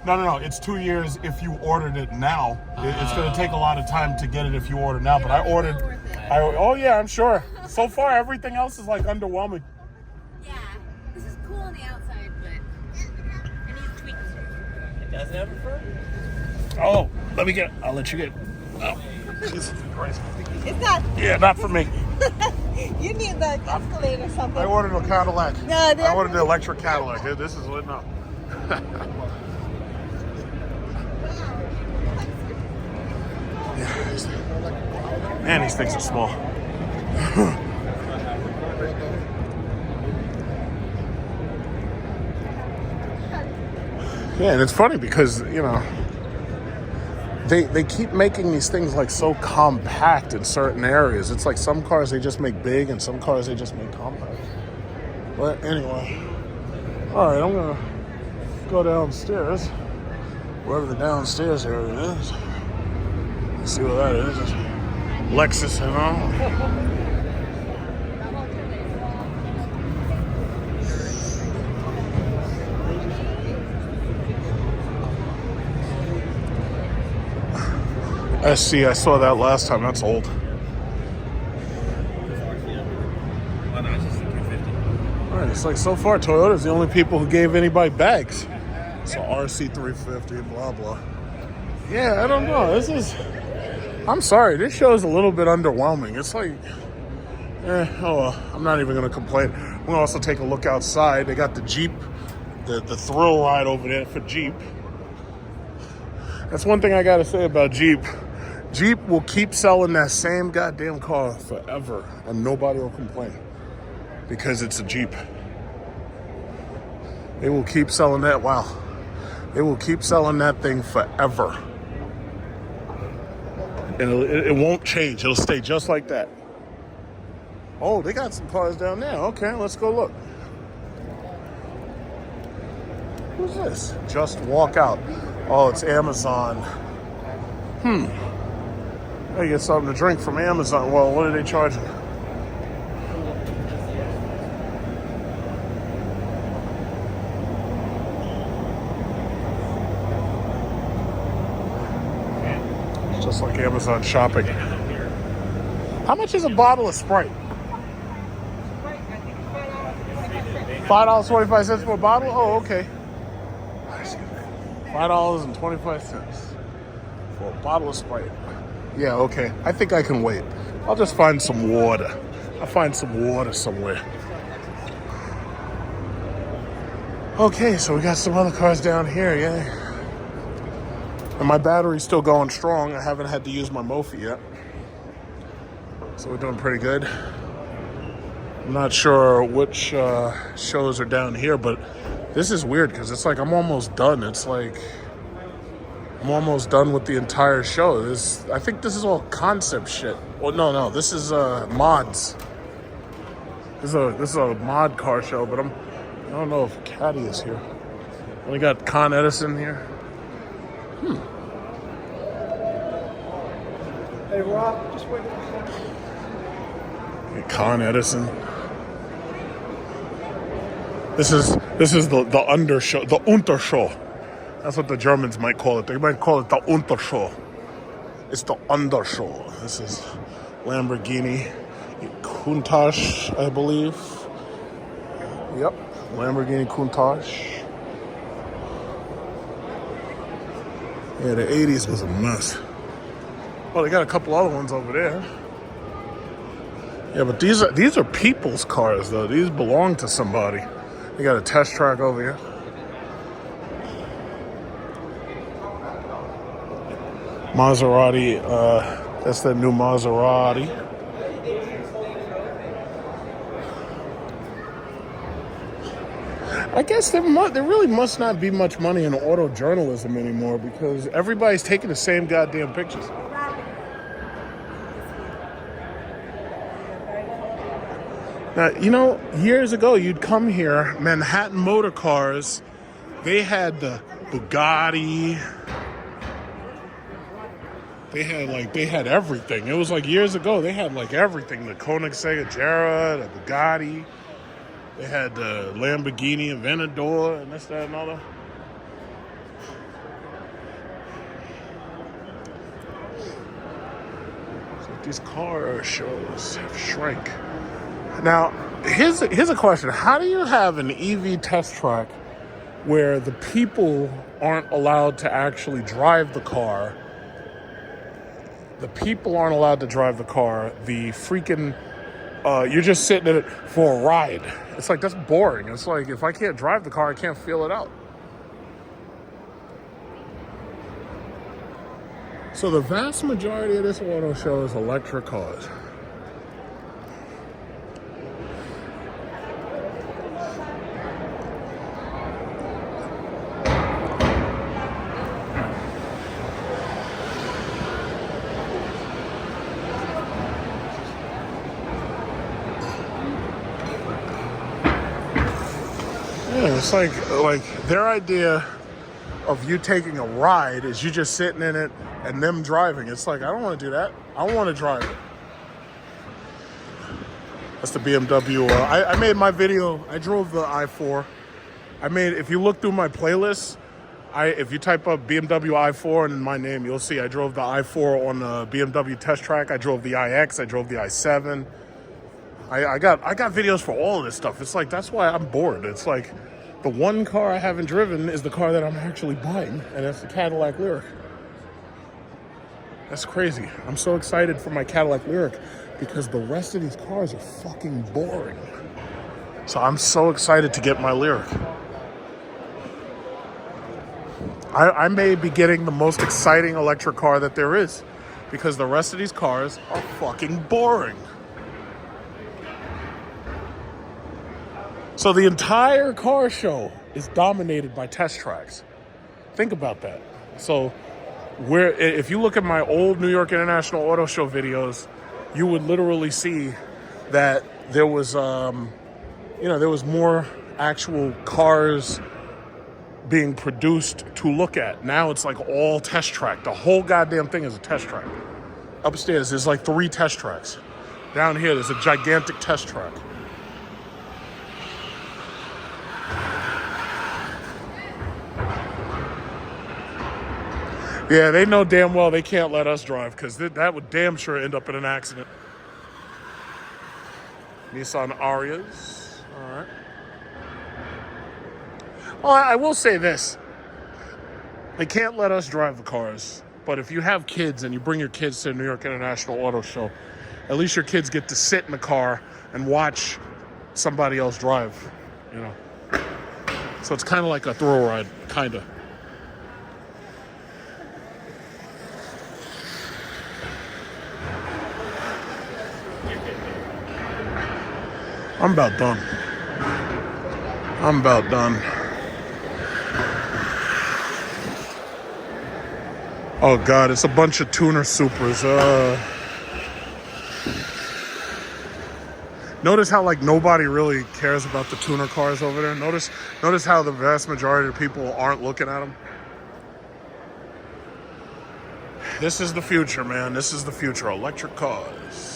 No. It's 2 years if you ordered it now. It's going to take a lot of time to get it if you order now. But I ordered... Oh, yeah, I'm sure. So far, everything else is, like, underwhelming.
Yeah, this is cool on the outside, but it needs tweaks.
It does have a front?
Oh, I'll let you get... Oh, Jesus Christ.
It's not.
Yeah, not for me.
You need the Escalade or something.
I ordered a Cadillac.
No,
I ordered the electric Cadillac. This is lit up. Man, these things are small. Yeah, and it's funny because, they keep making these things like so compact in certain areas. It's like some cars they just make big and some cars they just make compact. But anyway, all right, I'm gonna go downstairs, wherever the downstairs area is. Let's see what that is. It's Lexus, SC, I saw that last time. That's old. Alright, it's like so far Toyota's the only people who gave anybody bags. So RC350, blah blah. Yeah, I don't know. I'm sorry, this show is a little bit underwhelming. It's like, oh well, I'm not even gonna complain. We'll also take a look outside. They got the Jeep, the thrill ride over there for Jeep. That's one thing I gotta say about Jeep. Jeep will keep selling that same goddamn car forever and nobody will complain because it's a Jeep. They will keep selling that. Wow. They will keep selling that thing forever. And it won't change. It'll stay just like that. Oh, they got some cars down there. Okay, let's go look. Who's this? Just walk out. Oh, it's Amazon. I get something to drink from Amazon. Well, what are they charging? Just like Amazon shopping. How much is a bottle of Sprite? $5.25 for a bottle? Oh, okay. $5.25 for a bottle of Sprite. Yeah, okay. I think I can wait. I'll just find some water. I'll find some water somewhere. Okay, so we got some other cars down here, yeah. And my battery's still going strong. I haven't had to use my Mophie yet. So we're doing pretty good. I'm not sure which shows are down here, but this is weird because it's like I'm almost done. It's like I'm almost done with the entire show. I think this is all concept shit. Well, no, this is mods. This is a mod car show, but I don't know if Caddy is here. We got Con Edison here.
Hey Rob, just wait a second.
Con Edison. This is the undershow, the Untershow. That's what the Germans might call it. They might call it the Untershow. It's the Undershow. This is Lamborghini Countach, I believe. Yep, Lamborghini Countach. Yeah, the 80s was a mess. Well, they got a couple other ones over there. Yeah, but these are people's cars, though. These belong to somebody. They got a test track over here. Maserati, that's the new Maserati. I guess there really must not be much money in auto journalism anymore because everybody's taking the same goddamn pictures. Now, you know, years ago, you'd come here, Manhattan Motor Cars, they had the Bugatti. They had everything. It was like years ago, they had like everything. The Koenigsegg Agera, the Bugatti. They had the Lamborghini Aventador and this, that, and other. So these car shows have shrank. Now, here's a question. How do you have an EV test track where the people aren't allowed to actually drive the car? The people aren't allowed to drive the car. The freaking, you're just sitting in it for a ride. It's like, that's boring. It's like, if I can't drive the car, I can't feel it out. So the vast majority of this auto show is electric cars. It's like their idea of you taking a ride is you just sitting in it and them driving. It's like, I don't want to do that. I want to drive it. That's the BMW. I made my video. I drove the i4. If you look through my playlist, if you type up BMW i4 and my name, you'll see I drove the i4 on the BMW test track. I drove the iX. I drove the i7. I got videos for all of this stuff. It's like, that's why I'm bored. It's like, the one car I haven't driven is the car that I'm actually buying, and that's the Cadillac Lyriq. That's crazy. I'm so excited for my Cadillac Lyriq because the rest of these cars are fucking boring. So I'm so excited to get my Lyriq. I may be getting the most exciting electric car that there is because the rest of these cars are fucking boring. So the entire car show is dominated by test tracks. Think about that. So if you look at my old New York International Auto Show videos, you would literally see that there was, there was more actual cars being produced to look at. Now it's like all test track. The whole goddamn thing is a test track. Upstairs, there's like 3 test tracks. Down here, there's a gigantic test track. Yeah, they know damn well they can't let us drive because that would damn sure end up in an accident. Nissan Arias. All right. Well, I will say this. They can't let us drive the cars, but if you have kids and you bring your kids to the New York International Auto Show, at least your kids get to sit in the car and watch somebody else drive, you know. So it's kind of like a thrill ride, kind of. I'm about done. Oh God, it's a bunch of tuner Supras. Notice how like nobody really cares about the tuner cars over there. Notice how the vast majority of people aren't looking at them. This is the future, man. This is the future. Electric cars.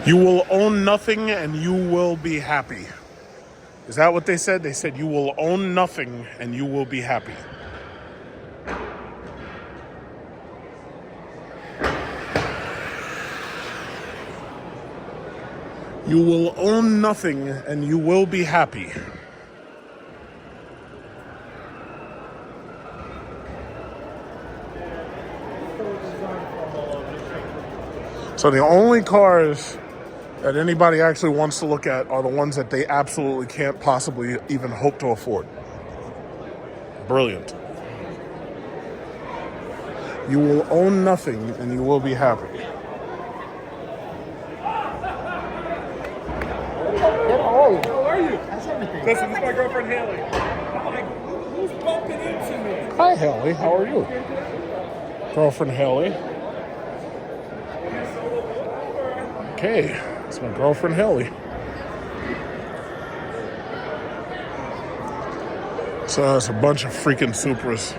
You will own nothing and you will be happy. Is that what they said? They said you will own nothing and you will be happy. You will own nothing and you will be happy. So the only cars that anybody actually wants to look at are the ones that they absolutely can't possibly even hope to afford. Brilliant. You will own nothing and you will be happy.
How are you? This is my girlfriend Haley. I'm like, who's bumping into me?
Hi Haley, how are you? Girlfriend Haley. Okay, it's my girlfriend Haley. So it's a bunch of freaking Supras.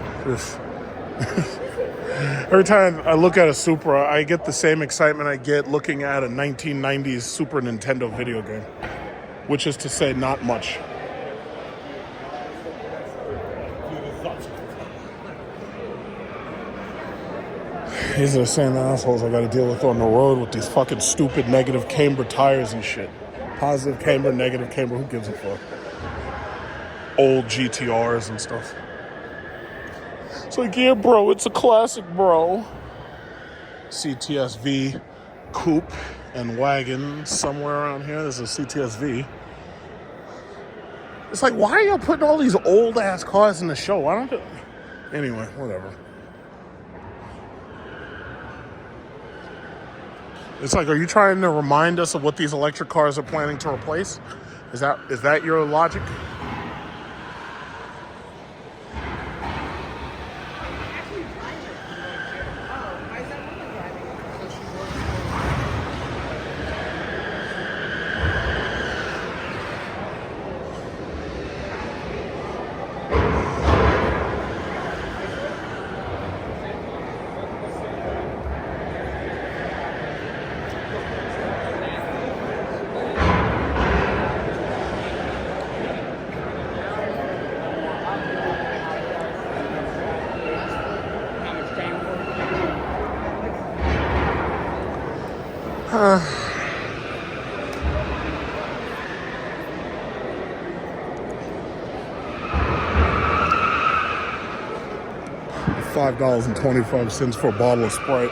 Every time I look at a Supra, I get the same excitement I get looking at a 1990s Super Nintendo video game, which is to say not much. These are the same assholes I gotta deal with on the road with these fucking stupid negative camber tires and shit. Positive camber, negative camber, who gives a fuck? Old GTRs and stuff. It's like, yeah, bro, it's a classic, bro. CTSV coupe and wagon somewhere around here. There's a CTSV. It's like, why are y'all putting all these old ass cars in the show? Why don't you? Anyway, whatever. It's like, are you trying to remind us of what these electric cars are planning to replace? Is that your logic? $5.25 for a bottle of Sprite.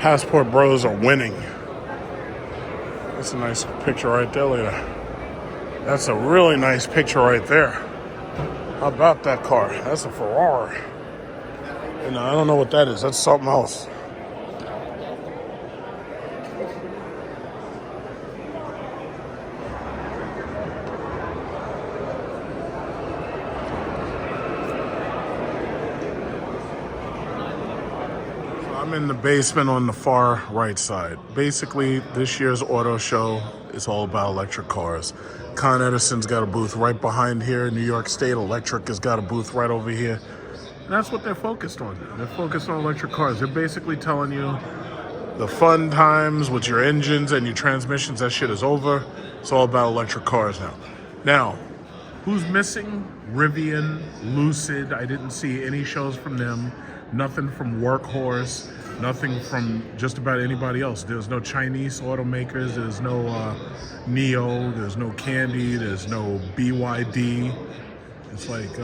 Passport Bros are winning. That's a nice picture right there, look at that. That's a really nice picture right there. How about that car? That's a Ferrari. And I don't know what that is. That's something else. I'm in the basement on the far right side. Basically, this year's auto show is all about electric cars. Con Edison's got a booth right behind here. New York State Electric has got a booth right over here. And that's what they're focused on. They're focused on electric cars. They're basically telling you the fun times with your engines and your transmissions, that shit is over. It's all about electric cars now. Now, who's missing? Rivian, Lucid. I didn't see any shows from them. Nothing from Workhorse, nothing from just about anybody else. There's no Chinese automakers, there's no NIO, there's no KNDI, there's no BYD. It's like,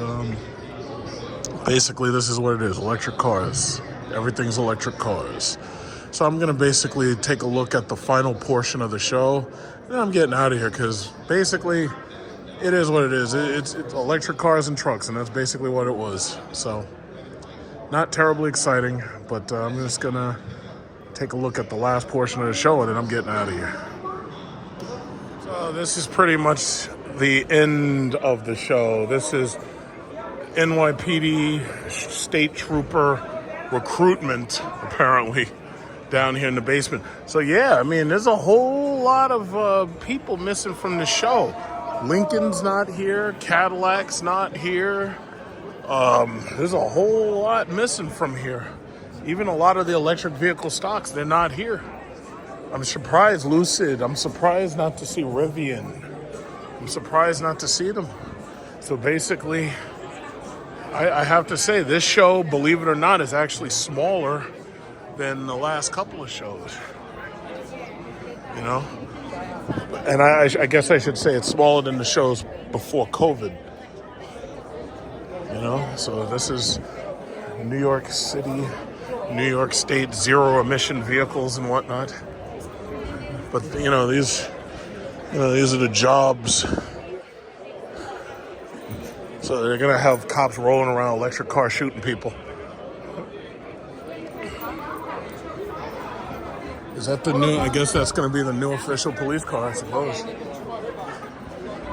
basically this is what it is, electric cars. Everything's electric cars. So I'm gonna basically take a look at the final portion of the show, and I'm getting out of here, because basically it is what it is. It's electric cars and trucks, and that's basically what it was. So. Not terribly exciting, but I'm just gonna take a look at the last portion of the show and then I'm getting out of here. So this is pretty much the end of the show. This is NYPD State Trooper recruitment, apparently, down here in the basement. So yeah, I mean, there's a whole lot of people missing from the show. Lincoln's not here, Cadillac's not here. There's a whole lot missing from here. Even a lot of the electric vehicle stocks, they're not here. I'm surprised Lucid. I'm surprised not to see Rivian. I'm surprised not to see them. So basically, I have to say, this show, believe it or not, is actually smaller than the last couple of shows. You know? And I guess I should say it's smaller than the shows before COVID. You know, so this is New York City, New York State zero emission vehicles and whatnot. But these are the jobs. So they're gonna have cops rolling around electric cars shooting people. Is that the new? I guess that's gonna be the new official police car, I suppose.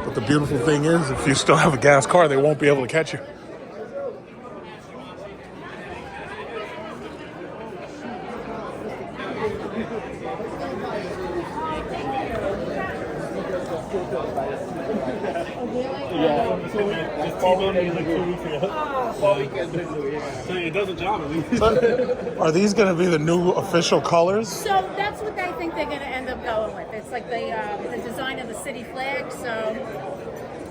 But the beautiful thing is, if you still have a gas car, they won't be able to catch you.
So it does a job at least.
Are these going to be the new official colors?
So that's what I think they're going to end up going with. It's like the design of the city flag. So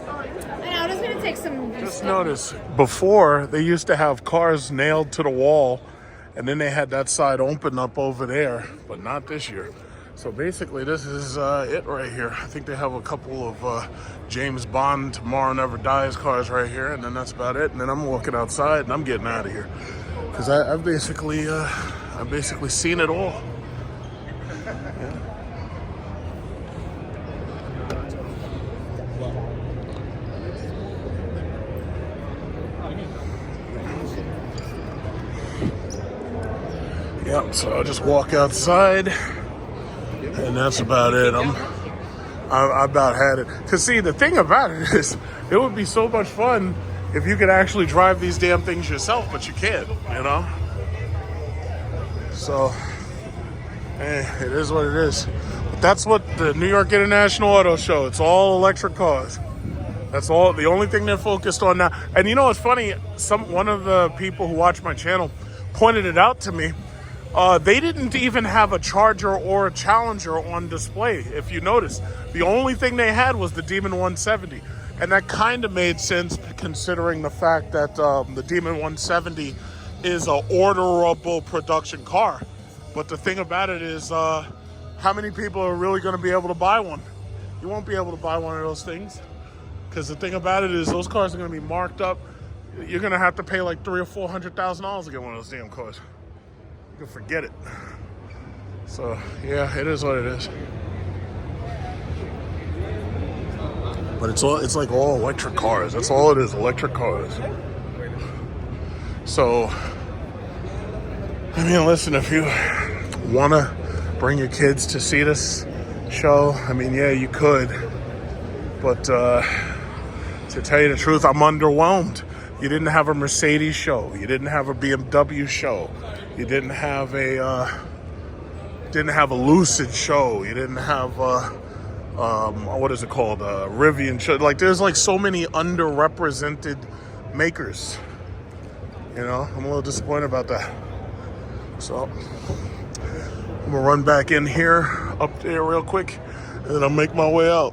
I know it's going to take some.
Just notice, before they used to have cars nailed to the wall, and then they had that side open up over there, but not this year. So basically, this is it right here. I think they have a couple of James Bond Tomorrow Never Dies cars right here, and then that's about it. And then I'm walking outside, and I'm getting out of here because I've basically seen it all. Yep. So I'll just walk outside. And that's about it. I about had it. Cause see, the thing about it is, it would be so much fun if you could actually drive these damn things yourself, but you can't, you know? So, it is what it is. But that's what the New York International Auto Show, it's all electric cars. That's all. The only thing they're focused on now. And you know what's funny? One of the people who watch my channel pointed it out to me. They didn't even have a Charger or a Challenger on display. If you notice, the only thing they had was the Demon 170, and that kind of made sense considering the fact that the Demon 170 is an orderable production car. But the thing about it is, how many people are really going to be able to buy one? You won't be able to buy one of those things. Because the thing about it is those cars are going to be marked up. You're going to have to pay like $300,000 or $400,000 to get one of those damn cars. You can forget it. So, yeah, it is what it is. But it's like all electric cars. That's all it is, electric cars. So, I mean, listen, if you want to bring your kids to see this show, I mean, yeah, you could. But, to tell you the truth, I'm underwhelmed. You didn't have a Mercedes show. You didn't have a BMW show. You didn't have a Lucid show. You didn't have what is it called? A Rivian show. Like, there's like so many underrepresented makers. You know, I'm a little disappointed about that. So I'm gonna run back in here, up there real quick, and then I'll make my way out.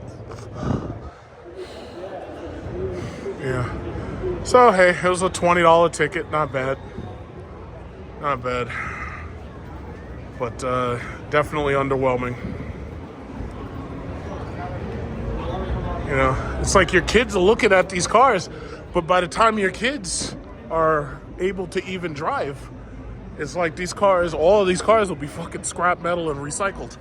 Yeah. So, hey, it was a $20 ticket. Not bad. Not bad. But definitely underwhelming. You know, it's like your kids are looking at these cars, but by the time your kids are able to even drive, it's like these cars, all of these cars will be fucking scrap metal and recycled.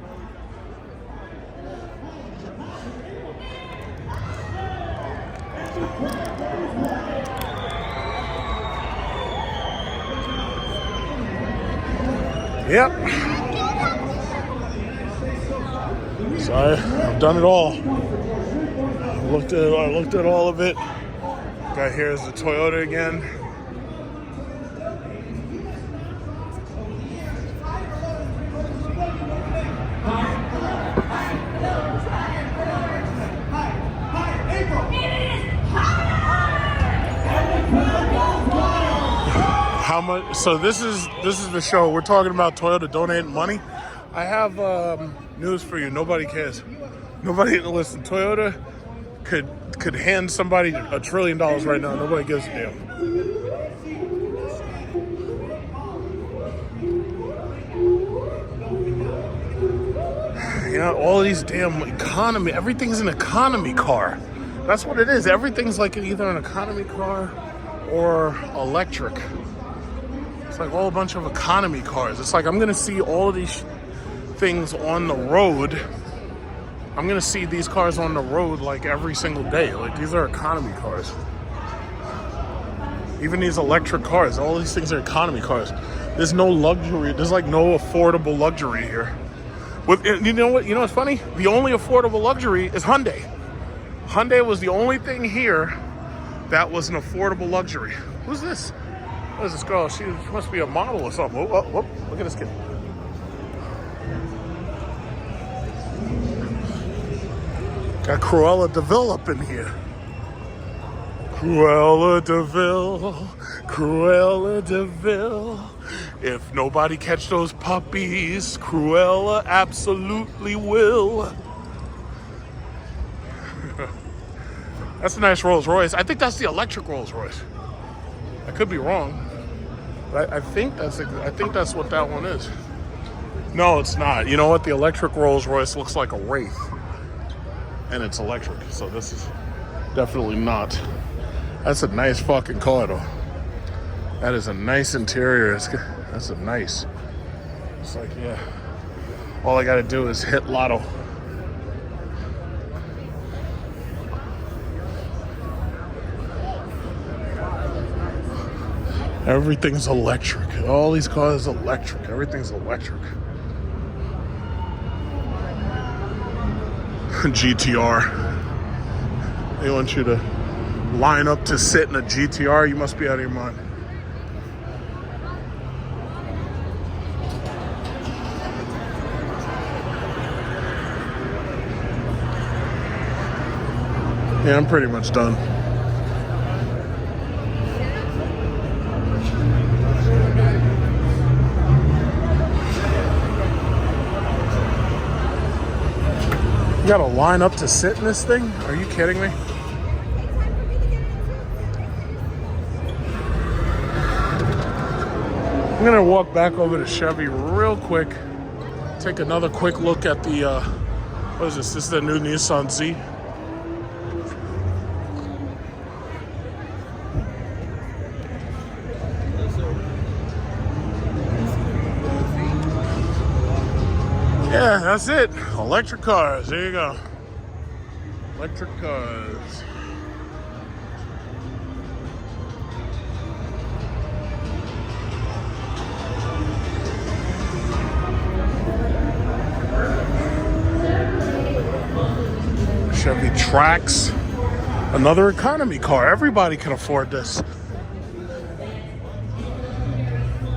Yep. So I've done it all. I looked at all of it. Got here is the Toyota again. How much? So this is the show. We're talking about Toyota donating money. I have news for you. Nobody cares. Nobody listen. Toyota could hand somebody $1 trillion right now. Nobody gives a damn. You know, all of these damn economy. Everything's an economy car. That's what it is. Everything's like either an economy car or electric. It's like all a bunch of economy cars. It's like I'm gonna see all of these things on the road. I'm gonna see these cars on the road like every single day. Like, these are economy cars. Even these electric cars, all these things are economy cars. There's no luxury. There's like no affordable luxury here. You know what? You know what's funny? The only affordable luxury is Hyundai. Hyundai was the only thing here that was an affordable luxury. Who's this? What is this girl? She must be a model or something. Whoop. Look at this kid. Got Cruella DeVille up in here. Cruella DeVille. If nobody catch those puppies, Cruella absolutely will. That's a nice Rolls Royce. I think that's the electric Rolls Royce. I could be wrong, but I think that's what that one is. No, it's not. You know what? The electric Rolls Royce looks like a Wraith, and it's electric. So this is definitely not. That's a nice fucking car, though. That is a nice interior. That's a nice. It's like, yeah. All I got to do is hit lotto. Everything's electric. All these cars are electric. Everything's electric. GTR. They want you to line up to sit in a GTR. You must be out of your mind. Yeah, I'm pretty much done. You gotta line up to sit in this thing? Are you kidding me? I'm gonna walk back over to Chevy real quick. Take another quick look at the, what is this? This is the new Nissan Z. Yeah, that's it. Electric cars. There you go. Electric cars. Chevy Trax. Another economy car. Everybody can afford this.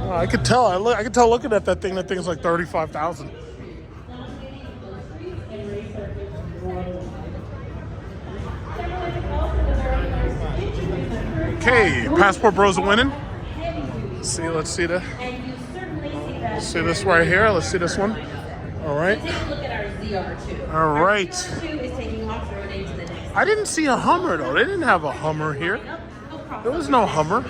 I could tell. I could tell looking at that thing. That thing's like $35,000. Okay, Passport Bros are winning. Let's see this right here. Let's see this one. All right.
Take a look at our ZR2.
All right.
Our ZR2 is taking off-roading to the next.
I didn't see a Hummer though. They didn't have a Hummer here. There was no Hummer.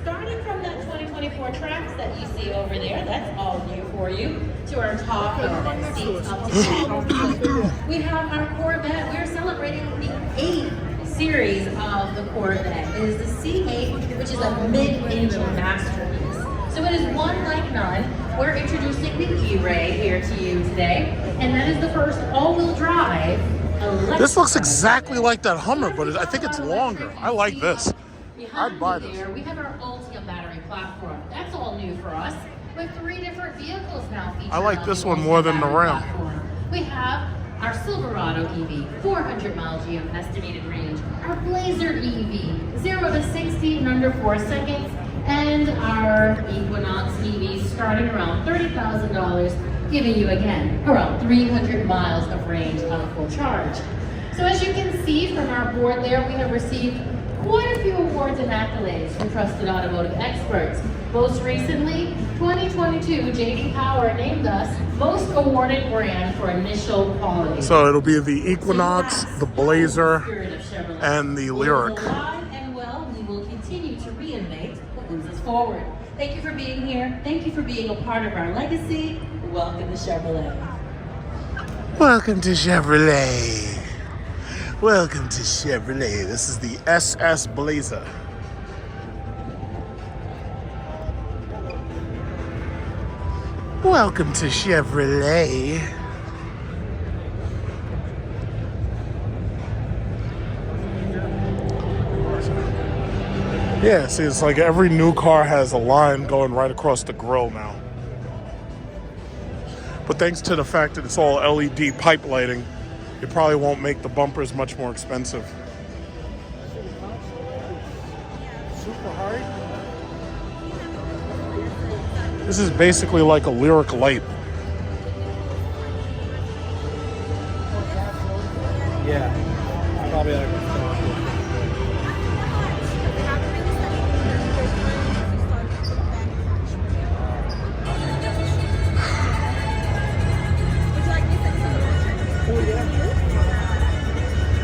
Starting from that 2024 Trax that you see over there, that's all new for you. To our top and seats up to we have our Corvette. We're celebrating the 8th series of the Corvette. It is the C8, which is a mid-engine masterpiece. So it is one like none. We're introducing the E-Ray here to you today, and that is the first all-wheel drive electric.
This looks exactly like that Hummer, but I think it's longer. I like this. I'd buy this.
We have our Ultium battery platform. That's all new for us. With 3 different vehicles now featured.
I like this one more than the Ram.
We have our Silverado EV, 400 mile estimated range. Our Blazer EV, 0 to 60 in under 4 seconds. And our Equinox EV starting around $30,000, giving you again around 300 miles of range on full charge. So as you can see from our board there, we have received quite a few awards and accolades from trusted automotive experts. Most recently, 2022 J.D. Power named us most awarded brand for initial quality.
So it'll be the Equinox, the Blazer, and the Lyric.
And well, we will continue to reinvent what moves us forward. Thank you for being here. Thank you for being a part of our legacy. Welcome to Chevrolet.
Welcome to Chevrolet. Welcome to Chevrolet. This is the SS Blazer. Welcome to Chevrolet. Yeah, see, it's like every new car has a line going right across the grille now. But thanks to the fact that it's all LED pipe lighting, it probably won't make the bumpers much more expensive. Super high. This is basically like a Lyric Light.
Yeah, probably like a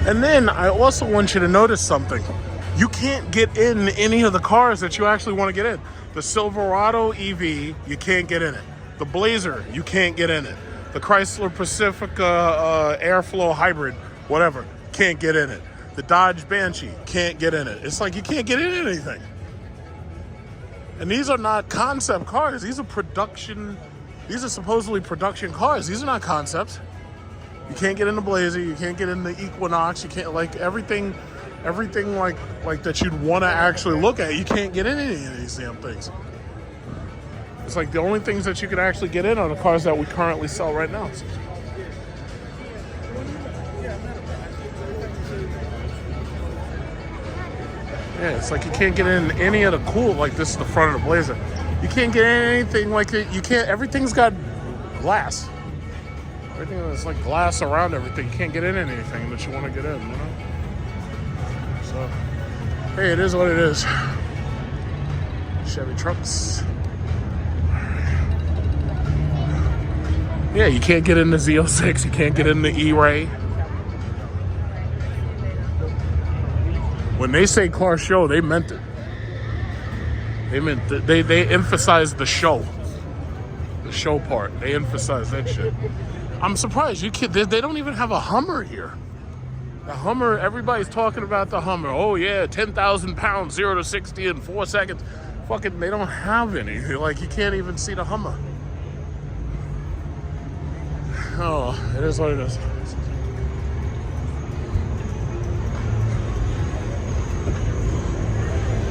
And then I also want you to notice something. You can't get in any of the cars that you actually want to get in. The Silverado EV, you can't get in it. The Blazer, you can't get in it. The Chrysler Pacifica Airflow Hybrid, whatever, can't get in it. The Dodge Banshee, can't get in it. It's like you can't get in anything. And these are not concept cars. These are supposedly production cars. These are not concepts. You can't get in the Blazer, you can't get in the Equinox, you can't, like, everything like that you'd want to actually look at, you can't get in any of these damn things. It's like the only things that you can actually get in are the cars that we currently sell right now. Yeah, it's like you can't get in any of the cool, like this is the front of the Blazer. You can't get in anything like it, you can't, everything's got glass. Everything that's like glass around everything. You can't get in anything that you want to get in, you know? So, hey, it is what it is. Chevy trucks. Yeah, you can't get in the Z06. You can't get in the E-Ray. When they say car show, they meant it. They emphasized the show. The show part. They emphasized that shit. I'm surprised they don't even have a Hummer here. The Hummer, everybody's talking about the Hummer. Oh yeah, 10,000 pounds, 0 to 60 in 4 seconds. Fucking, they don't have any. Like, you can't even see the Hummer. Oh, it is what it is.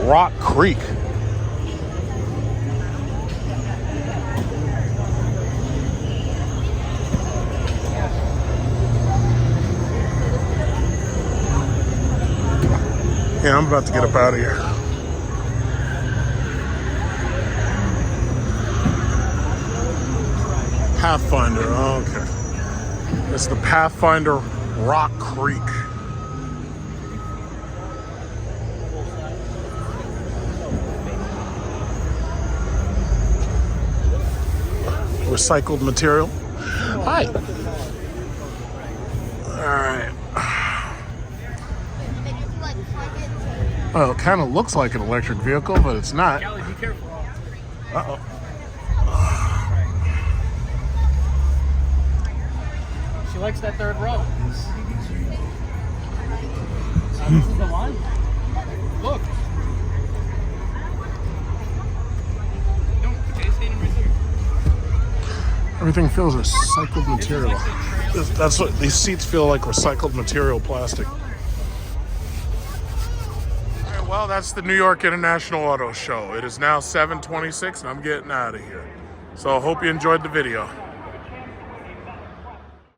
Rock Creek. Yeah, I'm about to get up out of here. Pathfinder, oh, okay. It's the Pathfinder Rock Creek. Recycled material. Hi. All right. Well, it kind of looks like an electric vehicle, but it's not.
Kelly, be careful.
Uh-oh.
She likes that third row. This is the one. Look.
Everything feels recycled material. That's what these seats feel like, recycled material plastic. All right, well, that's the New York International Auto Show. It is now 7:26 and I'm getting out of here. So I hope you enjoyed the video.